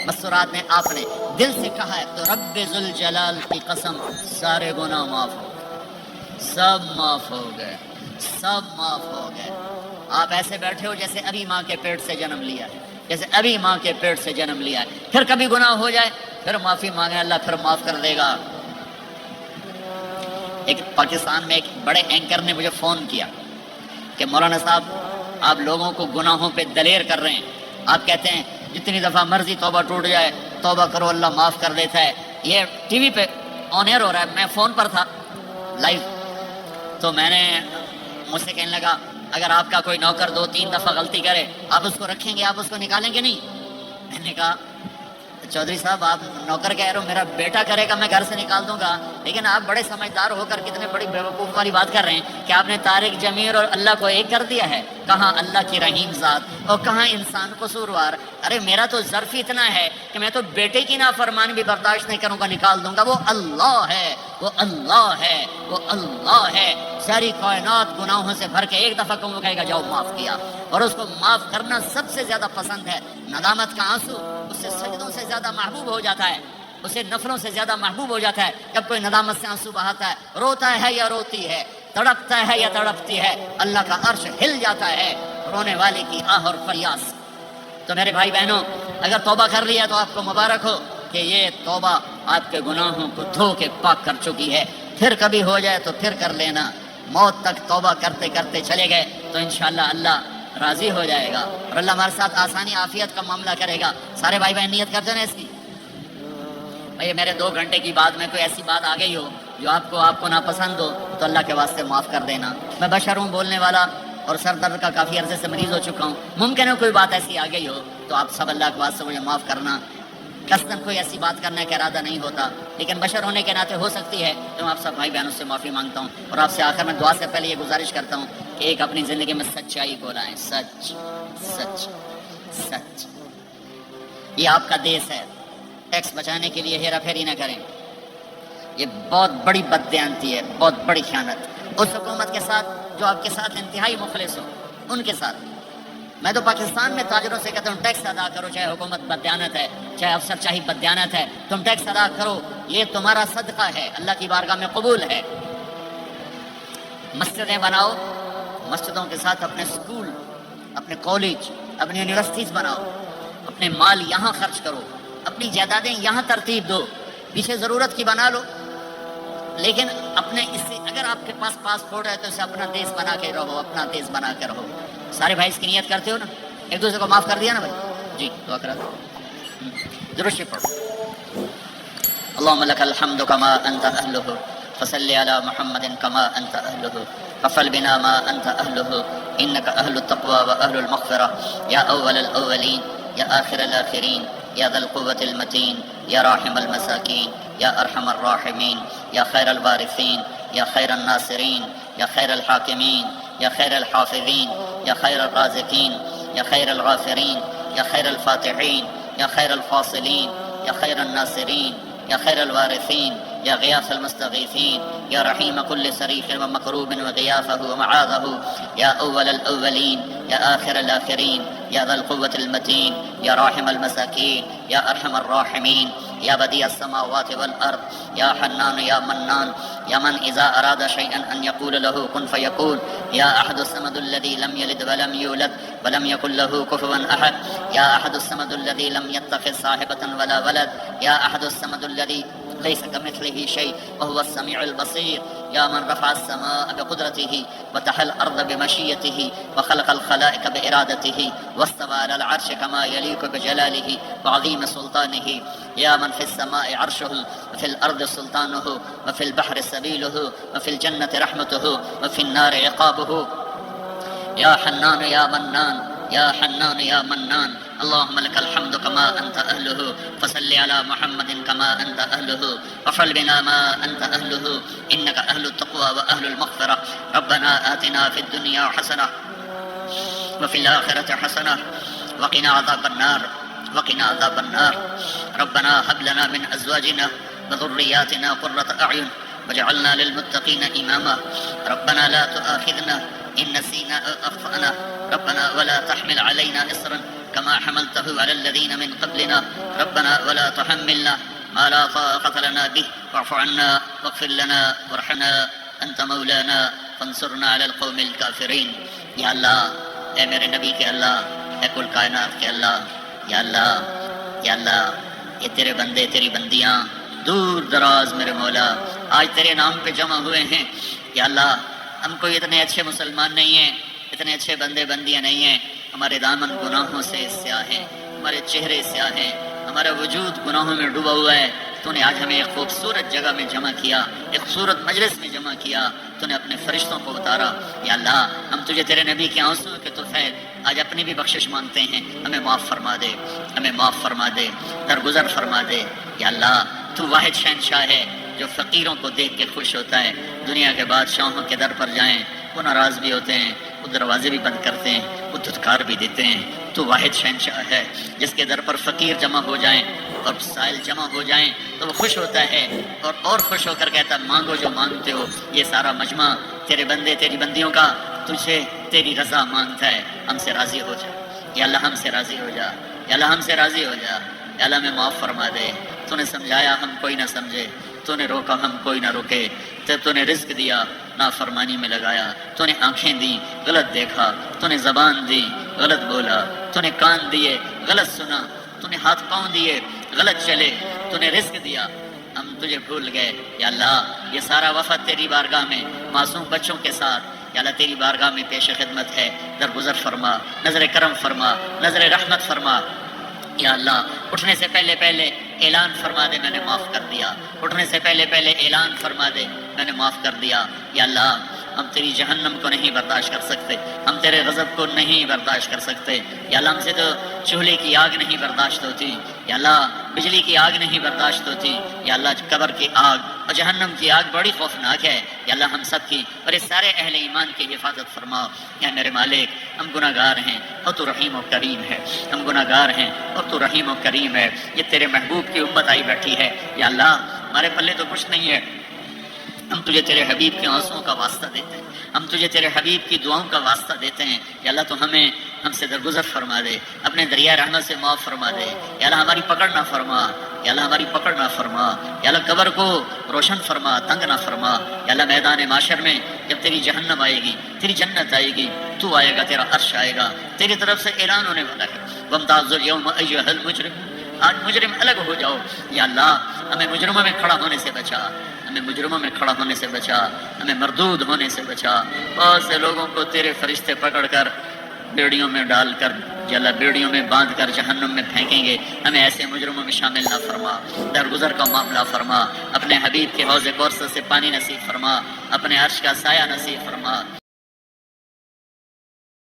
مستورات نے آپ نے دل سے کہا ہے تو رب ذوالجلال کی قسم سارے گناہ معاف ہو گئے، سب معاف ہو گئے، سب معاف ہو گئے۔ آپ ایسے بیٹھے ہو جیسے ابھی ماں کے پیٹ سے جنم لیا ہے، جیسے ابھی ماں کے پیٹ سے جنم لیا ہے۔ پھر کبھی گناہ ہو جائے پھر معافی مانگے، اللہ پھر معاف کر دے گا۔ ایک پاکستان میں ایک بڑے اینکر نے مجھے فون کیا کہ مولانا صاحب آپ لوگوں کو گناہوں پہ دلیر کر رہے ہیں، آپ کہتے ہیں جتنی دفعہ مرضی توبہ ٹوٹ جائے توبہ کرو اللہ معاف کر دیتا ہے۔ یہ ٹی وی پہ آن ایئر ہو رہا ہے، میں فون پر تھا لائیو، تو میں نے مجھ سے کہنے لگا اگر آپ کا کوئی نوکر 2-3 دفعہ غلطی کرے آپ اس کو رکھیں گے، آپ اس کو نکالیں گے نہیں؟ میں نے کہا چودھری صاحب آپ نوکر کہہ رہے ہو، میرا بیٹا کرے گا میں گھر سے نکال دوں گا، لیکن آپ بڑے سمجھدار ہو کر کتنے بڑی بیوقوف والی بات کر رہے ہیں کہ آپ نے طارق جمیل اور اللہ کو ایک کر دیا ہے۔ کہاں اللہ کی رحیم ذات اور کہاں انسان قصوروار۔ ارے میرا تو ظرف اتنا ہے کہ میں تو بیٹے کی نافرمانی بھی برداشت نہیں کروں گا، نکال دوں گا۔ وہ اللہ ہے، وہ اللہ ہے، وہ اللہ ہے۔ ساری کائنات گناہوں سے بھر کے ایک دفعہ کو کہے گا جاؤ معاف کیا، اور اس کو معاف کرنا سب سے زیادہ پسند ہے۔ ندامت کا آنسو اس سے سجدوں سے زیادہ محبوب ہو جاتا ہے، اسے نفلوں سے زیادہ محبوب ہو جاتا ہے۔ جب کوئی ندامت سے آنسو بہاتا ہے، روتا ہے یا روتی ہے، تڑپتا ہے یا تڑپتی ہے، اللہ کا عرش ہل جاتا ہے رونے والے کی آہ اور فریاد۔ تو میرے بھائی بہنوں، اگر توبہ کر لیا تو آپ کو مبارک ہو کہ یہ توبہ آپ کے گناہوں کو دھو کے پاک کر چکی ہے۔ پھر کبھی ہو جائے تو پھر کر لینا، موت تک توبہ کرتے کرتے چلے گئے تو انشاءاللہ اللہ راضی ہو جائے گا اور اللہ ہمارے ساتھ آسانی عافیت کا معاملہ کرے گا۔ سارے بھائی بہن نیت کرتے ہیں اس کی؟ بھائی میرے 2 گھنٹے کی بات میں کوئی ایسی بات آ گئی ہو جو آپ کو ناپسند ہو تو اللہ کے واسطے معاف کر دینا۔ میں بشر ہوں، بولنے والا، اور سر درد کا کافی عرصے سے مریض ہو چکا ہوں۔ ممکن ہے کوئی بات ایسی آ گئی ہو تو آپ سب اللہ کے واسطے مجھے معاف کرنا۔ قصداً کوئی ایسی بات کرنے کا ارادہ نہیں ہوتا، لیکن بشر ہونے کے ناطے ہو سکتی ہے، تو میں آپ سب بھائی بہنوں سے معافی مانگتا ہوں اور آپ سے آخر میں دعا سے پہلے یہ گزارش کرتا ہوں کہ ایک اپنی زندگی میں سچائی کو لائیں۔ سچ سچ سچ، یہ آپ کا دیس ہے، ٹیکس بچانے کے لیے ہیرا پھیری نہ کریں۔ یہ بہت بڑی بددیانتی ہے، بہت بڑی خیانت اس حکومت کے ساتھ جو آپ کے ساتھ انتہائی مخلص ہو، ان کے ساتھ۔ میں تو پاکستان میں تاجروں سے کہتا ہوں ٹیکس ادا کرو، چاہے حکومت بددیانت ہے، چاہے افسر چاہی بددیانت ہے، تم ٹیکس ادا کرو، یہ تمہارا صدقہ ہے، اللہ کی بارگاہ میں قبول ہے۔ مسجدیں بناؤ، مسجدوں کے ساتھ اپنے سکول، اپنے کالج، اپنی یونیورسٹیز بناؤ، اپنے مال یہاں خرچ کرو، اپنی جائیدادیں یہاں ترتیب دو، پیچھے ضرورت کی بنا لو، لیکن اپنے اس سے اگر آپ کے پاس پاسپورٹ ہے تو اسے اپنا دیش بنا کے رہو، اپنا دیش بنا کے رہو۔ سارے بھائی اس کی نیت کرتے ہو نا؟ ایک دوسرے کو معاف کر دیا نا بھائی؟ جی دعا کرا دو، ضرور شریف پڑھو۔ اللهم لك الحمد كما انت اهله فصل على محمد كما انت اهله ففل بنا ما انت اهله انك اهل التقوى واهل المغفرة يا اول الاولين يا آخر الاخرين يا ذا القوة المتين يا راحم المساكين يا ارحم الراحمين يا خير الوارثين يا خير الناصرين يا خير الحاكمين يا خير الحافظين يا خير الرازقين يا خير الغافرين يا خير الفاتحين يا خير الفاصلين يا خير الناصرين يا خير الوارثين يا غياث المستغيثين يا رحيم كل صريخ ومكروب وغياثه ومعاذه يا أول الأولين يا آخر الآخرين يا ذا القوة المتين يا راحم المساكين يا أرحم الراحمين يا بديع السماوات والأرض يا حنان يا منان يا من إذا أراد شيئا أن يقول له كن فيقول يا أحد الصمد الذي لم يلد ولم يولد ولم يكن له كفوا أحد يا أحد الصمد الذي لم يتخذ صاحبة ولا ولد يا أحد الصمد الذي ليس كمثله شيء وهو السميع البصير يا من رفع السماء بقدرته وتحى الأرض بمشيته وخلق الخلائق بإرادته واستوى على العرش كما يليق بجلاله وعظيم سلطانه يا من في السماء عرشه وفي الأرض سلطانه وفي البحر سبيله وفي الجنة رحمته وفي النار عقابه يا حنان يا منان يا حنان يا منان اللهم لك الحمد كما أنت أهله فصل على محمد كما أنت أهله وفعل بنا ما أنت أهله إنك أهل التقوى وأهل المغفرة. ربنا آتنا في الدنيا حسنة وفي الآخرة حسنة وقنا عذاب النار وقنا عذاب النار. ربنا هب لنا من أزواجنا وذرياتنا قرة أعين واجعلنا للمتقين إماما. ربنا لا تؤاخذنا إن نسينا أو أخطأنا. ربنا ولا تحمل علينا إصرا كما حملته على الذين من قبلنا. ربنا ولا تحملنا ما لا طاقة لنا به واعف عنا واغفر لنا وارحمنا أنت مولانا فانصرنا على القوم الكافرين. یا اللہ اے میرے نبی کے اللہ، اے کل کائنات کے اللہ، یا اللہ یا اللہ یہ تیرے بندے تیری بندیاں دور دراز میرے مولا آج تیرے نام پہ جمع ہوئے ہیں. یا اللہ ہم کوئی اتنے اچھے مسلمان نہیں ہیں، اتنے اچھے بندے بندیاں نہیں ہیں. ہمارے دامن گناہوں سے سیاہ ہیں، ہمارے چہرے سیاہ ہیں، ہمارا وجود گناہوں میں ڈوبا ہوا ہے. تو نے آج ہمیں ایک خوبصورت جگہ میں جمع کیا، ایک خوبصورت مجلس میں جمع کیا. تو نے اپنے فرشتوں کو اتارا. یا اللہ ہم تجھے تیرے نبی کے آنسوں کے توفیل آج اپنی بھی بخشش مانگتے ہیں. ہمیں معاف فرما دے، ہمیں معاف فرما دے، درگزر فرما دے. یا اللہ تو واحد شہنشاہ ہے جو فقیروں کو دیکھ کے خوش ہوتا ہے. دنیا کے بادشاہوں کے در پر جائیں وہ ناراض بھی ہوتے ہیں، وہ دروازے بھی بند کرتے ہیں، وہ دھتکار بھی دیتے ہیں. تو واحد شہنشاہ ہے جس کے در پر فقیر جمع ہو جائیں اور سائل جمع ہو جائیں تو وہ خوش ہوتا ہے اور خوش ہو کر کہتا مانگو جو مانگتے ہو. یہ سارا مجمع تیرے بندے تیری بندیوں کا تجھے تیری رضا مانگتا ہے. ہم سے راضی ہو جا یا اللہ، ہم سے راضی ہو جا یا اللہ، ہم سے راضی ہو جا. یا اللہ ہمیں معاف فرما دے. تو نے سمجھایا ہم کوئی نہ سمجھے، تو نے روکا ہم کوئی نہ روکے. تو نے رزق دیا نافرمانی میں لگایا، تو نے آنکھیں دی غلط دیکھا، تو نے زبان دی غلط بولا، تو نے کان دیے غلط سنا، تو نے ہاتھ پاؤں دیے غلط چلے، تو نے رزق دیا ہم تجھے بھول گئے. یا اللہ یہ سارا وفد تیری بارگاہ میں معصوم بچوں کے ساتھ یا اللہ تیری بارگاہ میں پیش خدمت ہے. درگزر فرما، نظر کرم فرما، نظر رحمت فرما. یا اللہ اٹھنے سے پہلے اعلان فرما دے میں نے معاف کر دیا. اٹھنے سے پہلے اعلان فرما دے میں نے معاف کر دیا. یا اللہ ہم تیری جہنم کو نہیں برداشت کر سکتے، ہم تیرے غضب کو نہیں برداشت کر سکتے. یا اللہ ہم سے تو چولہے کی آگ نہیں برداشت ہوتی. یا اللہ بجلی کی آگ نہیں برداشت ہوتی. یا اللہ قبر کی آگ اور جہنم کی آگ بڑی خوفناک ہے. یا اللہ ہم سب کی اور اس سارے اہل ایمان کی حفاظت فرما. یا میرے مالک ہم گناہ گار ہیں اور تو رحیم و کریم ہے. ہم گناہ گار ہیں اور تو رحیم و کریم ہے. یہ تیرے محبوب کی امت آئی بیٹھی ہے. یا اللہ ہمارے پلے تو کچھ نہیں ہے، ہم تجھے تیرے حبیب کے آنسوؤں کا واسطہ دیتے ہیں، ہم تجھے تیرے حبیب کی دعاؤں کا واسطہ دیتے ہیں. یا اللہ تو ہم سے درگزر فرما دے، اپنے دریائے رحمت سے معاف فرما دے. یا اللہ ہماری پکڑ نہ فرما، یا اللہ ہماری پکڑ نہ فرما. یا اللہ قبر کو روشن فرما، تنگ نہ فرما. یا اللہ میدان معاشر میں جب تیری جہنم آئے گی، تیری جنت آئے گی، تو آئے گا، تیرا عرش آئے گا، تیری طرف سے اعلان ہونے والا ہے وامتاز الیوم ایھا المجرم. آج مجرم الگ ہو جاؤ. یا اللہ ہمیں مجرموں میں کھڑا ہونے سے بچا، ہمیں مجرموں میں کھڑا ہونے سے بچا، ہمیں مردود ہونے سے بچا. بہت سے لوگوں کو تیرے فرشتے پکڑ کر بیڑیوں میں ڈال کر جلا بیڑیوں میں باندھ کر جہنم میں پھینکیں گے. ہمیں ایسے مجرموں میں شامل نہ فرما. درگزر کا معاملہ فرما. اپنے حبیب کے حوض کوثر سے پانی نصیب فرما. اپنے عرش کا سایہ نصیب فرما.